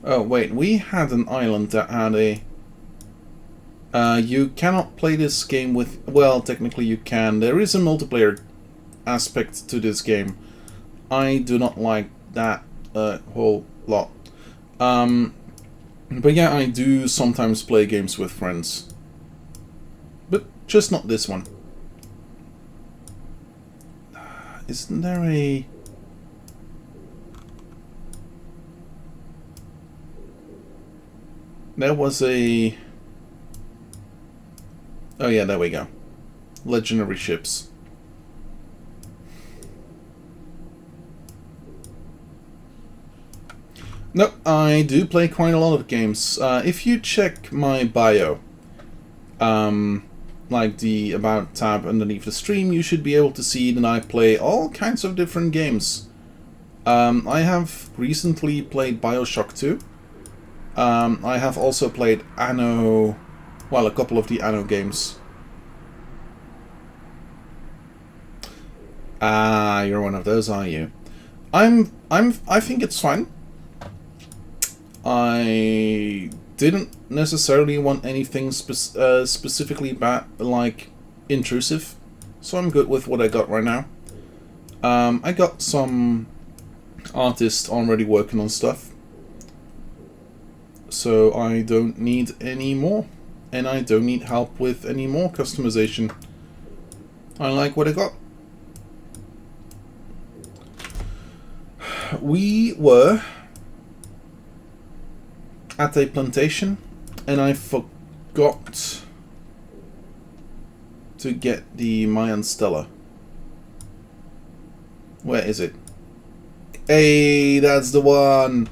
[SPEAKER 4] Oh wait, we had an island that had a... you cannot play this game with... Well, technically you can. There is a multiplayer aspect to this game. I do not like that a whole lot. But yeah, I do sometimes play games with friends. But just not this one. Isn't there a... There was a... Oh yeah, there we go. Legendary ships. No, I do play quite a lot of games. If you check my bio, like the About tab underneath the stream, you should be able to see that I play all kinds of different games. I have recently played BioShock 2. I have also played Anno... Well, a couple of the Anno games. Ah, you're one of those, are you? I think it's fine. I didn't necessarily want anything specifically bad, like intrusive, so I'm good with what I got right now. I got some artists already working on stuff, so I don't need any more, and I don't need help with any more customization. I like what I got. We were at a plantation, and I forgot to get the Mayan Stella. Where is it? Hey, that's the one!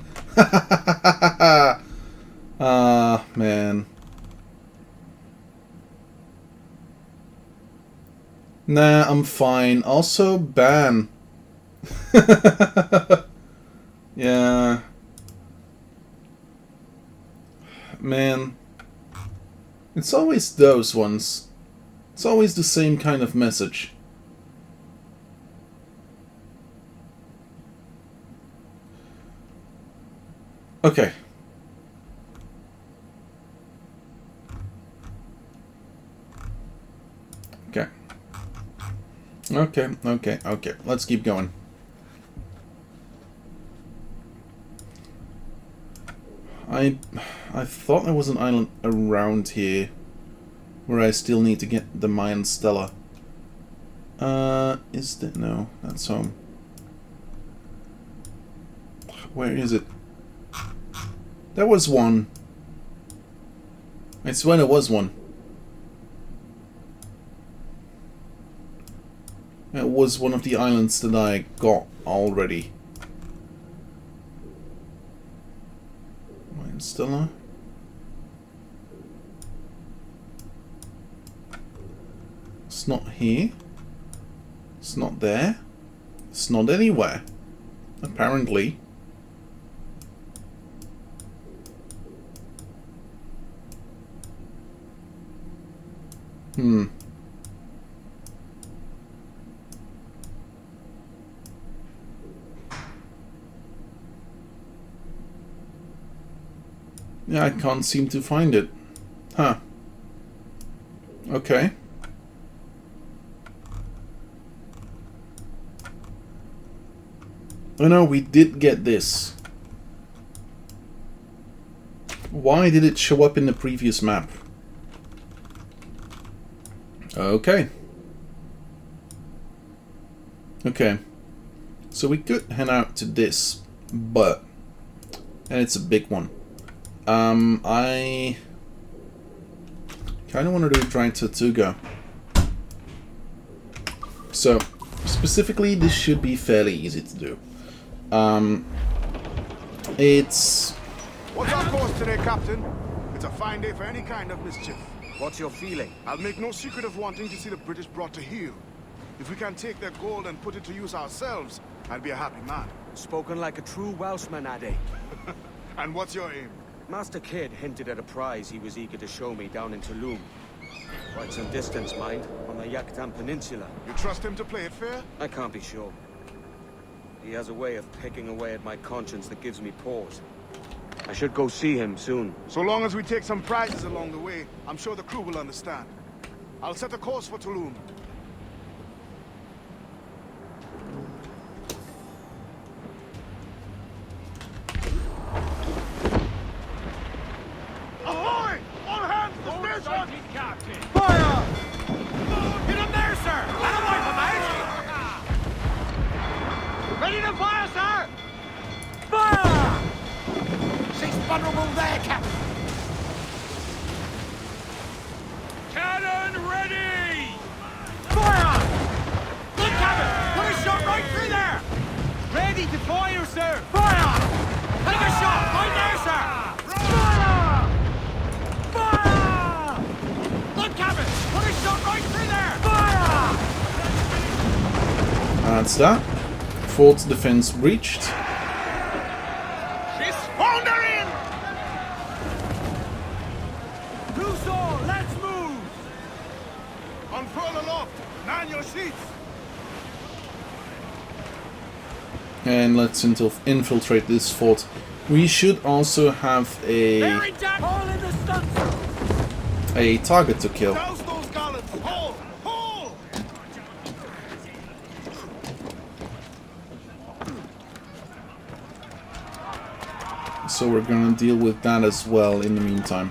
[SPEAKER 4] Ah, man. Nah, I'm fine. Also, ban. Yeah. Man. It's always those ones. It's always the same kind of message. Okay. Okay. Okay. Let's keep going. I thought there was an island around here where I still need to get the Mayan Stella. Is that... no, that's home. Where is it? There was one. I swear there was one. It was one of the islands that I got already. Mayan Stella. It's not here. It's not there. It's not anywhere. Apparently. Yeah, I can't seem to find it. Huh. Okay. Oh no, we did get this. Why did it show up in the previous map? Okay. Okay. So we could head out to this, but... and it's a big one. I kind of want to do Dry Tortuga. So, specifically, this should be fairly easy to do. It's...
[SPEAKER 12] What's our course today, Captain? It's a fine day for any kind of mischief.
[SPEAKER 5] What's your feeling?
[SPEAKER 12] I'll make no secret of wanting to see the British brought to heel. If we can take their gold and put it to use ourselves, I'd be a happy man.
[SPEAKER 5] Spoken like a true Welshman, Ade.
[SPEAKER 12] And what's your aim?
[SPEAKER 5] Master Kidd hinted at a prize he was eager to show me down in Tulum. Quite some distance, mind, on the Yucatan Peninsula.
[SPEAKER 12] You trust him to play it fair?
[SPEAKER 5] I can't be sure. He has a way of picking away at my conscience that gives me pause. I should go see him soon.
[SPEAKER 12] So long as we take some prizes along the way, I'm sure the crew will understand. I'll set a course for Tulum.
[SPEAKER 11] Ahoy! All hands to station! Fire! Get him there, sir! Get away from me! Ready to fire, sir! Fire! She's vulnerable there, Captain! Cannon ready! Fire! Good, Captain! Put a shot right through there! Ready to fire, sir! Fire! Take a shot right there, sir! Fire! Fire! Good, Captain! Put a shot right through there! Fire!
[SPEAKER 4] that's that. Fort defense breached.
[SPEAKER 11] She's foundering! Loose all, let's move! Unfurl aloft! Man your sheets!
[SPEAKER 4] And let's infiltrate this fort. We should also have a target to kill.
[SPEAKER 11] Douse those gallants! Hold! Hold!
[SPEAKER 4] So we're gonna deal with that as well in the meantime.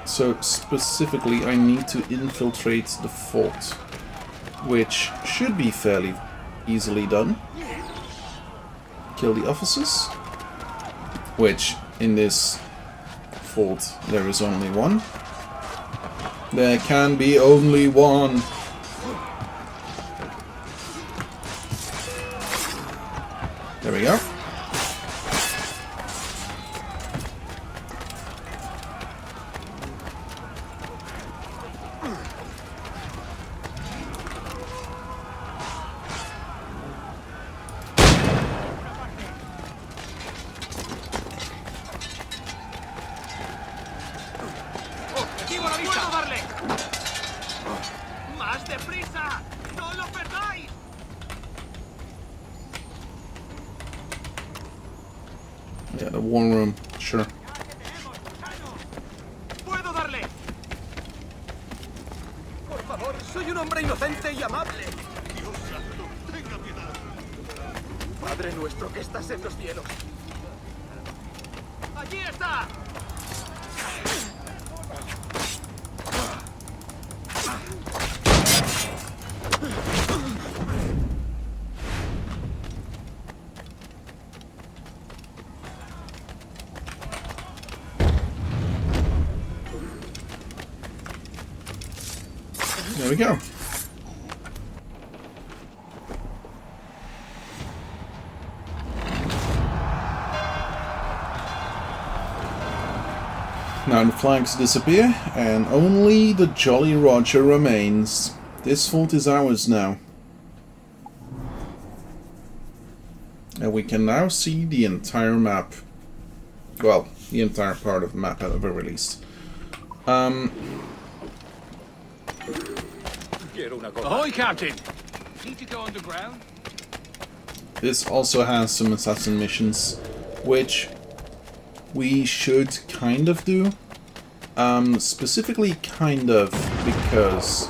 [SPEAKER 4] So specifically I need to infiltrate the fort, which should be fairly easily done. Kill the officers, which in this fort there is only one. There can be only one. There we go.
[SPEAKER 11] ¡Más deprisa! ¡No lo perdáis!
[SPEAKER 4] Yeah, the war room, sure.
[SPEAKER 11] ¡Puedo darle! Por favor, soy un hombre inocente y amable. Dios santo, tenga piedad. Padre nuestro que estás en los cielos. ¡Allí está!
[SPEAKER 4] There we go. Now the flags disappear, and only the Jolly Roger remains. This fort is ours now. And we can now see the entire map. Well, the entire part of the map at the very least.
[SPEAKER 11] Ahoy, Captain! Need to go underground?
[SPEAKER 4] This also has some assassin missions, which we should kind of do. Specifically kind of because...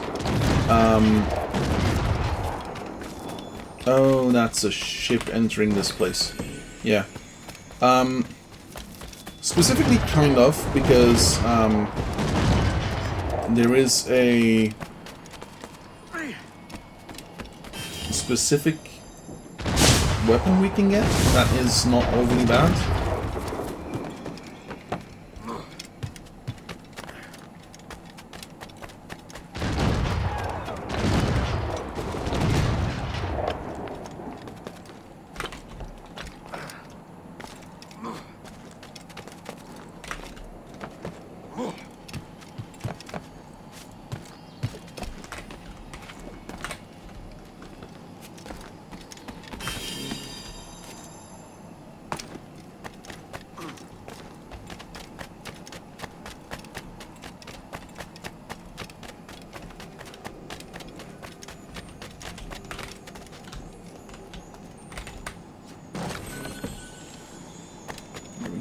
[SPEAKER 4] oh, that's a ship entering this place. Yeah. Specifically kind of because there is a specific weapon we can get that is not overly bad.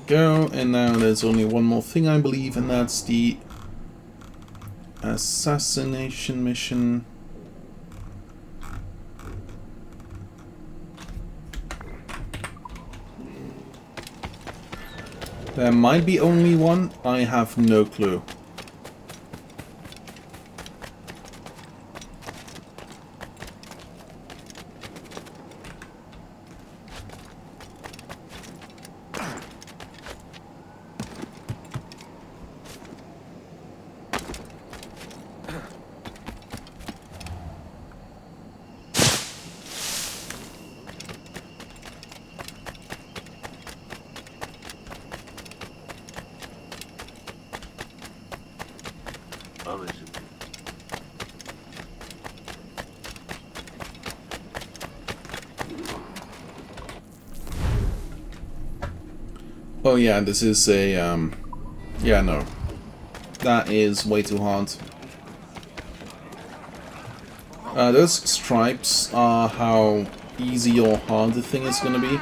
[SPEAKER 4] Go, and now there's only one more thing I believe, and that's the assassination mission. There might be only one, I have no clue. Oh yeah, this is a, yeah, no. That is way too hard. Those stripes are how easy or hard the thing is gonna be.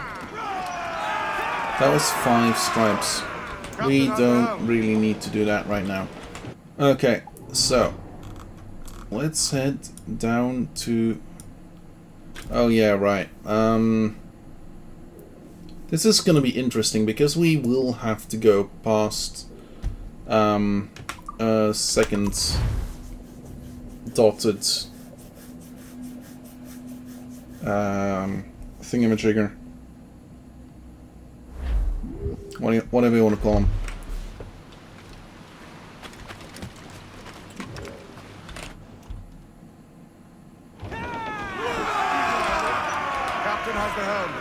[SPEAKER 4] That was 5 stripes. We don't really need to do that right now. Okay, so let's head down to... oh yeah, right. This is gonna be interesting because we will have to go past a second dotted thingamajigger. Whatever you want to call them.
[SPEAKER 12] Captain has the helm.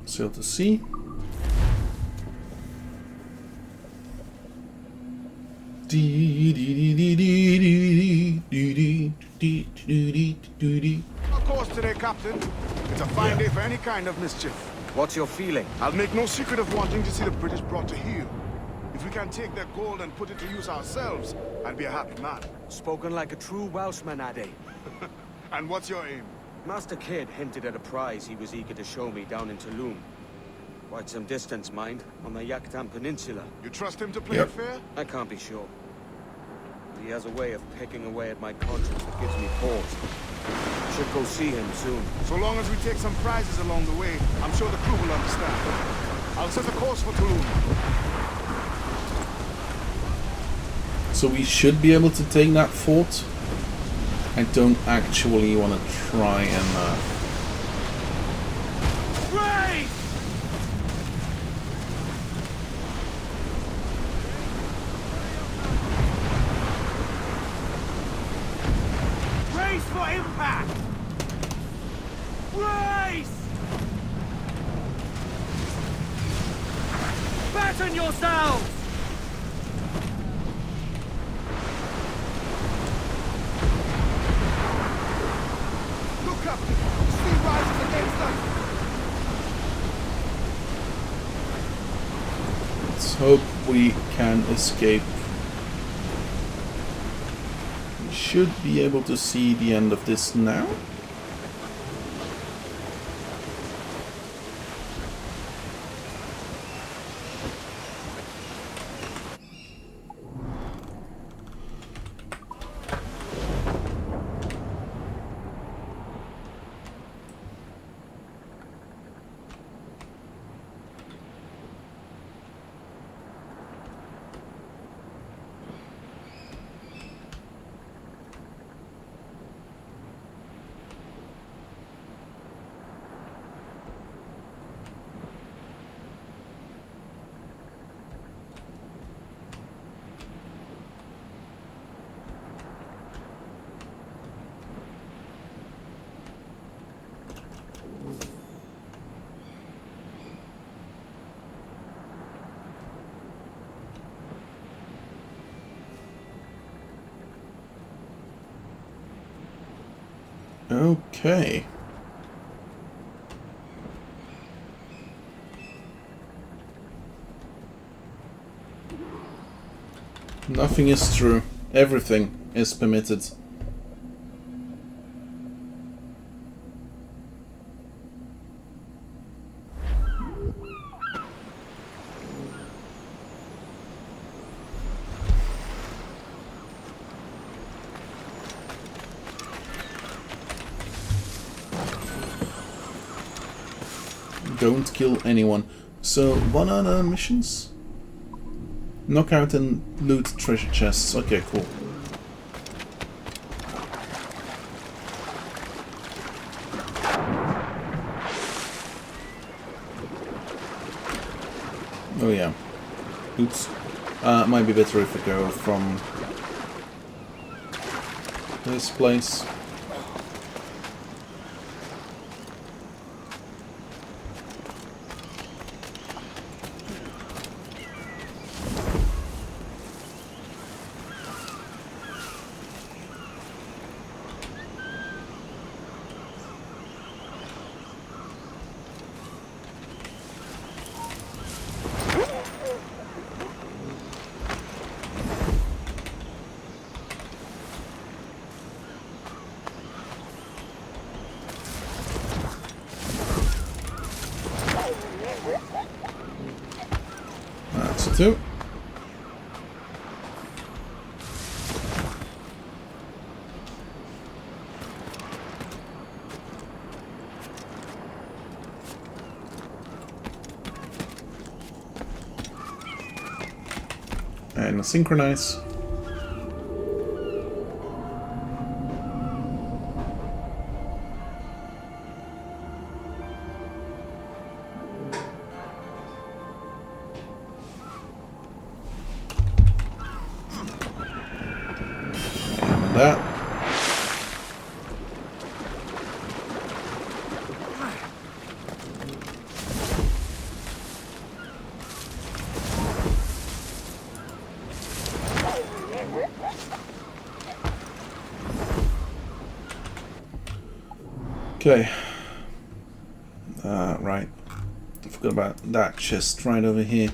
[SPEAKER 4] Sail to sea.
[SPEAKER 12] Of course today, Captain. It's a fine day for any kind of mischief.
[SPEAKER 5] What's your feeling?
[SPEAKER 12] I'll make no secret of wanting to see the British brought to heel. If we can take their gold and put it to use ourselves, I'd be a happy man.
[SPEAKER 5] Spoken like a true Welshman, Ade.
[SPEAKER 12] And what's your aim?
[SPEAKER 5] Master Kidd hinted at a prize he was eager to show me down in Tulum. Quite some distance, mind, on the Yucatan Peninsula.
[SPEAKER 12] You trust him to play it fair?
[SPEAKER 5] I can't be sure. He has a way of picking away at my conscience that gives me pause. I should go see him soon.
[SPEAKER 12] So long as we take some prizes along the way, I'm sure the crew will understand. I'll set a course for Tulum.
[SPEAKER 4] So we should be able to take that fort. I don't actually want to try and...
[SPEAKER 11] Brace for impact! Brace! Batten yourselves!
[SPEAKER 12] Look, Captain! The sea rises against us!
[SPEAKER 4] Let's hope we can escape. We should be able to see the end of this now. Okay. Nothing is true. Everything is permitted. Don't kill anyone. So, what are the missions? Knock out and loot treasure chests. Okay, cool. Oh yeah. Oops. Might be better if I go from this place. That's two. And synchronize. And that. Okay. Right. I forgot about that chest right over here.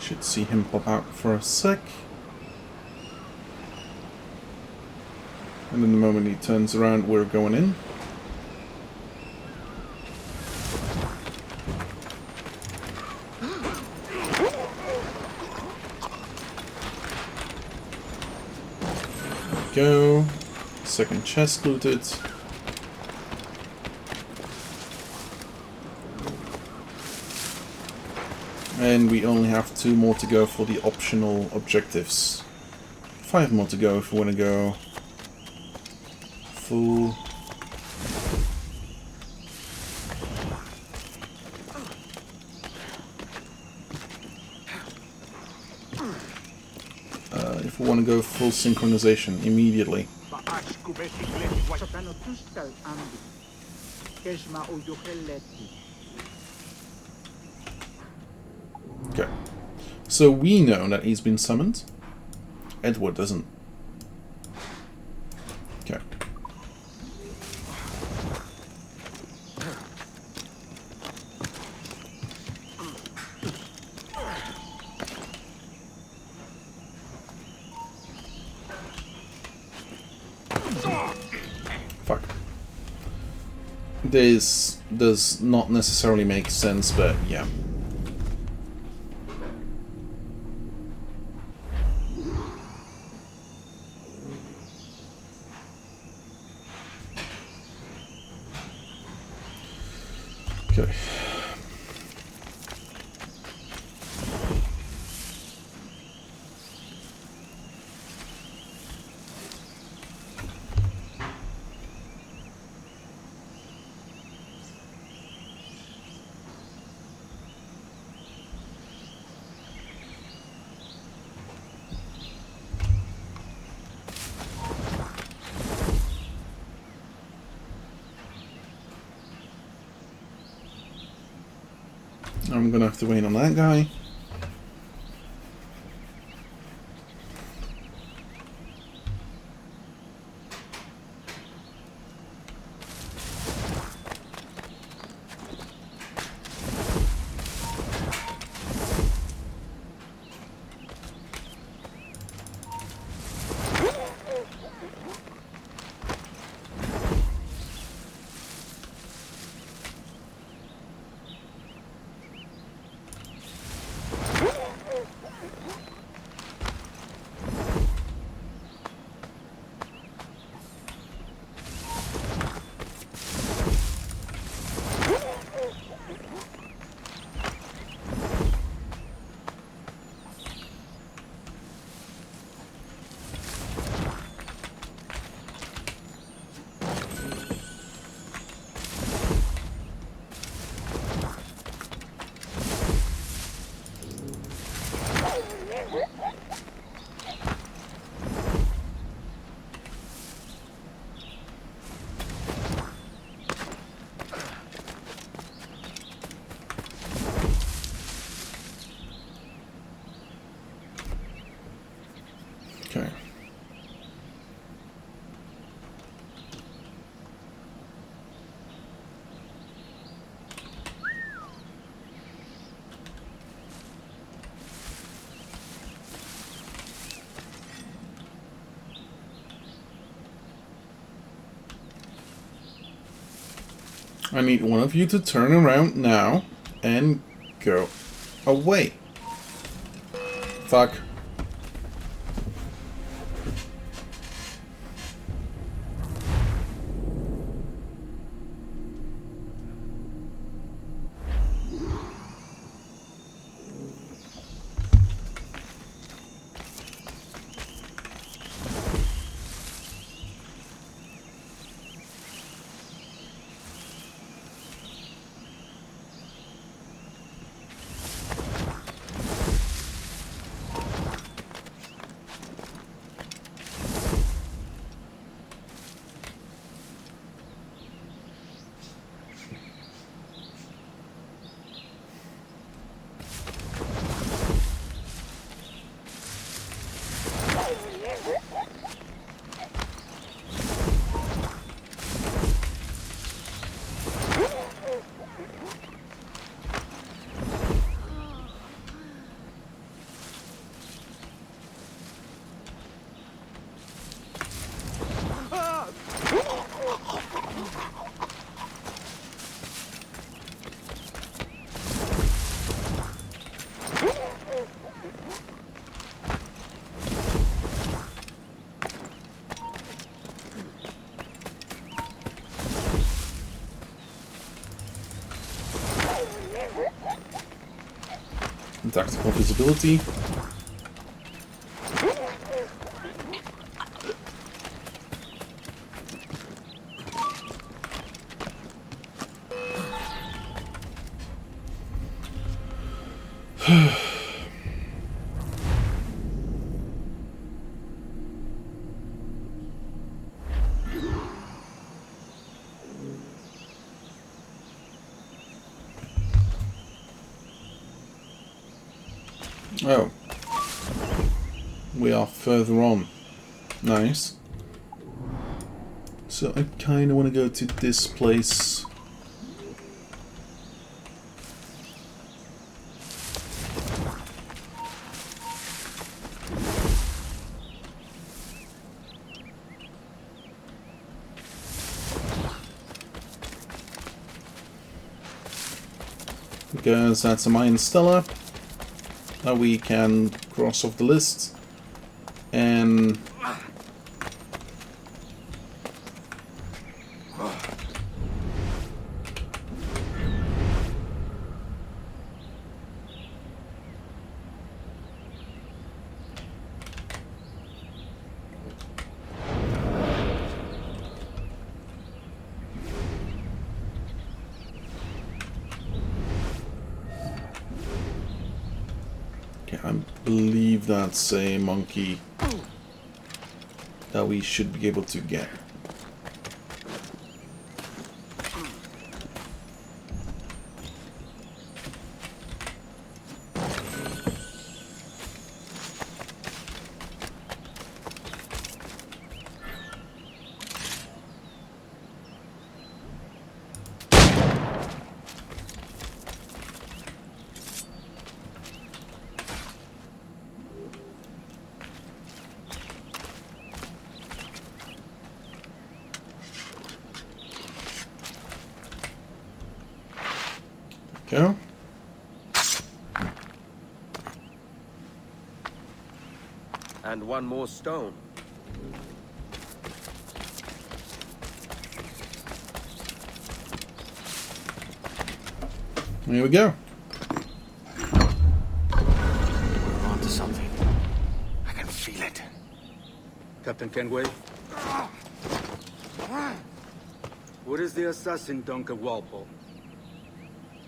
[SPEAKER 4] Should see him pop out for a sec. And then the moment he turns around, we're going in. Go. Second chest looted. And we only have 2 more to go for the optional objectives. 5 more to go if we want to go full. If we want to go full synchronization immediately. Okay. So we know that he's been summoned. Edward doesn't. Okay. Fuck. This does not necessarily make sense, but yeah. Okay. I'm gonna have to wait on that guy. Okay. I need one of you to turn around now and go away. Fuck. tactical visibility. Oh. We are further on. Nice. So I kind of want to go to this place. Because that's a Mayan Stella. Now we can cross off the list. And okay, I believe that's a monkey that we should be able to get. Go.
[SPEAKER 5] And one more stone.
[SPEAKER 4] Here we go.
[SPEAKER 11] We're onto something. I can feel it. Captain Kenway? Where is the assassin, Duncan Walpole?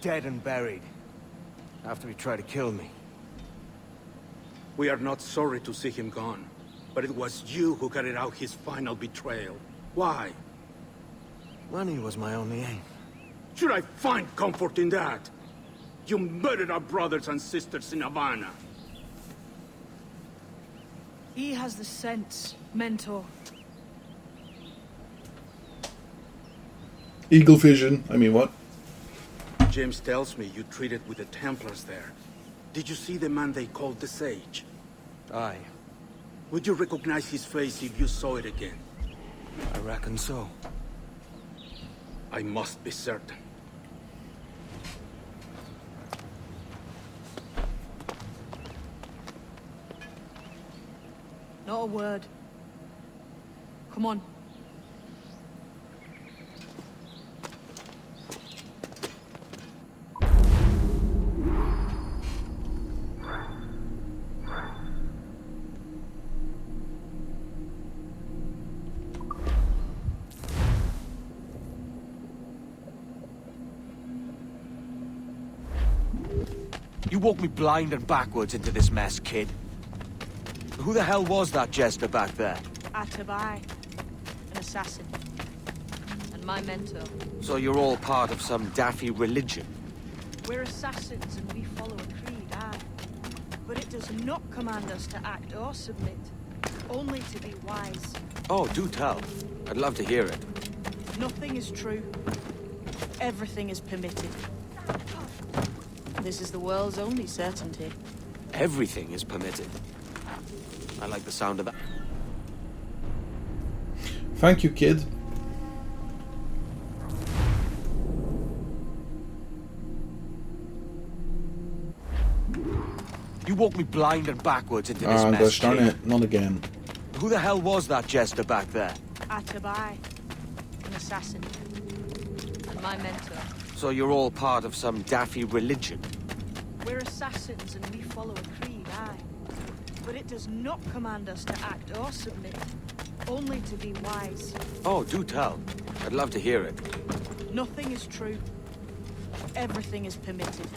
[SPEAKER 1] Dead and buried. After he tried to kill me.
[SPEAKER 11] We are not sorry to see him gone. But it was you who carried out his final betrayal. Why?
[SPEAKER 1] Money was my only aim.
[SPEAKER 11] Should I find comfort in that? You murdered our brothers and sisters in Havana.
[SPEAKER 3] He has the sense, Mentor.
[SPEAKER 4] Eagle vision. I mean, what?
[SPEAKER 11] James tells me you treated with the Templars there. Did you see the man they called the Sage?
[SPEAKER 1] Aye.
[SPEAKER 11] Would you recognize his face if you saw it again?
[SPEAKER 1] I reckon so.
[SPEAKER 11] I must be certain.
[SPEAKER 3] Not a word. Come on.
[SPEAKER 5] You walked me blind and backwards into this mess, kid. Who the hell was that jester back there?
[SPEAKER 3] Atabai, an assassin, and my mentor.
[SPEAKER 5] So you're all part of some daffy religion?
[SPEAKER 3] We're assassins and we follow a creed, aye. But it does not command us to act or submit, only to be wise.
[SPEAKER 5] Oh, do tell. I'd love to hear it.
[SPEAKER 3] Nothing is true. Everything is permitted. This is the world's only certainty.
[SPEAKER 5] Everything is permitted. I like the sound of that.
[SPEAKER 4] Thank you, kid.
[SPEAKER 5] You walked me blind and backwards into this mess,
[SPEAKER 4] gosh darn
[SPEAKER 5] kid.
[SPEAKER 4] it, not again.
[SPEAKER 5] Who the hell was that jester back there?
[SPEAKER 3] Atabai, an assassin, and my mentor.
[SPEAKER 5] So you're all part of some daffy religion?
[SPEAKER 3] We're assassins and we follow a creed, aye. But it does not command us to act or submit, only to be wise.
[SPEAKER 5] Oh, do tell. I'd love to hear it.
[SPEAKER 3] Nothing is true. Everything is permitted.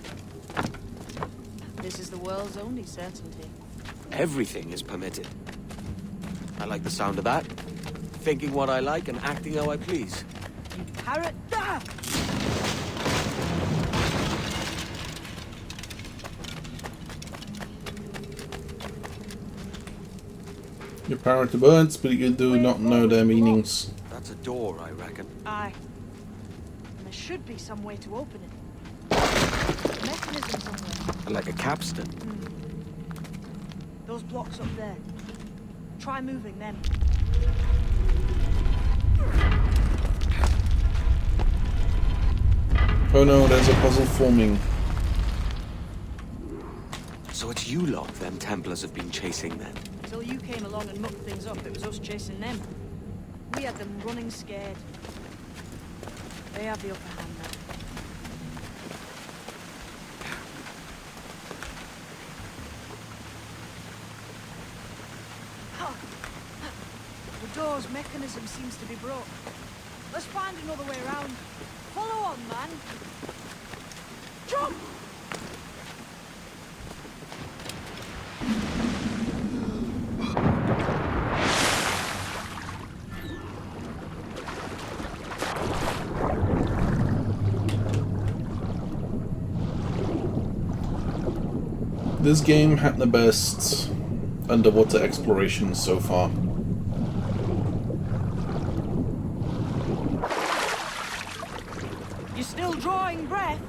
[SPEAKER 3] This is the world's only certainty.
[SPEAKER 5] Everything is permitted. I like the sound of that. Thinking what I like and acting how I please.
[SPEAKER 3] You parrot! Ah!
[SPEAKER 4] You parrot the birds, but you do not know their meanings.
[SPEAKER 5] That's a door, I reckon.
[SPEAKER 3] Aye. And there should be some way to open it. A mechanism somewhere.
[SPEAKER 5] Like a capstan.
[SPEAKER 3] Those blocks up there. Try moving them.
[SPEAKER 4] Oh no, there's a puzzle forming.
[SPEAKER 5] So it's you lot them Templars have been chasing then?
[SPEAKER 3] Till you came along and mucked things up, it was us chasing them. We had them running scared. They have the upper hand now. The door's mechanism seems to be broke. Let's find another way around. Follow on, man. Jump!
[SPEAKER 4] This game had the best underwater exploration so far.
[SPEAKER 3] You're still drawing breath?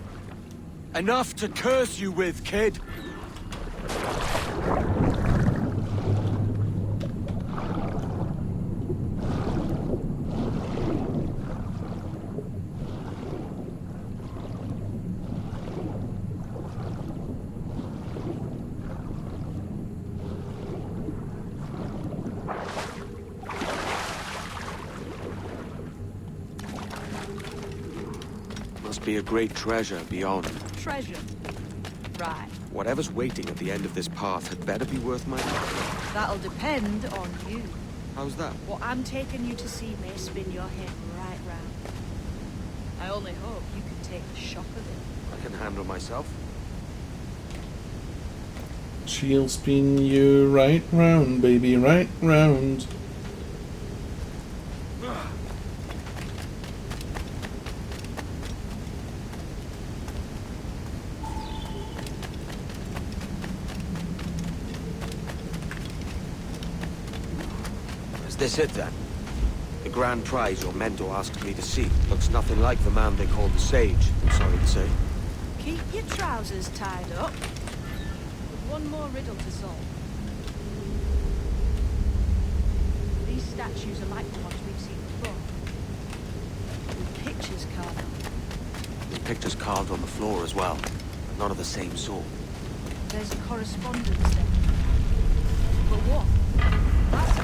[SPEAKER 5] Enough to curse you with, kid! Must be a great treasure beyond.
[SPEAKER 3] Treasure? Right.
[SPEAKER 5] Whatever's waiting at the end of this path had better be worth my time.
[SPEAKER 3] That'll depend on you.
[SPEAKER 5] How's that?
[SPEAKER 3] What I'm taking you to see may spin your head right round. I only hope you can take the shock of it.
[SPEAKER 5] I can handle myself.
[SPEAKER 4] She'll spin you right round, baby, right round.
[SPEAKER 5] Is this it then? The grand prize your mentor asked me to see looks nothing like the man they call the Sage, I'm sorry to say.
[SPEAKER 3] Keep your trousers tied up. With one more riddle to solve. These statues are like the ones we've seen before. With pictures carved on them.
[SPEAKER 5] There's pictures carved on the floor as well, but none of the same sort.
[SPEAKER 3] There's a correspondence there. But what? That's it.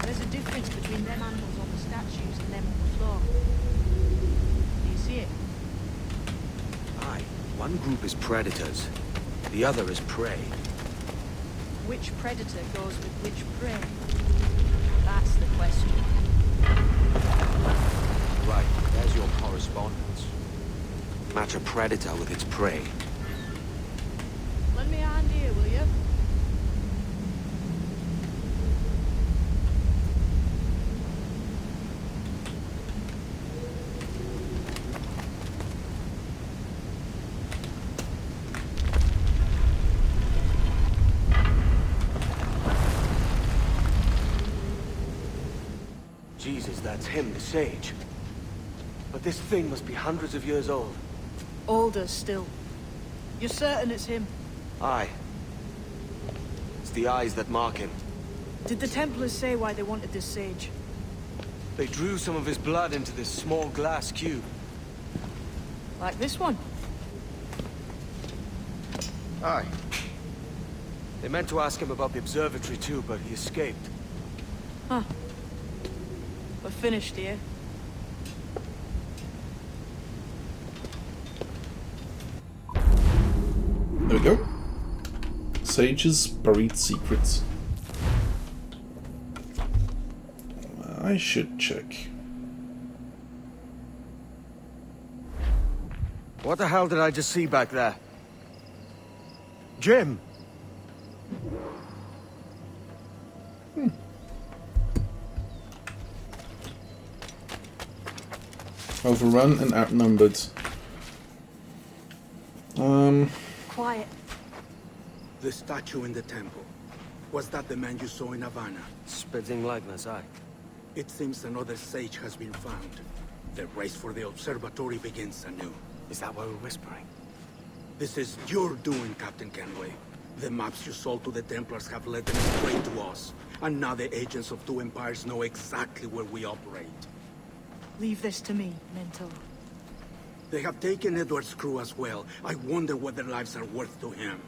[SPEAKER 3] There's a difference between them animals on the statues and them on the floor. Do you see it?
[SPEAKER 5] Aye, one group is predators, the other is prey.
[SPEAKER 3] Which predator goes with which prey? That's the question.
[SPEAKER 5] Right, there's your correspondence. Match a predator with its prey.
[SPEAKER 3] Lend me a hand here, will you?
[SPEAKER 5] Jesus, that's him, the Sage. But this thing must be hundreds of years old.
[SPEAKER 3] Older still. You're certain it's him?
[SPEAKER 5] Aye. It's the eyes that mark him.
[SPEAKER 3] Did the Templars say why they wanted this sage?
[SPEAKER 5] They drew some of his blood into this small glass cube.
[SPEAKER 3] Like this one?
[SPEAKER 5] Aye. They meant to ask him about the observatory too, but he escaped.
[SPEAKER 3] Huh. We're finished here.
[SPEAKER 4] There we go. Sage's buried secrets. I should check.
[SPEAKER 5] What the hell did I just see back there? Jim!
[SPEAKER 4] Overrun and outnumbered.
[SPEAKER 3] Quiet.
[SPEAKER 2] The statue in the temple. Was that the man you saw in Havana?
[SPEAKER 5] Spitting likeness, aye.
[SPEAKER 2] It seems another sage has been found. The race for the observatory begins anew.
[SPEAKER 5] Is that why we're whispering?
[SPEAKER 2] This is your doing, Captain Kenway. The maps you sold to the Templars have led them straight to us. And now the agents of two empires know exactly where we operate.
[SPEAKER 3] Leave this to me, Mentor.
[SPEAKER 2] They have taken Edward's crew as well. I wonder what their lives are worth to him.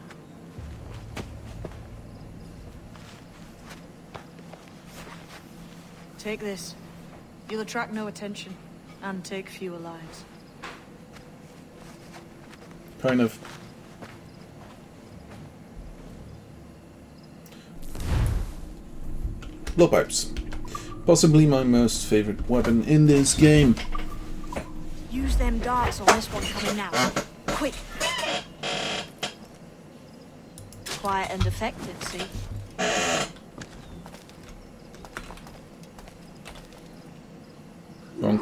[SPEAKER 3] Take this. You'll attract no attention, and take fewer lives.
[SPEAKER 4] Kind of. Blowpipes. Possibly my most favorite weapon in this game.
[SPEAKER 3] Use them darts on this one coming now. Quick! Quiet and effective, see?
[SPEAKER 4] Bonk.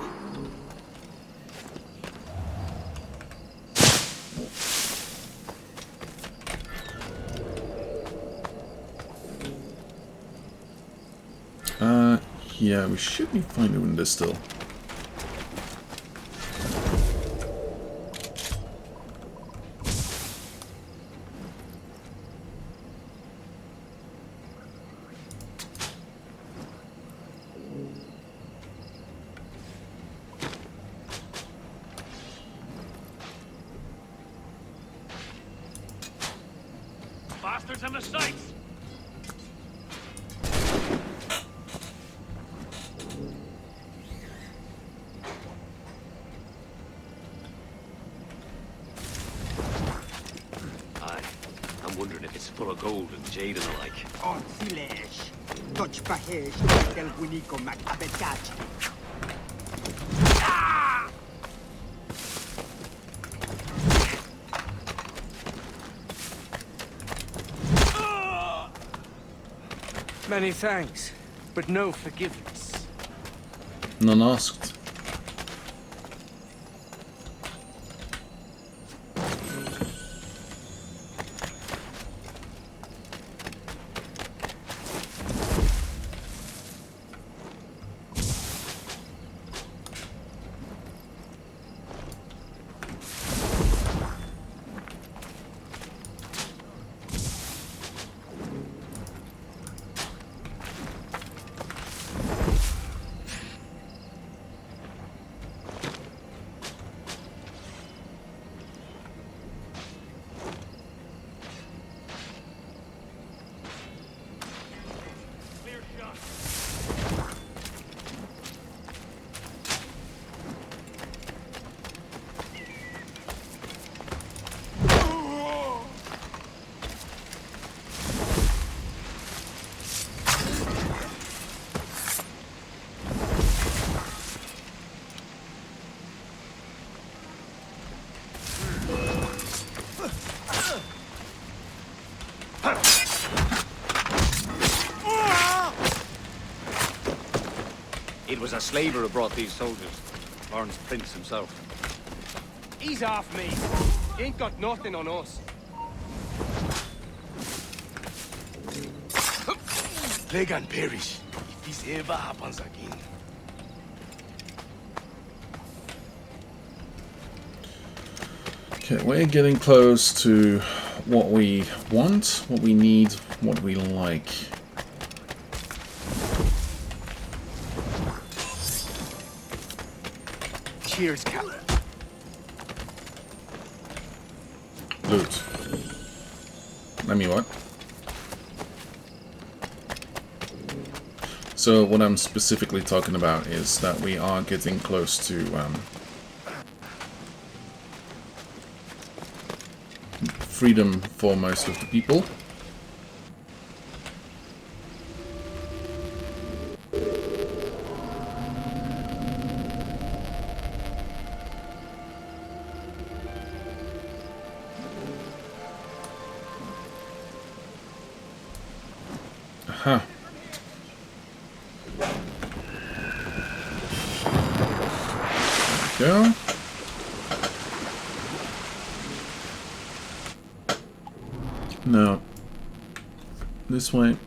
[SPEAKER 4] Yeah, we should be fine doing this still.
[SPEAKER 7] Bastards in the sights! Aye. I'm wondering if it's full of gold and jade and the like.
[SPEAKER 9] Oh, silêncio. Touch pahesh, tel winico mac abetachi.
[SPEAKER 5] Many thanks, but no forgiveness.
[SPEAKER 4] None asked.
[SPEAKER 7] It was a slaver who brought these soldiers. Lawrence Prince himself.
[SPEAKER 22] He's off me. He ain't got nothing on us.
[SPEAKER 2] Plague and perish if this ever happens again.
[SPEAKER 4] Okay, we're getting close to what we want, what we need, what we like.
[SPEAKER 1] Cheers, Captain.
[SPEAKER 4] Loot. I mean, what? So what I'm specifically talking about is that we are getting close to freedom for most of the people. Aha. There we go. No. This way.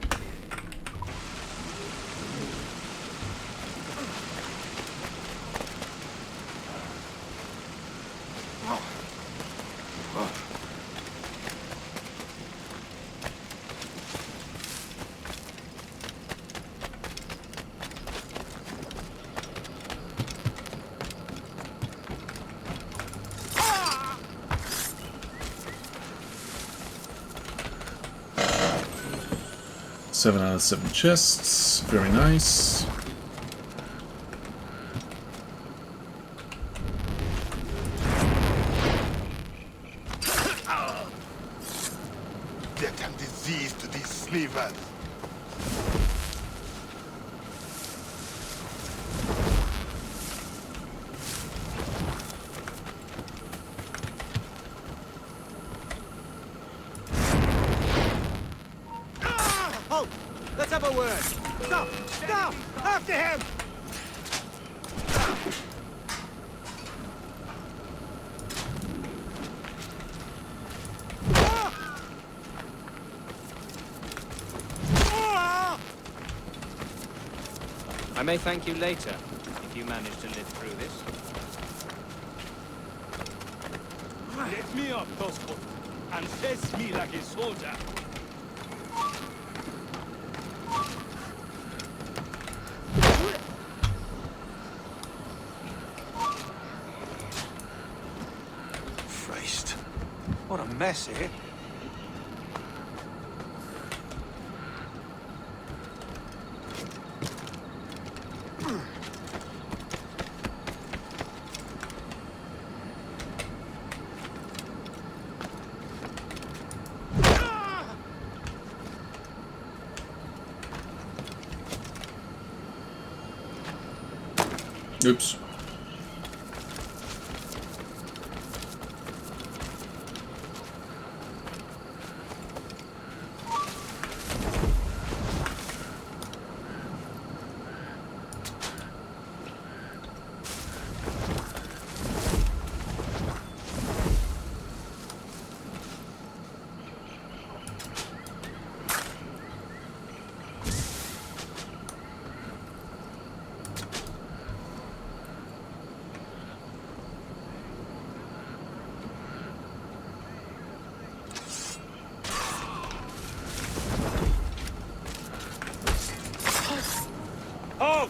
[SPEAKER 4] Seven out of 7 chests, very nice.
[SPEAKER 12] Death and disease to these slavers.
[SPEAKER 1] Let's have a word. Stop! Stop! After him!
[SPEAKER 13] I may thank you later, if you manage to live through this.
[SPEAKER 14] Let me up, Tosco, and face me like a soldier.
[SPEAKER 21] Christ. What a mess, eh?
[SPEAKER 4] Oops.
[SPEAKER 14] Oh!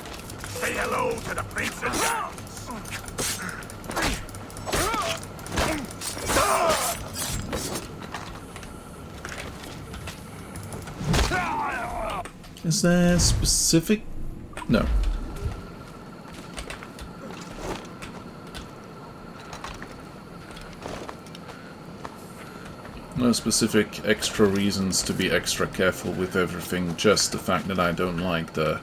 [SPEAKER 14] Say hello to the princess!
[SPEAKER 4] Is there specific? No. No specific extra reasons to be extra careful with everything, just the fact that I don't like the...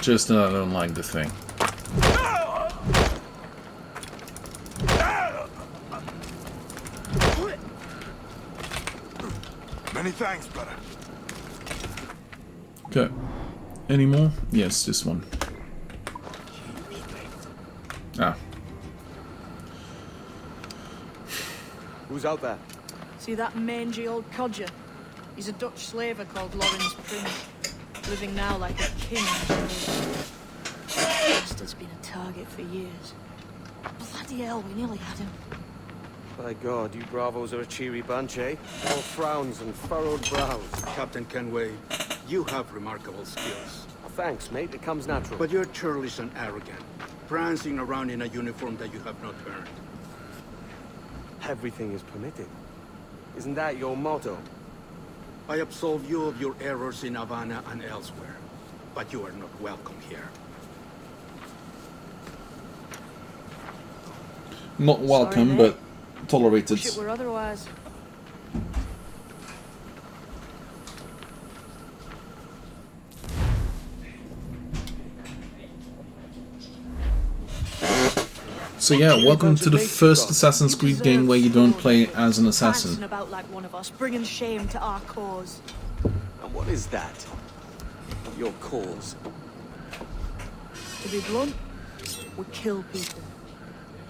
[SPEAKER 4] Just that I don't like the thing.
[SPEAKER 12] Many thanks, brother.
[SPEAKER 4] Okay. Any more? Yes, this one. Ah.
[SPEAKER 5] Who's out there?
[SPEAKER 3] See that mangy old codger? He's a Dutch slaver called Lawrence Prim. living now like a king. Bastard's been a target for years. Bloody hell, we nearly had him.
[SPEAKER 5] By God, you bravos are a cheery bunch, eh? All frowns and furrowed brows.
[SPEAKER 2] Captain Kenway, you have remarkable skills.
[SPEAKER 5] Thanks, mate. It comes natural.
[SPEAKER 2] But you're churlish and arrogant, prancing around in a uniform that you have not earned.
[SPEAKER 5] Everything is permitted. Isn't that your motto?
[SPEAKER 2] I absolve you of your errors in Havana and elsewhere, but you are not welcome here.
[SPEAKER 4] Not welcome,
[SPEAKER 3] Sorry,
[SPEAKER 4] but tolerated.
[SPEAKER 3] Wish it were otherwise.
[SPEAKER 4] So yeah, welcome to the first Assassin's Creed game where you don't play as an assassin.
[SPEAKER 3] Prancing about like one of us, bringing shame to our cause.
[SPEAKER 5] And what is that? Your cause?
[SPEAKER 3] To be blunt, we kill people.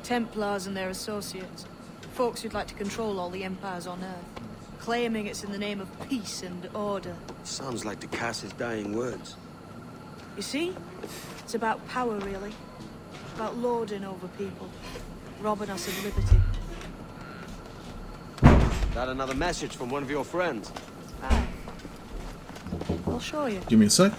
[SPEAKER 3] Templars and their associates. Folks who'd like to control all the empires on Earth. Claiming it's in the name of peace and order.
[SPEAKER 5] Sounds like Decas's dying words.
[SPEAKER 3] You see? It's about power, really. About lording over people. Robbing us of liberty.
[SPEAKER 5] That another message from one of your friends?
[SPEAKER 3] Aye. I'll show you.
[SPEAKER 4] Give me a sec.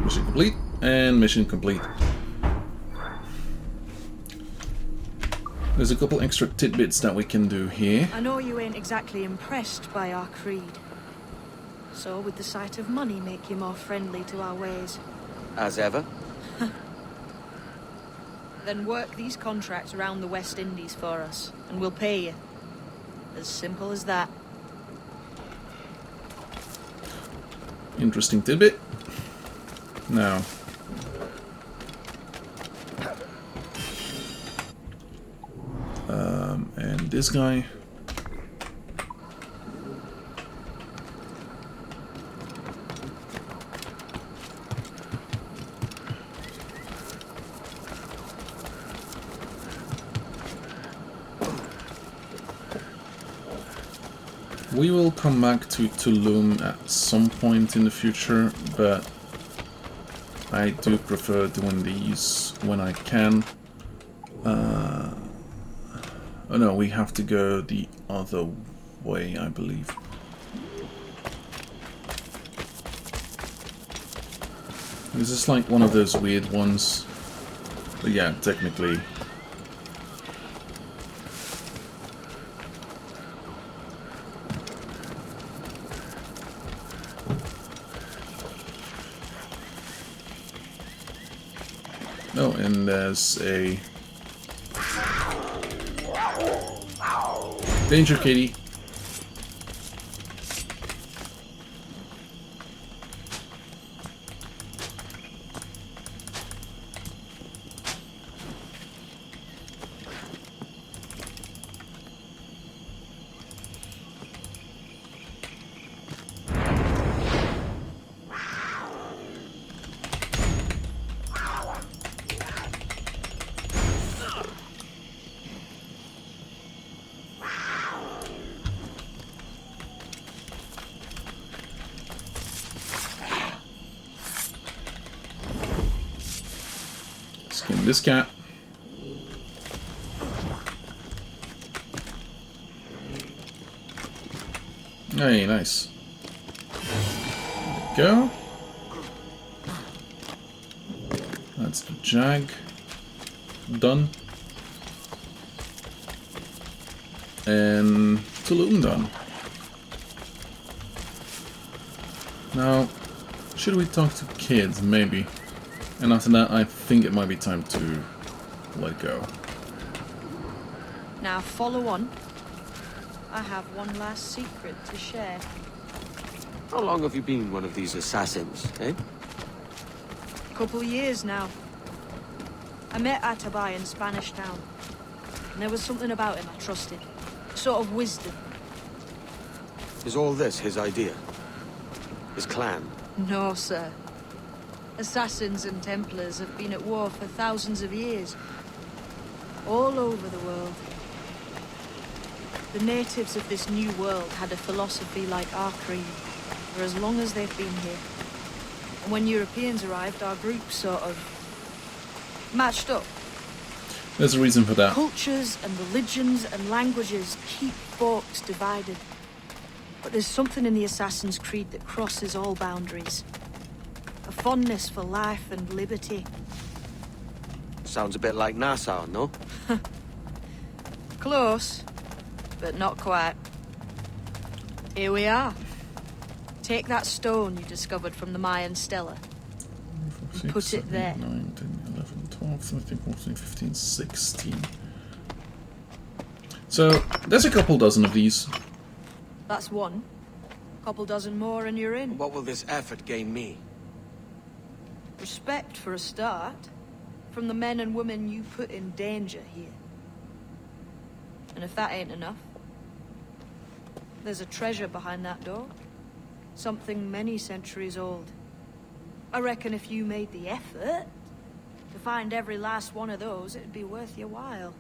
[SPEAKER 4] Mission complete, and mission complete. There's a couple extra tidbits that we can do here.
[SPEAKER 3] I know you ain't exactly impressed by our creed. So would the sight of money make you more friendly to our ways?
[SPEAKER 5] As ever?
[SPEAKER 3] Then work these contracts around the West Indies for us, and we'll pay you. As simple as that.
[SPEAKER 4] Interesting tidbit. Now, and this guy. We will come back to Tulum at some point in the future, but I do prefer doing these when I can. Oh no, we have to go the other way, I believe. This is like one of those weird ones. But yeah, technically. Oh, and there's a... Danger, Katie. Skin this cat. Hey, nice. There we go. That's the jag. Done. And Tulum done. Now, should we talk to kids? Maybe. And after that, I think it might be time to let go.
[SPEAKER 3] Now follow on. I have one last secret to share.
[SPEAKER 5] How long have you been one of these assassins, eh?
[SPEAKER 3] Couple years now. I met Atabai in Spanish Town. And there was something about him I trusted. Sort of wisdom.
[SPEAKER 5] Is all this his idea? His clan?
[SPEAKER 3] No, sir. Assassins and Templars have been at war for thousands of years. All over the world. The natives of this new world had a philosophy like our creed, for as long as they've been here. And when Europeans arrived, our groups sort of matched up.
[SPEAKER 4] There's a reason for that.
[SPEAKER 3] Cultures and religions and languages keep folks divided. But there's something in the Assassin's Creed that crosses all boundaries. A fondness for life and liberty.
[SPEAKER 5] Sounds a bit like Nassau, no?
[SPEAKER 3] Close, but not quite. Here we are. Take that stone you discovered from the Mayan Stela. And put it there.
[SPEAKER 4] 9, 10, 11, 12, 13, 14, 15, 16. So, there's a couple dozen of these.
[SPEAKER 3] That's one. Couple dozen more and you're in.
[SPEAKER 5] What will this effort gain me?
[SPEAKER 3] Respect for a start. From the men and women you put in danger here. And if that ain't enough, there's a treasure behind that door. Something many centuries old. I reckon if you made the effort to find every last one of those, it'd be worth your while.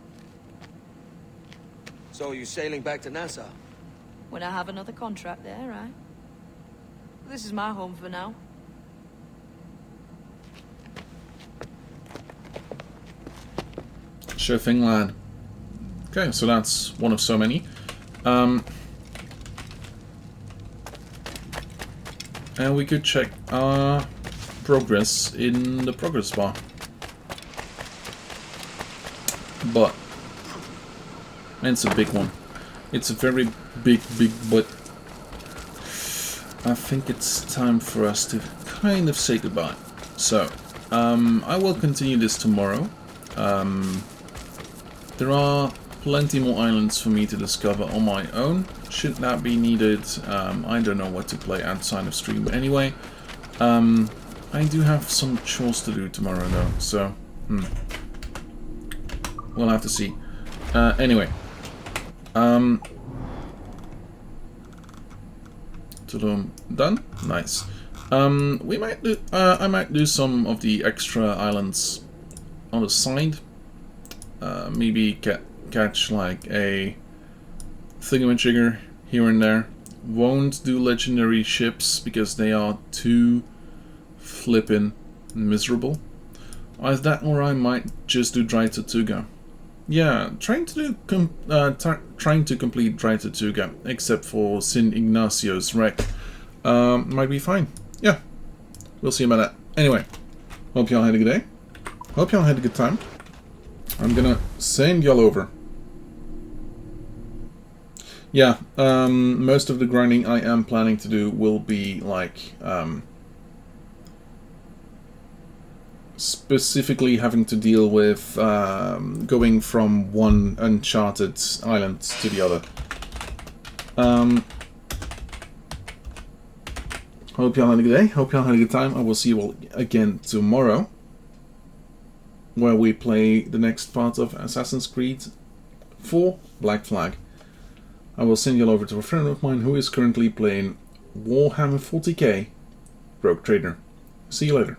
[SPEAKER 5] So are you sailing back to Nassau?
[SPEAKER 3] When I have another contract there, right? This is my home for now.
[SPEAKER 4] Sure thing, lad. Okay, so that's one of so many. And we could check our progress in the progress bar. But it's a big one. It's a very big but I think it's time for us to kind of say goodbye. So, I will continue this tomorrow. There are plenty more islands for me to discover on my own, should that be needed. I don't know what to play outside of stream anyway. I do have some chores to do tomorrow though, so we'll have to see. Anyway, done? Nice. We might do, I might do some of the extra islands on the side. Maybe catch like a thingamajigger here and there. Won't do legendary ships because they are too flippin' miserable. Either that or I might just do Dry Tortuga. Yeah, trying to complete Dry Tortuga, except for San Ignacio's wreck, might be fine. Yeah, we'll see about that. Anyway, hope y'all had a good day. Hope y'all had a good time. I'm gonna send y'all over. Yeah, most of the grinding I am planning to do will be like specifically having to deal with going from one uncharted island to the other. Hope y'all had a good day. Hope y'all had a good time. I will see you all again tomorrow, where we play the next part of Assassin's Creed 4 Black Flag. I will send you all over to a friend of mine who is currently playing Warhammer 40k Rogue Trader. See you later.